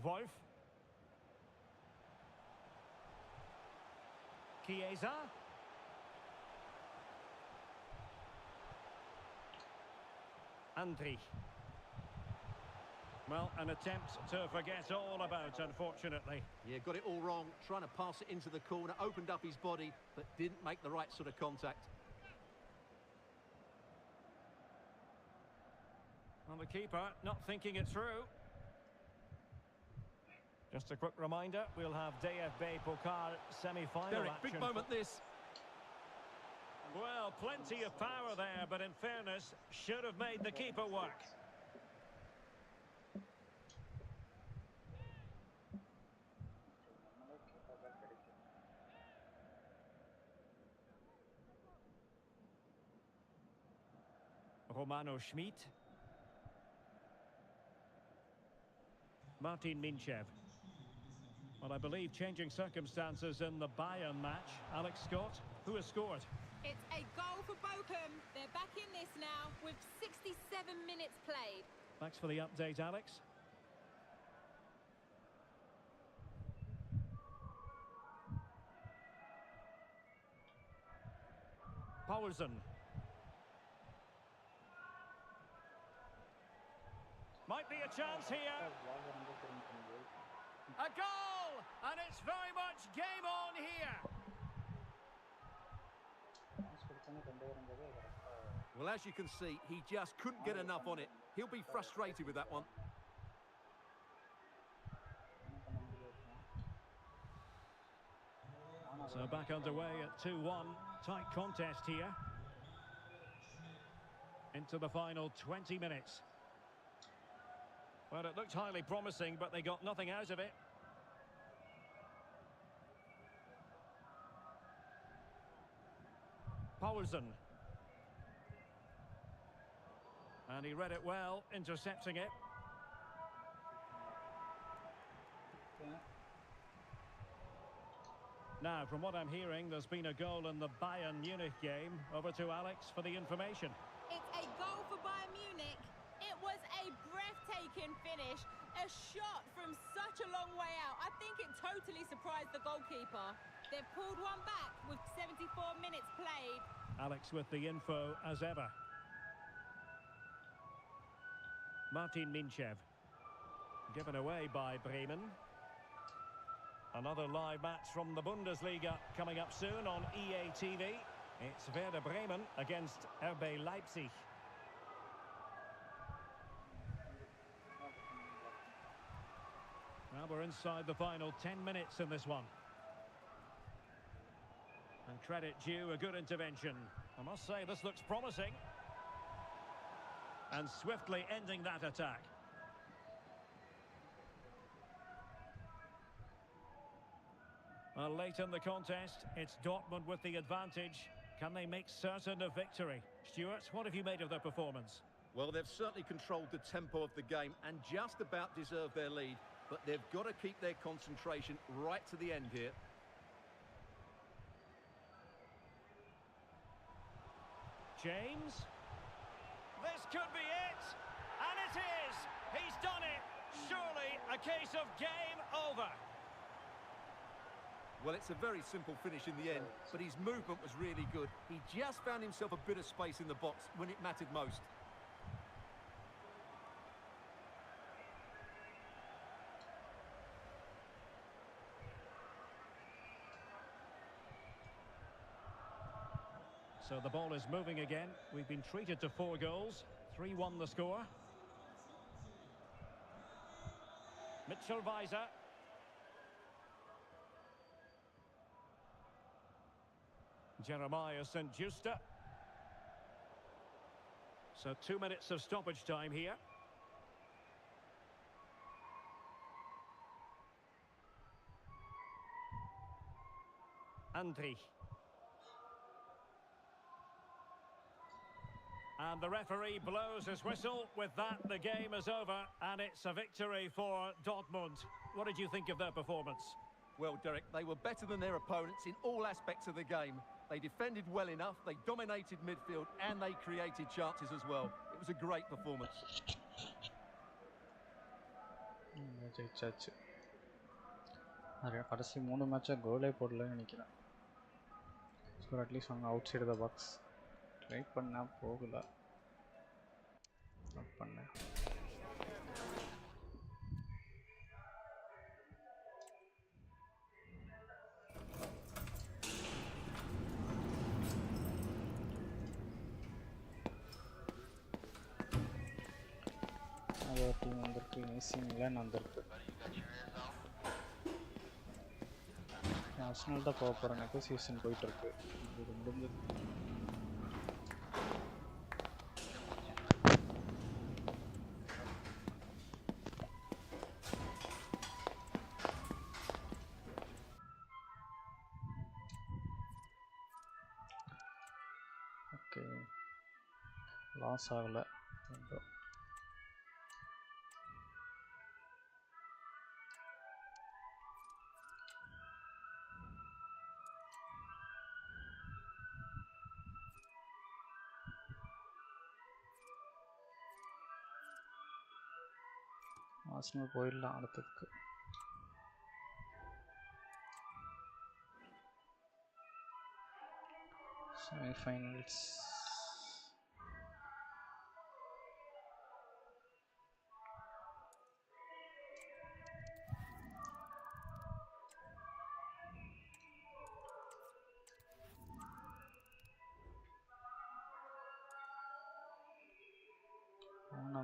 Wolf. Chiesa. Andri. Well, an attempt to forget all about, unfortunately. Yeah, got it all wrong. Trying to pass it into the corner, opened up his body, but didn't make the right sort of contact. And the keeper not thinking it through. Just a quick reminder, we'll have DFB Pokal semi-final Derek, action. big moment this. Well, plenty of power there, but in fairness, should have made the keeper work. Romano Schmid. Martin Minchev. Well, I believe changing circumstances in the Bayern match. Alex Scott, who has scored? It's a goal for Bochum. They're back in this now with 67 minutes played. Thanks for the update, Alex. Paulsen. Might be a chance here. A goal! And it's very much game on here. Well, as you can see, he just couldn't get enough on it. He'll be frustrated with that one. So back underway at 2-1. Tight contest here. Into the final 20 minutes. Well, it looked highly promising, but they got nothing out of it. Paulsen. And he read it well, intercepting it. Now, from what I'm hearing, there's been a goal in the Bayern Munich game. Over to Alex for the information. It's a goal for Bayern Munich. It was a breathtaking finish. A shot from such a long way out. I think it totally surprised the goalkeeper. They've pulled one back with 74 minutes played. Alex with the info as ever. Martin Minchev. Given away by Bremen. Another live match from the Bundesliga coming up soon on EA TV. It's Werder Bremen against RB Leipzig. Now we're inside the final 10 minutes in this one. And credit due, a good intervention. I must say, this looks promising. And swiftly ending that attack. Well, late in the contest, it's Dortmund with the advantage. Can they make certain of victory? Stuart, what have you made of their performance? Well, they've certainly controlled the tempo of the game and just about deserved their lead. But they've got to keep their concentration right to the end here. James. This could be it. And it is. He's done it. Surely a case of game over. Well, it's a very simple finish in the end, but his movement was really good. He just found himself a bit of space in the box when it mattered most. So the ball is moving again. We've been treated to 4 goals. 3-1 the score. Mitchell-Weiser. Jeremiah St. Justa. So 2 minutes of stoppage time here. Andri. And the referee blows his whistle. With that, the game is over, and it's a victory for Dortmund. What did you think of their performance? Well, Derek, they were better than their opponents in all aspects of the game. They defended well enough, they dominated midfield, and they created chances as well. It was a great performance. ஜெயிச்சாச்சு. கடைசி 3 மேட்சாக கோலே போடலன்னு நினைக்கிறேன். So at least அவங்க out side the box try பண்ணால் போகல. பண்ணேன். Team வந்திருக்கு, AC Milan வந்திருக்கு. Arsenal தான் போக போகிற நெகோசியேஷன் போயிட்டுருக்கு. இது முடிஞ்சது. ஓகே, லாஸ் ஆகலை. ஆர்சனல் போயிடலாம் அடுத்ததுக்கு. செமிஃபைனல்ஸ்.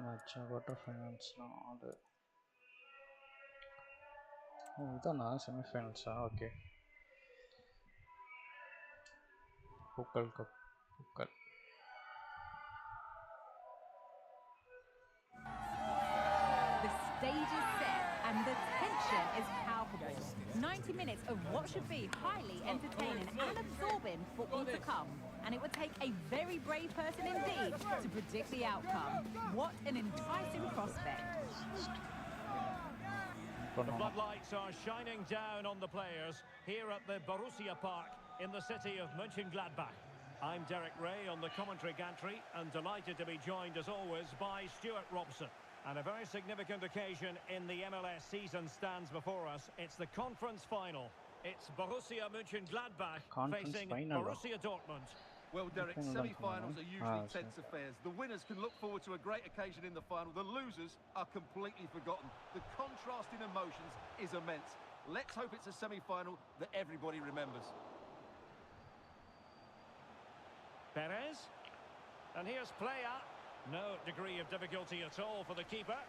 மேட்சா குவார்டர் ஃபைனல்ஸ்லாம் அது இதுதானா செமிஃபைனல்ஸா? ஓகே. பூக்கள் கப், பூக்கள். The stage is set and the tension is palpable. 90 minutes of what should be highly entertaining and absorbing football to come. And it would take a very brave person indeed to predict the outcome. What an enticing prospect. The floodlights are shining down on the players here at the Borussia Park in the city of Mönchengladbach. I'm Derek Ray on the commentary gantry and delighted to be joined as always by Stuart Robson. And a very significant occasion in the MLS season stands before us. It's the conference final. It's Borussia Mönchengladbach facing Borussia Dortmund. Well, Derek, semi-finals are usually tense affairs. The winners can look forward to a great occasion in the final. The losers are completely forgotten. The contrast in emotions is immense. Let's hope it's a semi-final that everybody remembers. Perez. And here's Playa. No degree of difficulty at all for the keeper.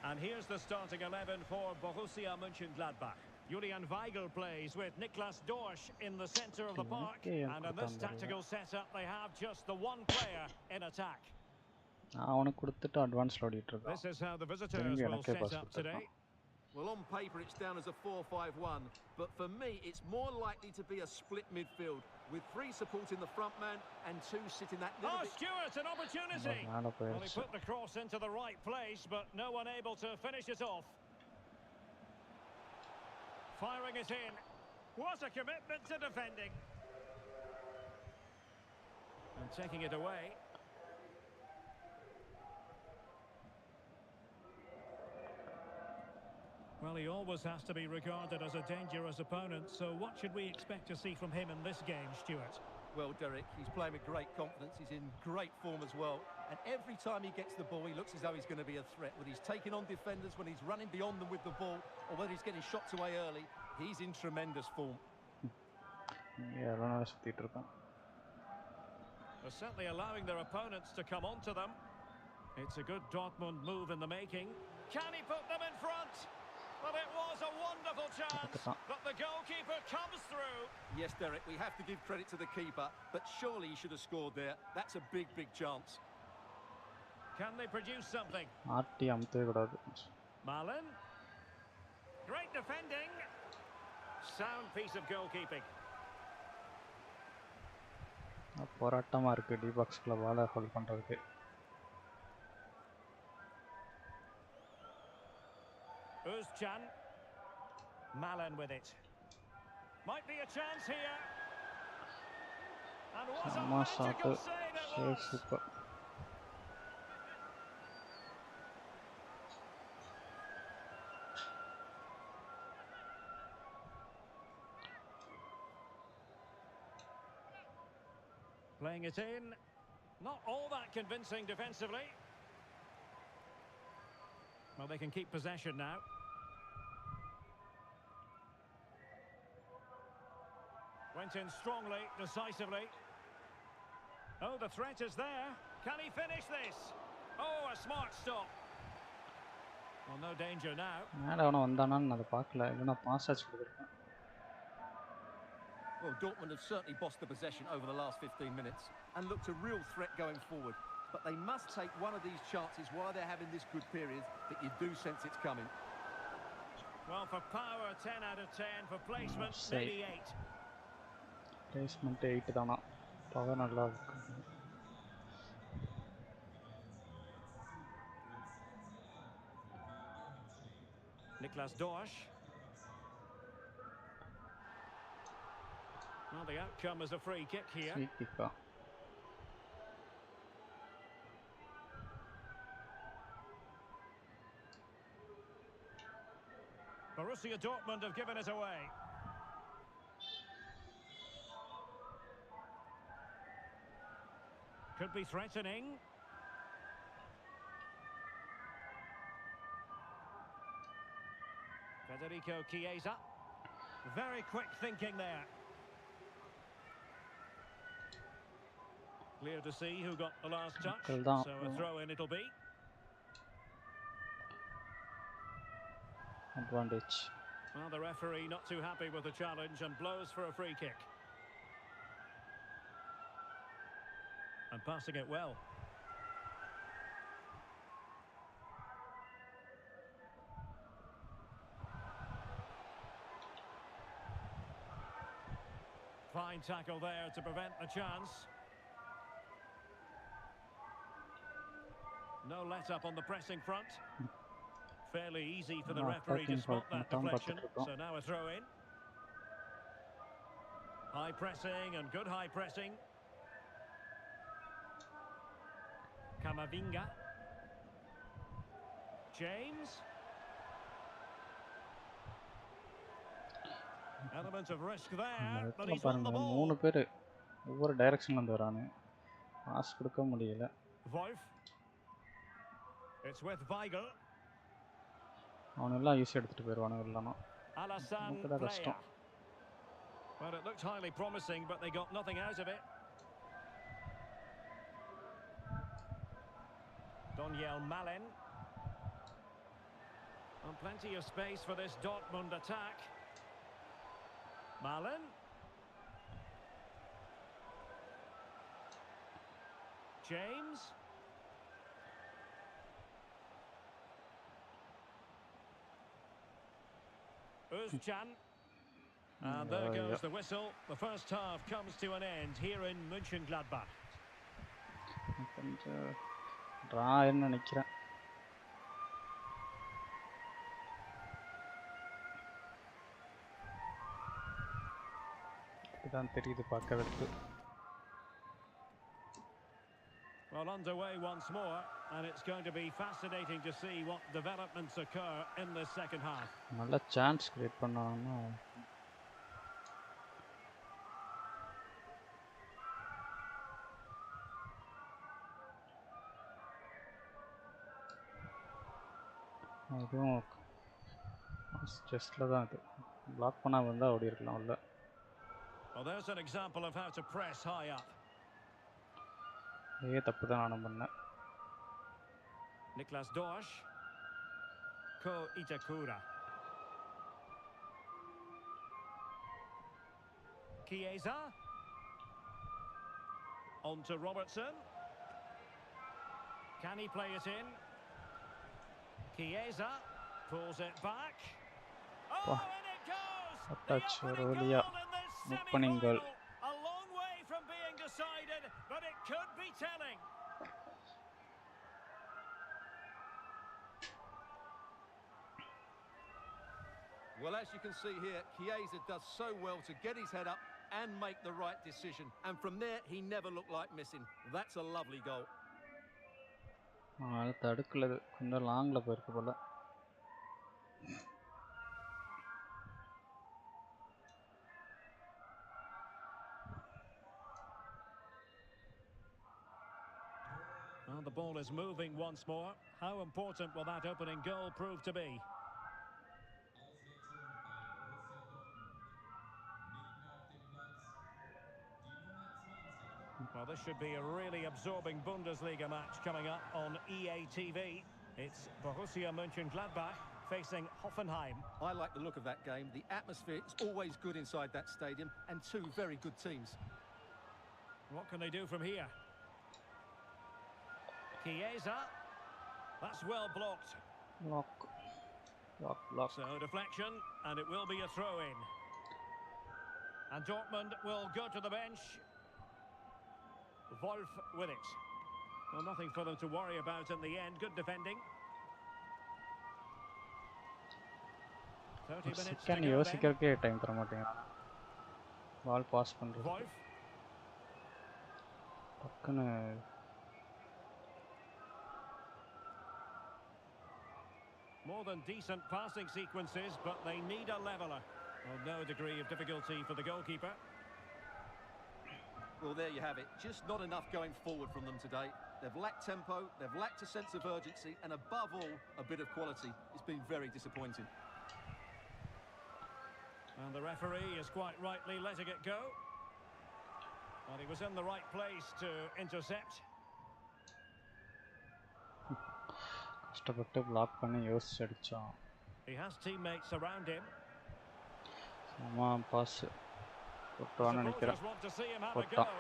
And here's the starting 11 for Borussia Mönchengladbach. Julian Weigl plays with Niklas Dorsch in the centre of the park. And in this tactical setup, they have just the one player in attack. This is how the visitors will set up today. Well, on paper, it's down as a 4-5-1. But for me, it's more likely to be a split midfield with 3 supporting the front man and 2 sitting that little bit... Stewart, an opportunity. Well, he put the cross into the right place, but no one able to finish it off. Firing it in. What a commitment to defending. And taking it away. Well, he always has to be regarded as a dangerous opponent, so what should we expect to see from him in this game, Stuart? Well, Derek, he's playing with great confidence, he's in great form as well, and every time he gets the ball, he looks as though he's going to be a threat. Whether he's taking on defenders, when he's running beyond them with the ball, or whether he's getting shots away early, he's in tremendous form. They're certainly allowing their opponents to come onto them. It's a good Dortmund move in the making. Can he put them in front? Well, it was a wonderful chance, but the goalkeeper comes through. Yes, Derek, we have to give credit to the keeper, but surely he should have scored there. That's a big, big chance. Can they produce something? Malen. Great defending. Sound piece of goalkeeping. Özcan. Malen with it. Might be a chance here. And what a magical save it was. Playing it in. Not all that convincing defensively. Well, they can keep possession now. Went in strongly, decisively. Oh, the threat is there. Can he finish this? Oh, a smart stop. Well, no danger now. Well, Dortmund have certainly bossed the possession over the last 15 minutes and looked a real threat going forward. But they must take one of these chances while they're having this good period that you do sense it's coming. Well, for power, 10 out of 10. For placement, maybe 8. Placement 8 தானா power நல்லா இருக்கு. Niklas Dorsch. Well, the outcome is a free kick here. Free kick. Borussia Dortmund have given it away. Could be threatening. Federico Chiesa. Very quick thinking there. Clear to see who got the last touch. So a throw-in it'll be. Advantage. Well, the referee not too happy with the challenge and blows for a free kick. And passing it well. Fine tackle there to prevent the chance. No let-up on the pressing front. Fairly easy for the referee to spot that deflection. So now a throw-in. High pressing and good high pressing. Kamavinga. James. Element of risk there, but he's on the ball. மூணு பேர் ஒவ்வொரு டைரக்ஷன்ல இருந்து வரானே. Pass கொடுக்க முடியல. Wolf. It's with Weigl. அவன் எல்லாம் ஈஸியா எடுத்துட்டு போயிடுவானு இல்லனா. Alassane Player. Well, it looked highly promising, but they got nothing out of it. Daniel Malen. And plenty of space for this Dortmund attack. Malen. James. Özcan. And there goes the whistle. The first half comes to an end here in Mönchengladbach. கொஞ்சம் draw நினைக்கிறேன். இதுதான் தெரியுது பார்க்கறதுக்கு. Well, underway once more, and it's going to be fascinating to see what developments occur in the second half. நல்ல chance create பண்ணாங்கன்னா அதுவும் ஜஸ்ட்டில் தான் இது பிளாக் பண்ணால் வந்தால் ஓடி இருக்கலாம் உள்ள. Well, there's an example of how to press high up. இதே தப்பு தான் நானும் பண்ணேன். Niklas Dorsch. Ko Itakura. Chiesa. On to Robertson. Can he play it in? Chiesa pulls it back. Oh, and it goes! The opening goal in this semi-final. A long way from being decided, but it could be telling. Well, as you can see here, Chiesa does so well to get his head up and make the right decision. And from there, he never looked like missing. That's a lovely goal. அது தடுக்கலது கொஞ்சம் லாங்கில் போயிருக்கு போல. Well, the ball is moving once more. How important will that opening goal prove to be? Well, this should be a really absorbing Bundesliga match coming up on EA TV. It's Borussia Mönchengladbach facing Hoffenheim. I like the look of that game. The atmosphere is always good inside that stadium, and two very good teams. What can they do from here? Chiesa. That's well blocked. Block. So deflection, and it will be a throw-in. And Dortmund will go to the bench. Wolf with it. Well, nothing for them to worry about in the end. Good defending. 30 minutes to second go யோசிக்கிறதுக்கே time தர மாட்டேங்கிறான். Ball pass பண்ணுறது Wolf. டக்குன்னு More than decent passing sequences, but they need a leveller. Well, no degree of difficulty for the goalkeeper. Well, there you have it. Just not enough going forward from them today. They've lacked tempo, they've lacked a sense of urgency, and above all, a bit of quality. It's been very disappointing. And the referee is quite rightly letting it go. Well, he was in the right place to intercept. கஷ்டப்பட்டு block பண்ணி யோசிச்சு அடித்தான். He has teammates around him. Pass போட்டான்னு நினைக்கிறேன். போட்டான்.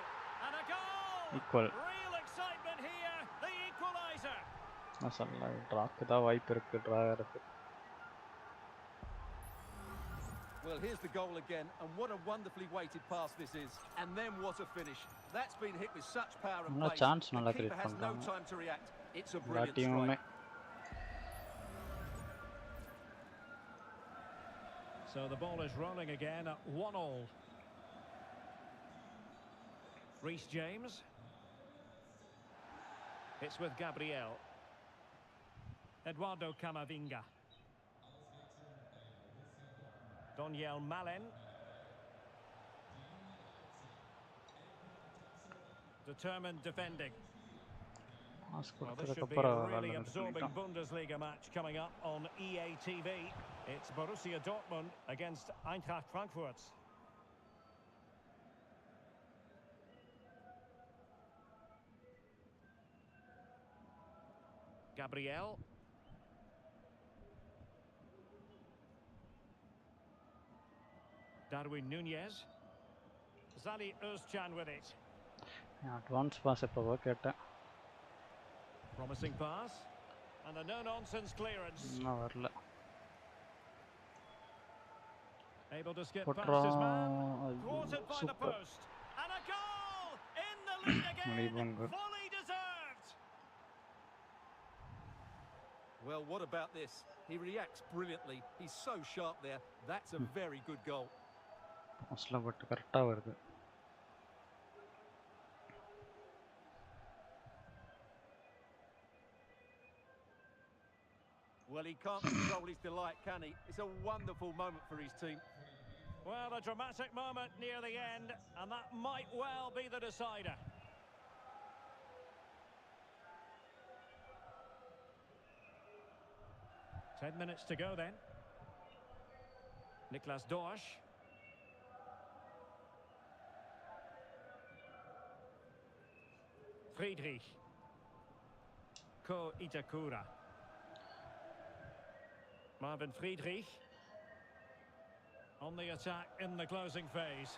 Equal. நான் சொல்லல track தான் வாய்ப்பு இருக்குது. ட்ரா இருக்குது. Well, here's the goal again, and what a wonderfully weighted pass this is. And then what a finish. That's been hit with such power and pace. The keeper has no time to react. It's a brilliant strike. So the ball is rolling again at 1-1. Reece James. It's with Gabriel. Eduardo Camavinga. Daniel Malen. Determined defending. Well, this should be a really absorbing Bundesliga match coming up on EA TV. It's Borussia Dortmund against Eintracht Frankfurt. Gabriel. Darwin Nunez. Zali Özcan with it. Advance pass எப்போ கேட்டேன். Promising pass. And a no-nonsense clearance. இன்னும் வரல. Able to skip past his man. Thwarted by the Super. post. And a goal! In the lead again. Fully deserved. Well, what about this? He reacts brilliantly. He's so sharp there. That's a very good goal. அஸ்ல but கரெக்டாக வருது. Well, he can't control his delight, can he? It's a wonderful moment for his team. Well, a dramatic moment near the end, and that might well be the decider. Ten minutes to go then. Niklas Dorsch. Friedrich. Ko Itakura. Marvin Friedrich. On the attack in the closing phase.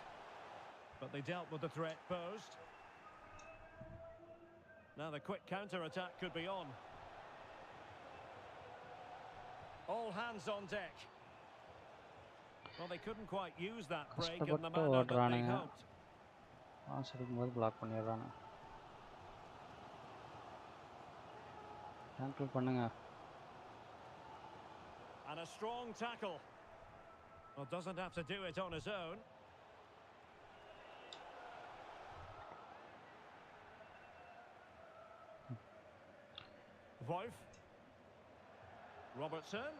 But they dealt with the threat posed. Now the quick counter-attack could be on. All hands on deck. Well, they couldn't quite use that break in the manner that they hoped. பிளாக் பண்ணிடுறானு. Tackle பண்ணுங்க. And a strong tackle. Well, doesn't have to do it on his own. Wolf. Robertson.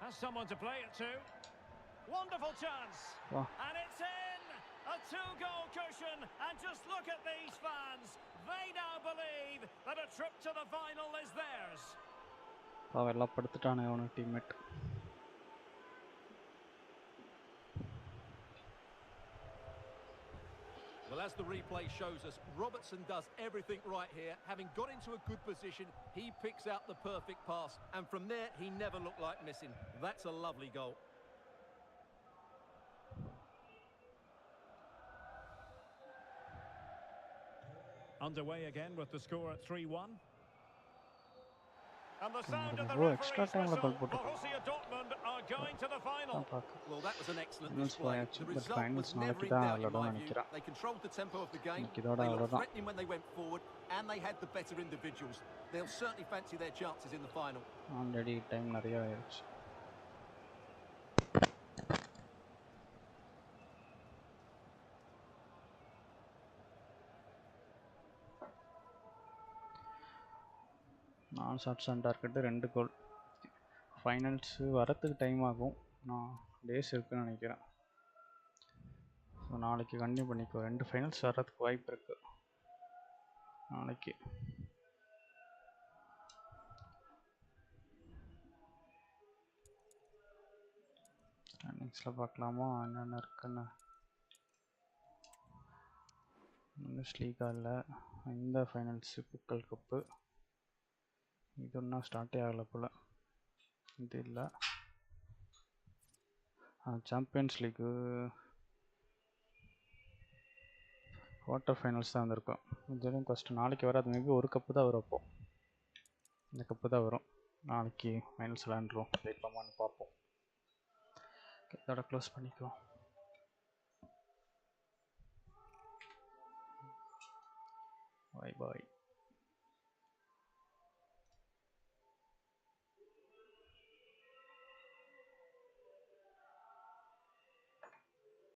Has someone to play it to. Wonderful chance. Oh. And it's in! A two-goal cushion. And just look at these fans. They now believe that a trip to the final is theirs. எல்லாம் படுத்துட்டானே அவனு teammate. Well, as the replay shows us, Robertson does everything right here. Having got into a good position, he picks out the perfect pass. And from there, he never looked like missing. That's a lovely goal. Underway again with the score at 3-1. And the sound of the extra referee's time whistle, Borussia Dortmund are going to the final. Well, that was an excellent Finals display. actually, The but result finals was never in நாளைக்கு தான் doubt, in my விளையாடுவான்னு view. நினைக்கிறேன். They controlled the tempo of the game. இன்னைக்கு இதோட They looked அவ்வளவுதான். threatening when they went forward, and they had the better individuals. They'll certainly fancy their chances in the final. Already time நிறைய ஆயிடுச்சு. நான் shots and target 2 goal. Finals வரத்துக்கு time ஆகும். நான் days இருக்குன்னு நினைக்கிறேன். ஸோ நாளைக்கு கண்டினியூ பண்ணிக்கோ. 2 ஃபைனல்ஸ் வர்றதுக்கு வாய்ப்பு இருக்குது நாளைக்கு. நெக்ஸ்ட்டில் பார்க்கலாமா என்னென்ன இருக்குன்னு. புண்டஸ்லீகா இல்லை, இந்த ஃபைனல்ஸு புக்கல் கப்பு இது ஒன்றும் ஸ்டார்ட்டே ஆகலை போல். இது இல்லை, சாம்பியன்ஸ் லீக்கு குவார்ட்டர் ஃபைனல்ஸ் தான் வந்திருக்கும். இதுவும் ஃபஸ்ட்டு நாளைக்கு வராது. மேபி ஒரு கப்பு தான் வரும். அப்போது இந்த கப்பு தான் வரும். நாளைக்கு ஃபைனல்ஸ் விளாண்டுருவோம். ஜெயிப்போமான்னு பார்ப்போம். இதோட க்ளோஸ் பண்ணிக்குவோம். பாய் பாய்.